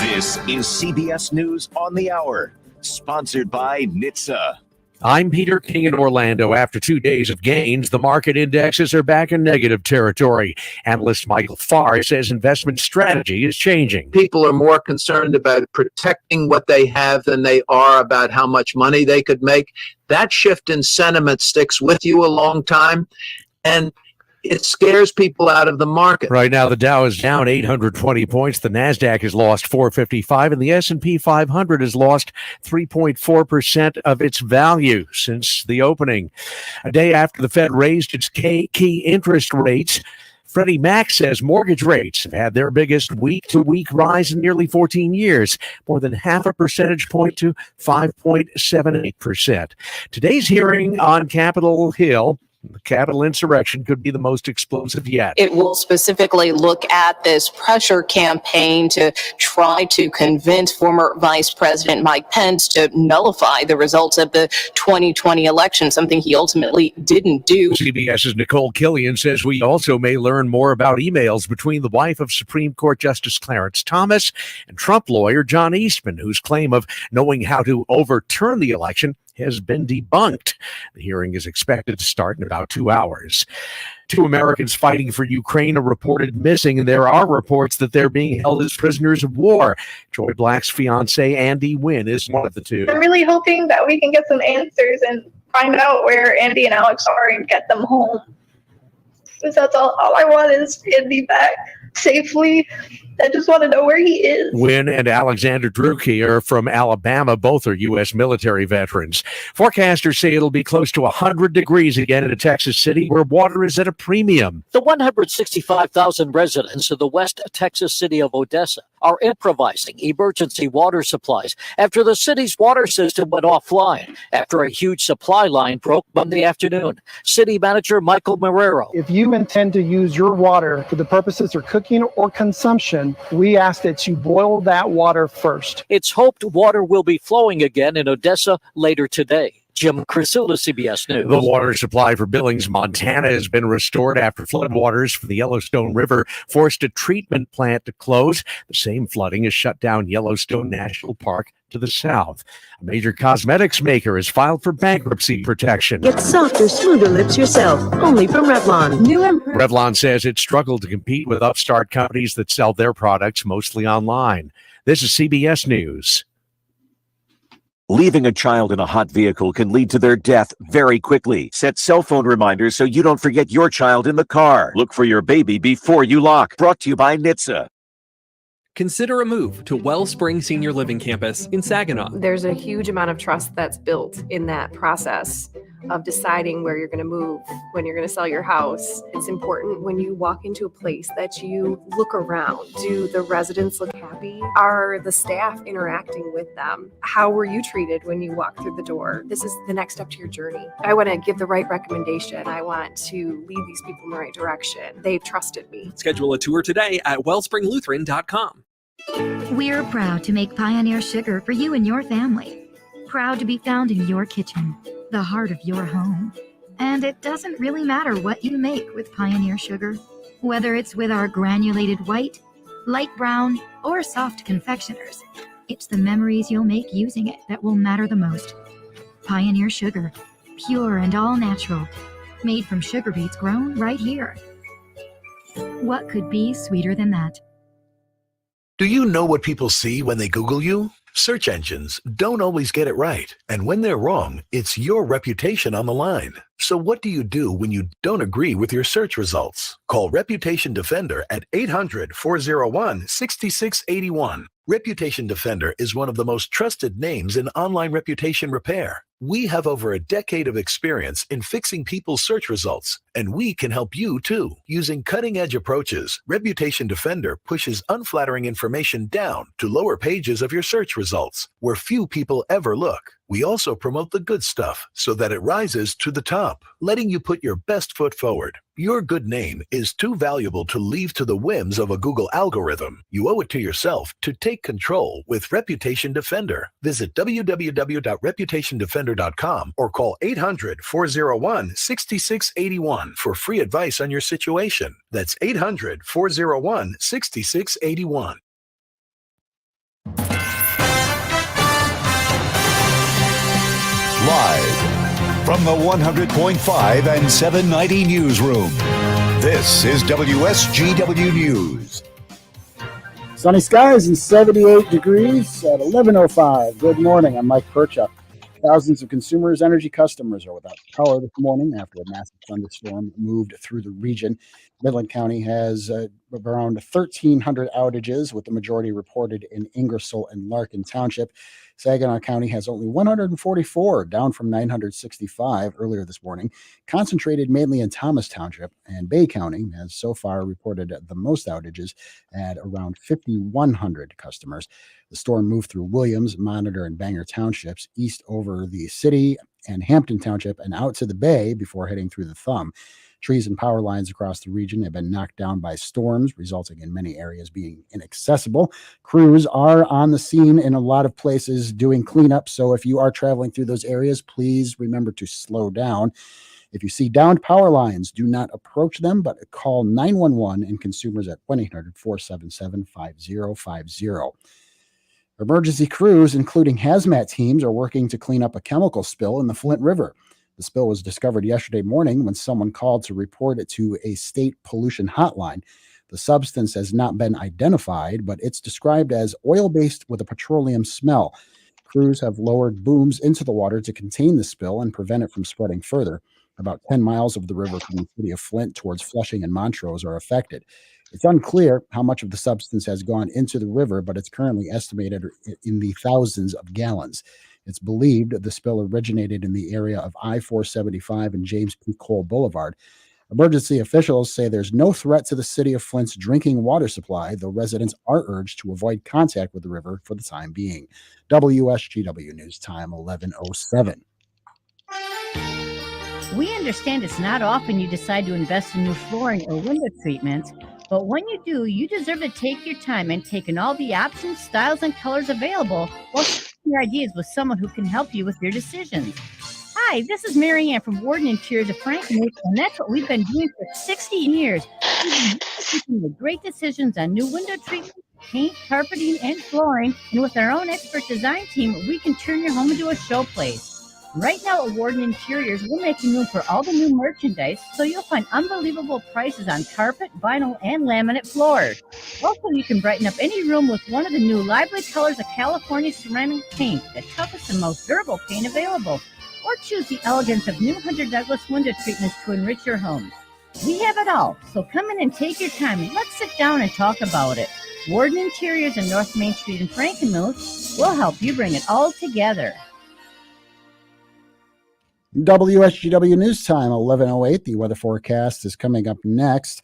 This is CBS News on the Hour, sponsored by NHTSA. I'm Peter King in Orlando. After 2 days of gains, the market indexes are back in negative territory. Analyst Michael Farr says investment strategy is changing. People are more concerned about protecting what they have than they are about how much money they could make. That shift in sentiment sticks with you a long time, and it scares people out of the market. Right now, the Dow is down 820 points. The NASDAQ has lost 455, and the S&P 500 has lost 3.4% of its value since the opening. A day after the Fed raised its key interest rates, Freddie Mac says mortgage rates have had their biggest week-to-week rise in nearly 14 years, more than half a percentage point to 5.78%. Today's hearing on Capitol Hill, the Capitol insurrection, could be the most explosive yet. It will specifically look at this pressure campaign to try to convince former Vice President Mike Pence to nullify the results of the 2020 election, something he ultimately didn't do. CBS's Nicole Killian says we also may learn more about emails between the wife of Supreme Court Justice Clarence Thomas and Trump lawyer John Eastman, whose claim of knowing how to overturn the election has been debunked. The hearing is expected to start in about 2 hours. 2 Americans fighting for Ukraine are reported missing, and there are reports that they're being held as prisoners of war. Joy Black's fiance, Andy Wynn, is one of the 2. I'm really hoping that we can get some answers and find out where Andy and Alex are and get them home. Because that's all I want is Andy back safely. I just want to know where he is. Wynn and Alexander Drucke are from Alabama. Both are U.S. military veterans. Forecasters say it'll be close to 100 degrees again in a Texas city where water is at a premium. The 165,000 residents of the West Texas city of Odessa are improvising emergency water supplies after the city's water system went offline after a huge supply line broke Monday afternoon. City manager Michael Marrero. If you intend to use your water for the purposes of cooking or consumption, we ask that you boil that water first. It's hoped water will be flowing again in Odessa later today. Jim Crisula, CBS News. The water supply for Billings, Montana has been restored after floodwaters from the Yellowstone River forced a treatment plant to close. The same flooding has shut down Yellowstone National Park to the south. A major cosmetics maker has filed for bankruptcy protection. Get softer, smoother lips yourself, only from Revlon. Revlon says it struggled to compete with upstart companies that sell their products mostly online. This is CBS News. Leaving a child in a hot vehicle can lead to their death very quickly. Set cell phone reminders so you don't forget your child in the car. Look for your baby before you lock. Brought to you by NHTSA. Consider a move to Wellspring Senior Living Campus in Saginaw. There's a huge amount of trust that's built in that process of deciding where you're going to move, when you're going to sell your house. It's important when you walk into a place that you look around. Do the residents look happy? Are the staff interacting with them? How were you treated when you walk through the door? This is the next step to your journey. I want to give the right recommendation. I want to lead these people in the right direction. They've trusted me. Schedule a tour today at wellspringlutheran.com. We're proud to make Pioneer Sugar for you and your family. Proud to be found in your kitchen, the heart of your home. And it doesn't really matter what you make with Pioneer Sugar, whether it's with our granulated white, light brown, or soft confectioners. It's the memories you'll make using it that will matter the most. Pioneer Sugar, pure and all natural, made from sugar beets grown right here. What could be sweeter than that? Do you know what people see when they Google you? Search engines don't always get it right. And when they're wrong, it's your reputation on the line. So what do you do when you don't agree with your search results? Call Reputation Defender at 800-401-6681. Reputation Defender is one of the most trusted names in online reputation repair. We have over a decade of experience in fixing people's search results, and we can help you too. Using cutting-edge approaches, Reputation Defender pushes unflattering information down to lower pages of your search results, where few people ever look. We also promote the good stuff so that it rises to the top, letting you put your best foot forward. Your good name is too valuable to leave to the whims of a Google algorithm. You owe it to yourself to take control with Reputation Defender. Visit www.reputationdefender.com or call 800-401-6681 for free advice on your situation. That's 800-401-6681. Live from the 100.5 and 790 newsroom, this is WSGW News. Sunny skies and 78 degrees at 11:05. Good morning. I'm Mike Percha. Thousands of consumers, energy customers are without power this morning after a massive thunderstorm moved through the region. Midland County has around 1,300 outages, with the majority reported in Ingersoll and Larkin Township. Saginaw County has only 144, down from 965 earlier this morning, concentrated mainly in Thomas Township, and Bay County has so far reported the most outages at around 5,100 customers. The storm moved through Williams, Monitor, and Bangor Townships, east over the city and Hampton Township, and out to the bay before heading through the Thumb. Trees and power lines across the region have been knocked down by storms, resulting in many areas being inaccessible. Crews are on the scene in a lot of places doing cleanup, so if you are traveling through those areas, please remember to slow down. If you see downed power lines, do not approach them, but call 911 and consumers at 1-800-477-5050. Emergency crews, including hazmat teams, are working to clean up a chemical spill in the Flint River. The spill was discovered yesterday morning when someone called to report it to a state pollution hotline. The substance has not been identified, but it's described as oil-based with a petroleum smell. Crews have lowered booms into the water to contain the spill and prevent it from spreading further. About 10 miles of the river from the city of Flint towards Flushing and Montrose are affected. It's unclear how much of the substance has gone into the river, but it's currently estimated in the thousands of gallons. It's believed the spill originated in the area of I-475 and James P. Cole Boulevard. Emergency officials say there's no threat to the city of Flint's drinking water supply, though residents are urged to avoid contact with the river for the time being. WSGW News Time, 11:07. We understand it's not often you decide to invest in new flooring or window treatments, but when you do, you deserve to take your time and take in all the options, styles, and colors available while sharing your ideas with someone who can help you with your decisions. Hi, this is Mary Ann from Warden Interiors of Frankenmuth, and that's what we've been doing for 60 years. We've been making the great decisions on new window treatment, paint, carpeting, and flooring, and with our own expert design team, we can turn your home into a showplace. Right now at Warden Interiors, we're making room for all the new merchandise, so you'll find unbelievable prices on carpet, vinyl, and laminate floors. Also, you can brighten up any room with one of the new lively colors of California ceramic paint, the toughest and most durable paint available. Or choose the elegance of new Hunter Douglas window treatments to enrich your home. We have it all, so come in and take your time. Let's sit down and talk about it. Warden Interiors on North Main Street in Frankenmuth will help you bring it all together. WSGW News Time, 11:08. The weather forecast is coming up next.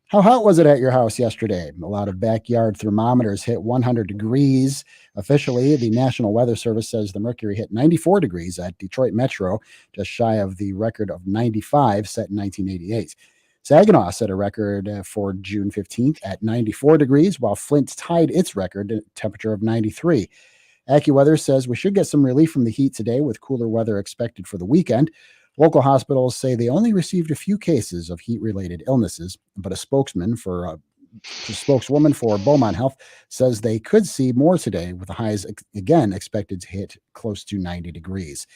How hot was it at your house yesterday? A lot of backyard thermometers hit 100 degrees. Officially, the National Weather Service says the mercury hit 94 degrees at Detroit Metro, just shy of the record of 95 set in 1988. Saginaw set a record for June 15th at 94 degrees, while Flint tied its record temperature of 93. AccuWeather says we should get some relief from the heat today with cooler weather expected for the weekend. Local hospitals say they only received a few cases of heat-related illnesses, but a spokeswoman for Beaumont Health says they could see more today, with the highs again expected to hit close to 90 degrees.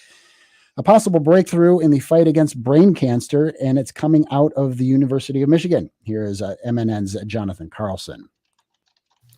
A possible breakthrough in the fight against brain cancer, and it's coming out of the University of Michigan. Here is MNN's Jonathan Carlson.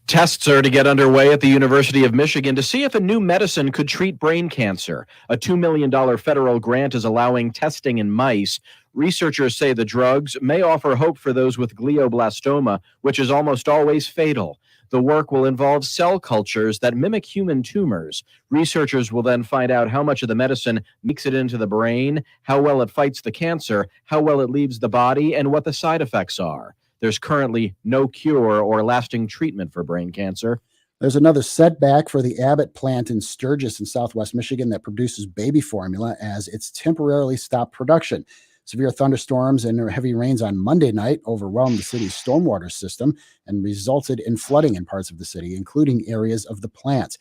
Tests are to get underway at the University of Michigan to see if a new medicine could treat brain cancer. A $2 million federal grant is allowing testing in mice. Researchers say the drugs may offer hope for those with glioblastoma, which is almost always fatal. The work will involve cell cultures that mimic human tumors. Researchers will then find out how much of the medicine makes it into the brain, how well it fights the cancer, how well it leaves the body, and what the side effects are. There's currently no cure or lasting treatment for brain cancer. There's another setback for the Abbott plant in Sturgis in southwest Michigan that produces baby formula, as it's temporarily stopped production. Severe thunderstorms and heavy rains on Monday night overwhelmed the city's stormwater system and resulted in flooding in parts of the city, including areas of the plant.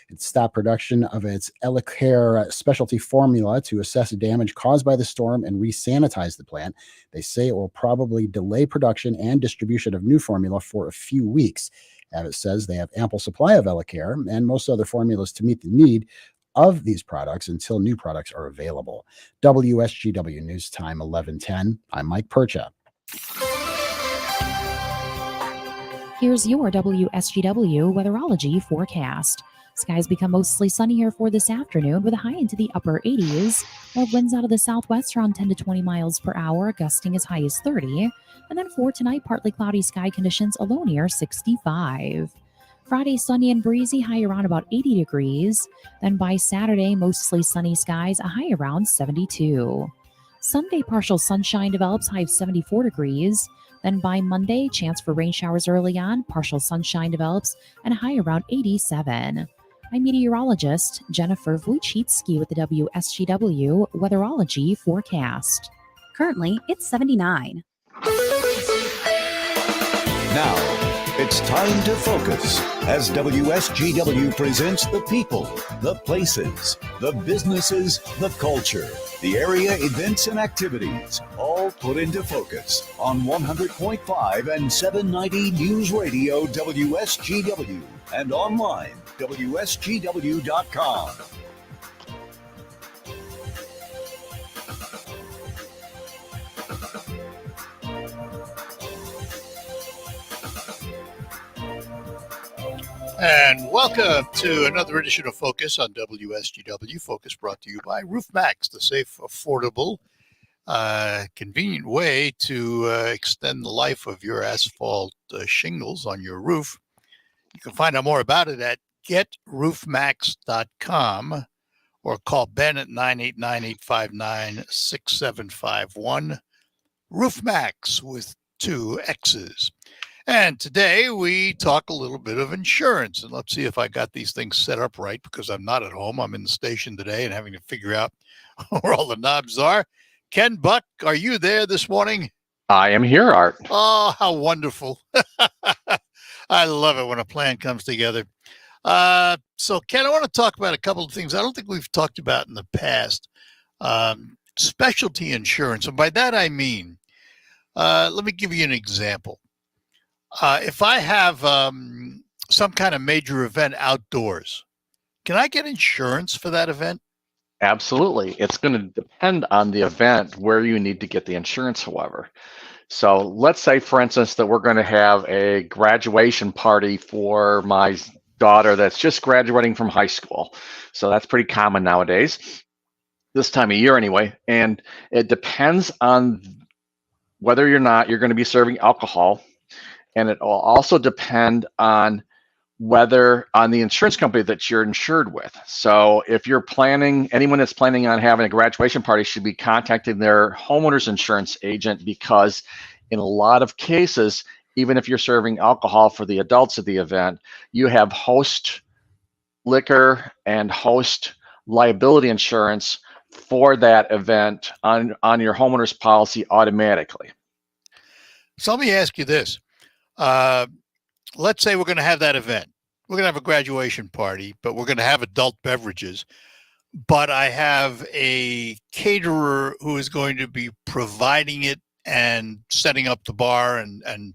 It stopped production of its Elecare specialty formula to assess damage caused by the storm and re-sanitize the plant. They say it will probably delay production and distribution of new formula for a few weeks. Abbott says they have ample supply of Elecare and most other formulas to meet the need of these products until new products are available. WSGW News Time, 11:10. I'm Mike Percha. Here's your WSGW weatherology forecast. Skies become mostly sunny here for this afternoon with a high into the upper 80s, while winds out of the southwest around 10 to 20 miles per hour, gusting as high as 30. And then for tonight, partly cloudy sky conditions, a low near 65. Friday, sunny and breezy, high around about 80 degrees. Then by Saturday, mostly sunny skies, a high around 72. Sunday, partial sunshine develops, high of 74 degrees. Then by Monday, chance for rain showers early on, partial sunshine develops, and a high around 87. I'm meteorologist Jennifer Wojcicki with the WSGW weatherology forecast. Currently, it's 79. Now, it's time to focus as WSGW presents the people, the places, the businesses, the culture, the area events and activities, all put into focus on 100.5 and 790 News Radio WSGW and online WSGW.com. And welcome to another edition of Focus on WSGW. Focus brought to you by RoofMax, the safe, affordable, convenient way to extend the life of your asphalt shingles on your roof. You can find out more about it at getroofmax.com or call Ben at 989-859-6751. RoofMax with 2 X's. And today we talk a little bit of insurance, and let's see if I got these things set up right, because I'm not at home. I'm in the station today and having to figure out where all the knobs are. Ken Buck, are you there this morning? I am here, Art. Oh, how wonderful. I love it when a plan comes together. So, Ken, I want to talk about a couple of things I don't think we've talked about in the past. specialty insurance. And by that I mean, let me give you an example. If I have some kind of major event outdoors, can I get insurance for that event? Absolutely. It's going to depend on the event where you need to get the insurance, however. So let's say, for instance, that we're going to have a graduation party for my daughter that's just graduating from high school. So that's pretty common nowadays, this time of year anyway. And it depends on whether or not you're going to be serving alcohol. And it will also depend on whether on the insurance company that you're insured with. So if you're planning, anyone that's planning on having a graduation party should be contacting their homeowner's insurance agent, because in a lot of cases, even if you're serving alcohol for the adults at the event, you have host liquor and host liability insurance for that event on your homeowner's policy automatically. So let me ask you this. Let's say we're going to have that event. We're going to have a graduation party, but we're going to have adult beverages. But I have a caterer who is going to be providing it and setting up the bar and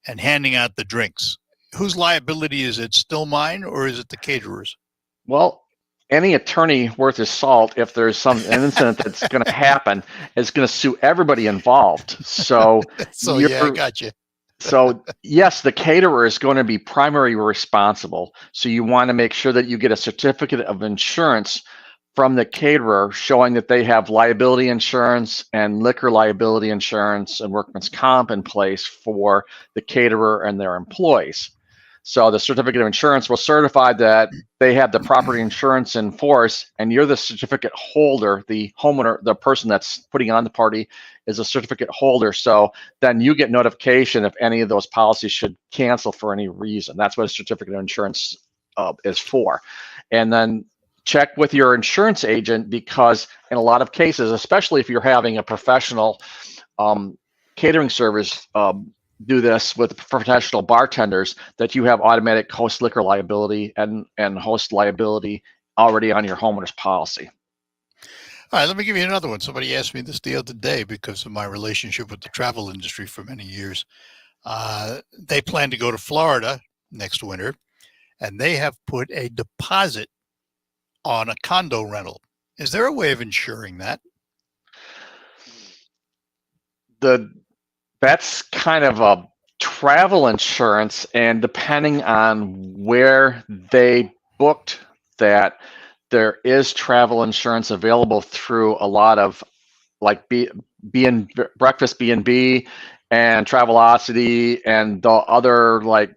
handing out the drinks. Whose liability is it? Still mine, or is it the caterer's? Well, any attorney worth his salt, if there's an incident that's going to happen, is going to sue everybody involved. So, yeah, I got you. So yes, the caterer is going to be primary responsible. So you want to make sure that you get a certificate of insurance from the caterer showing that they have liability insurance and liquor liability insurance and workman's comp in place for the caterer and their employees. So the certificate of insurance will certify that they have the property insurance in force, and you're the certificate holder. The homeowner, the person that's putting on the party, is a certificate holder. So then you get notification if any of those policies should cancel for any reason. That's what a certificate of insurance is for. And then check with your insurance agent, because in a lot of cases, especially if you're having a professional catering service, do this with professional bartenders, that you have automatic host liquor liability and host liability already on your homeowner's policy. All right, let me give you another one. Somebody asked me this the other day because of my relationship with the travel industry for many years. They plan to go to Florida next winter, and they have put a deposit on a condo rental. Is there a way of insuring that? That's kind of a travel insurance, and depending on where they booked that, there is travel insurance available through a lot of like Breakfast B&B and Travelocity and the other like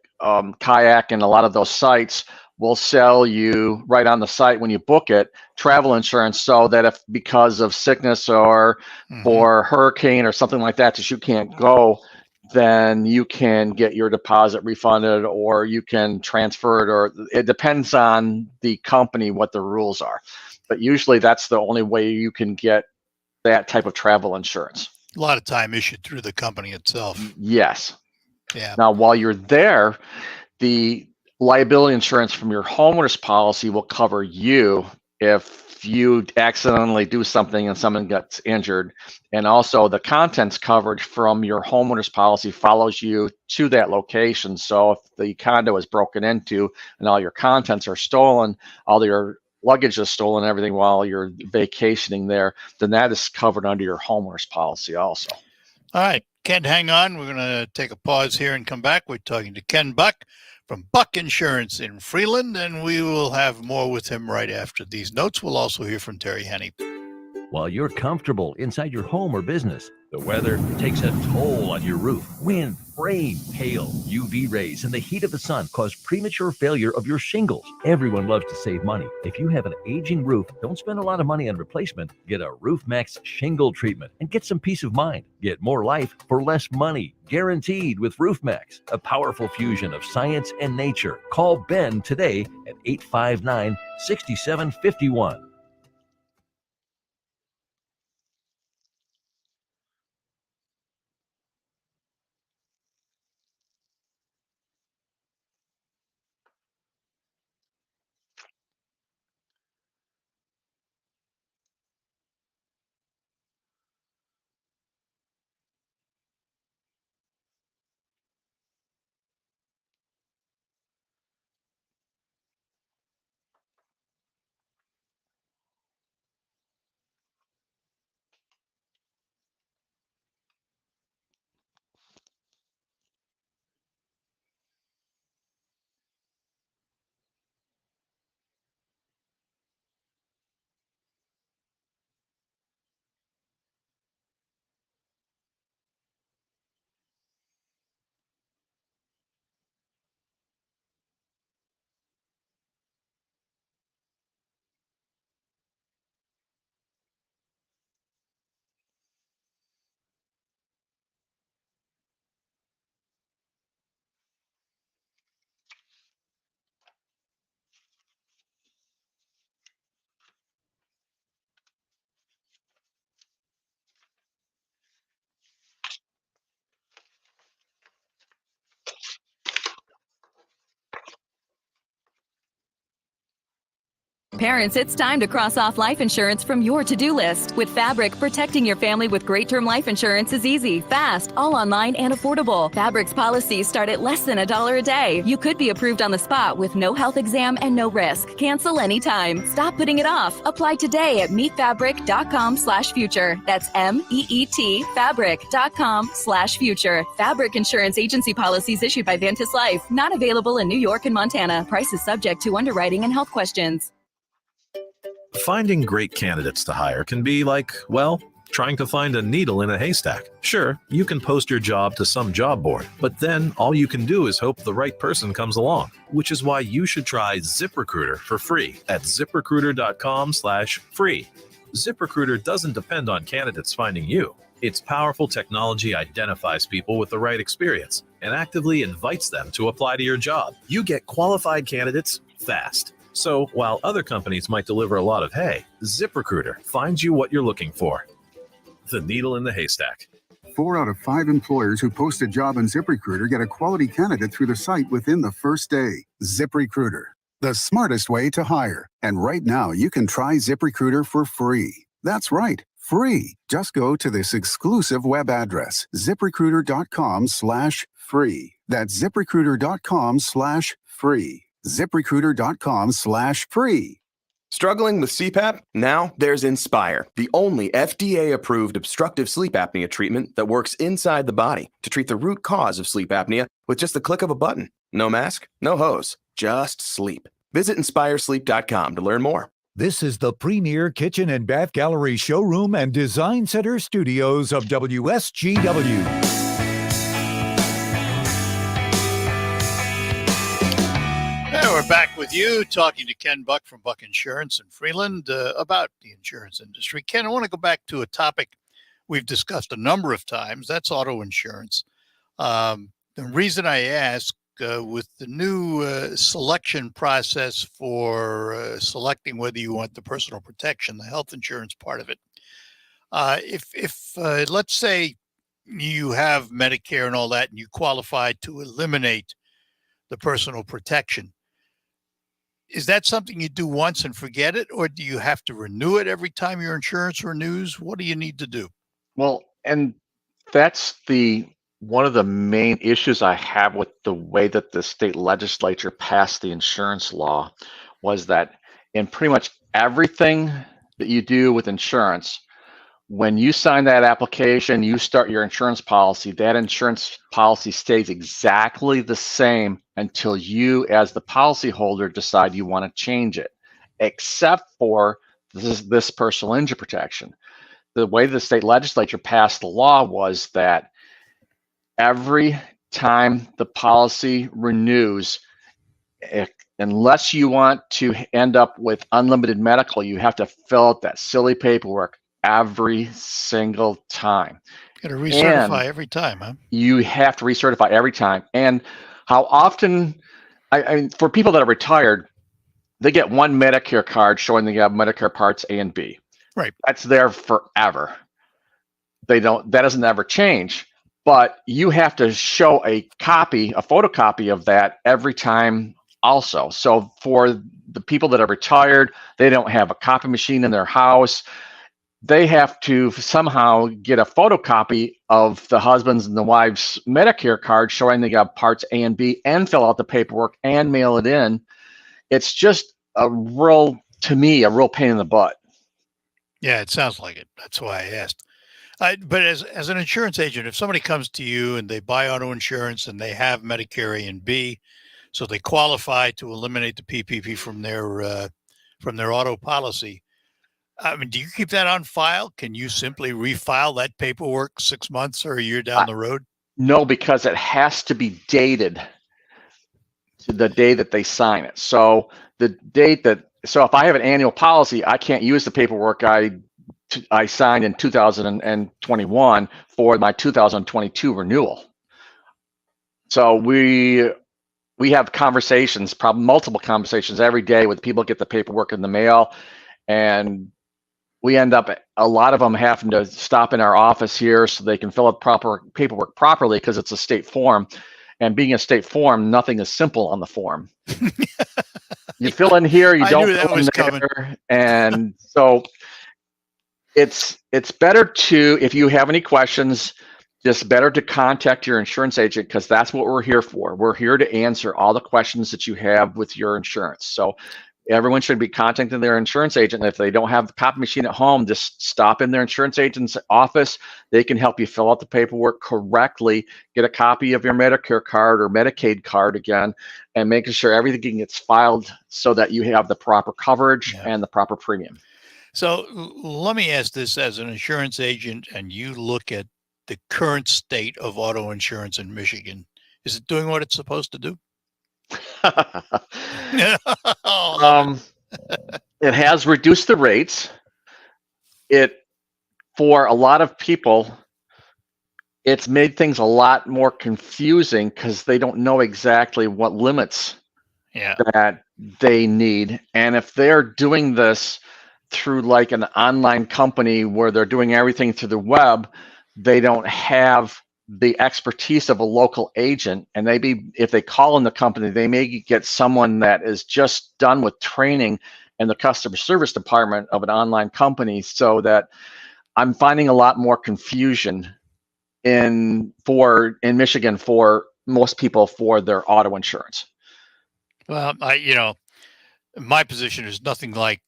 Kayak, and a lot of those sites will sell you right on the site when you book it travel insurance, so that if because of sickness or hurricane or something like that you can't go, then you can get your deposit refunded, or you can transfer it, or it depends on the company what the rules are. But usually that's the only way you can get that type of travel insurance. A lot of time issued through the company itself. Yes. Yeah. Now, while you're there, the liability insurance from your homeowner's policy will cover you if you accidentally do something and someone gets injured. And also the contents coverage from your homeowner's policy follows you to that location. So if the condo is broken into and all your contents are stolen, all your luggage is stolen, everything while you're vacationing there, then that is covered under your homeowner's policy also. All right, Ken, hang on. We're going to take a pause here and come back. We're talking to Ken Buck from Buck Insurance in Freeland, and we will have more with him right after these notes. We'll also hear from Terry Henney. While you're comfortable inside your home or business, the weather takes a toll on your roof. Wind, rain, hail, UV rays, and the heat of the sun cause premature failure of your shingles. Everyone loves to save money. If you have an aging roof, don't spend a lot of money on replacement. Get a Roof Max shingle treatment and get some peace of mind. Get more life for less money, guaranteed with Roof Max, a powerful fusion of science and nature. Call Ben today at 859-6751. Parents, it's time to cross off life insurance from your to-do list. With Fabric, protecting your family with great term life insurance is easy, fast, all online, and affordable. Fabric's policies start at less than $1 a day. You could be approved on the spot with no health exam and no risk. Cancel anytime. Stop putting it off. Apply today at meetfabric.com/future. That's MEET fabric.com/future. Fabric Insurance Agency policies issued by Vantis Life. Not available in New York and Montana. Prices subject to underwriting and health questions. Finding great candidates to hire can be like, well, trying to find a needle in a haystack. Sure, you can post your job to some job board, but then all you can do is hope the right person comes along, which is why you should try ZipRecruiter for free at ziprecruiter.com/free. ZipRecruiter doesn't depend on candidates finding you. Its powerful technology identifies people with the right experience and actively invites them to apply to your job. You get qualified candidates fast. So while other companies might deliver a lot of hay, ZipRecruiter finds you what you're looking for. The needle in the haystack. 4 out of 5 employers who post a job on ZipRecruiter get a quality candidate through the site within the first day. ZipRecruiter, the smartest way to hire. And right now, you can try ZipRecruiter for free. That's right, free. Just go to this exclusive web address, ziprecruiter.com/free. That's ziprecruiter.com/free. ZipRecruiter.com/free. Struggling with CPAP? Now there's Inspire, the only FDA-approved obstructive sleep apnea treatment that works inside the body to treat the root cause of sleep apnea with just the click of a button. No mask, no hose, just sleep. Visit InspireSleep.com to learn more. This is the premier kitchen and bath gallery showroom and design center studios of WSGW. We're back with you, talking to Ken Buck from Buck Insurance in Freeland about the insurance industry. Ken, I want to go back to a topic we've discussed a number of times. That's auto insurance. The reason I ask, with the new selection process for selecting whether you want the personal protection, the health insurance part of it, if let's say you have Medicare and all that, and you qualify to eliminate the personal protection, is that something you do once and forget it, or do you have to renew it every time your insurance renews? What do you need to do? Well, and that's one of the main issues I have with the way that the state legislature passed the insurance law was that in pretty much everything that you do with insurance, when you sign that application, you start your insurance policy, that insurance policy stays exactly the same until you, as the policyholder, decide you want to change it, except for this personal injury protection. The way the state legislature passed the law was that every time the policy renews, unless you want to end up with unlimited medical, you have to fill out that silly paperwork every single time. Got to recertify every time, huh? You have to recertify every time. And how often, I mean, for people that are retired, they get one Medicare card showing they have Medicare Parts A and B. Right. That's there forever. That doesn't ever change. But you have to show a photocopy of that every time also. So for the people that are retired, they don't have a copy machine in their house. They have to somehow get a photocopy of the husband's and the wife's Medicare card showing they got parts A and B and fill out the paperwork and mail it in. It's just to me, a real pain in the butt. Yeah, it sounds like it. That's why I asked. But as an insurance agent, if somebody comes to you and they buy auto insurance and they have Medicare A and B, so they qualify to eliminate the PPP from their auto policy, I mean, do you keep that on file? Can you simply refile that paperwork 6 months or a year down the road? No, because it has to be dated to the day that they sign it. So if I have an annual policy, I can't use the paperwork I signed in 2021 for my 2022 renewal. So we have conversations, probably multiple conversations every day with people get the paperwork in the mail, and we end up, a lot of them having to stop in our office here so they can fill out proper paperwork properly because it's a state form. And being a state form, nothing is simple on the form. You fill in here, you I don't knew that fill in was there, coming. and so it's better to, if you have any questions, just better to contact your insurance agent, because that's what we're here for. We're here to answer all the questions that you have with your insurance. So everyone should be contacting their insurance agent. If they don't have the copy machine at home, just stop in their insurance agent's office. They can help you fill out the paperwork correctly, get a copy of your Medicare card or Medicaid card again, and making sure everything gets filed so that you have the proper coverage and the proper premium. So let me ask this: as an insurance agent, and you look at the current state of auto insurance in Michigan, is it doing what it's supposed to do? It has reduced the rates. For a lot of people, it's made things a lot more confusing because they don't know exactly what limits that they need. And if they're doing this through like an online company where they're doing everything through the web, they don't have the expertise of a local agent. And maybe if they call in the company, they may get someone that is just done with training in the customer service department of an online company. So that I'm finding a lot more confusion in Michigan for most people for their auto insurance. Well, my position is nothing like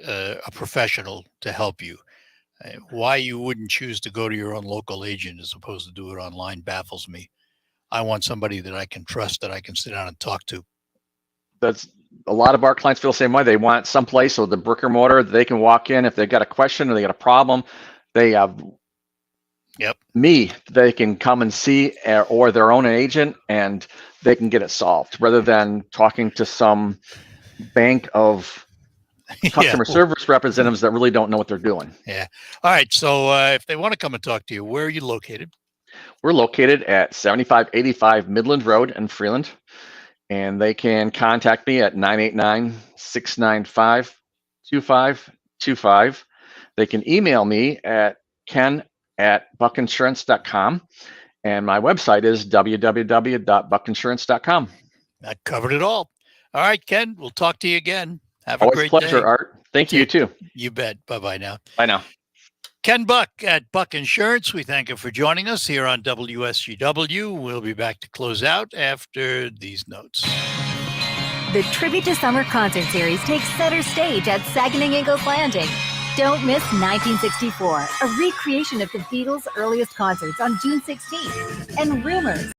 a professional to help you. Why you wouldn't choose to go to your own local agent as opposed to do it online baffles me. I want somebody that I can trust, that I can sit down and talk to. That's a lot of our clients feel the same way. They want someplace with the brick and mortar that they can walk in if they've got a question or they got a problem. They have me, they can come and see, or their own agent, and they can get it solved rather than talking to some bank of customer service representatives that really don't know what they're doing. Yeah. All right. So if they want to come and talk to you, where are you located? We're located at 7585 Midland Road in Freeland, and they can contact me at 989-695-2525. They can email me at ken@buckinsurance.com, and my website is www.buckinsurance.com. That covered it all. All right, Ken, we'll talk to you again. Have a Always great pleasure, day. Art. Thank you, too. You bet. Bye-bye now. Bye now. Ken Buck at Buck Insurance. We thank you for joining us here on WSGW. We'll be back to close out after these notes. The Tribute to Summer concert series takes center stage at Saguenay Ingalls Landing. Don't miss 1964, a recreation of the Beatles' earliest concerts on June 16th, and Rumors,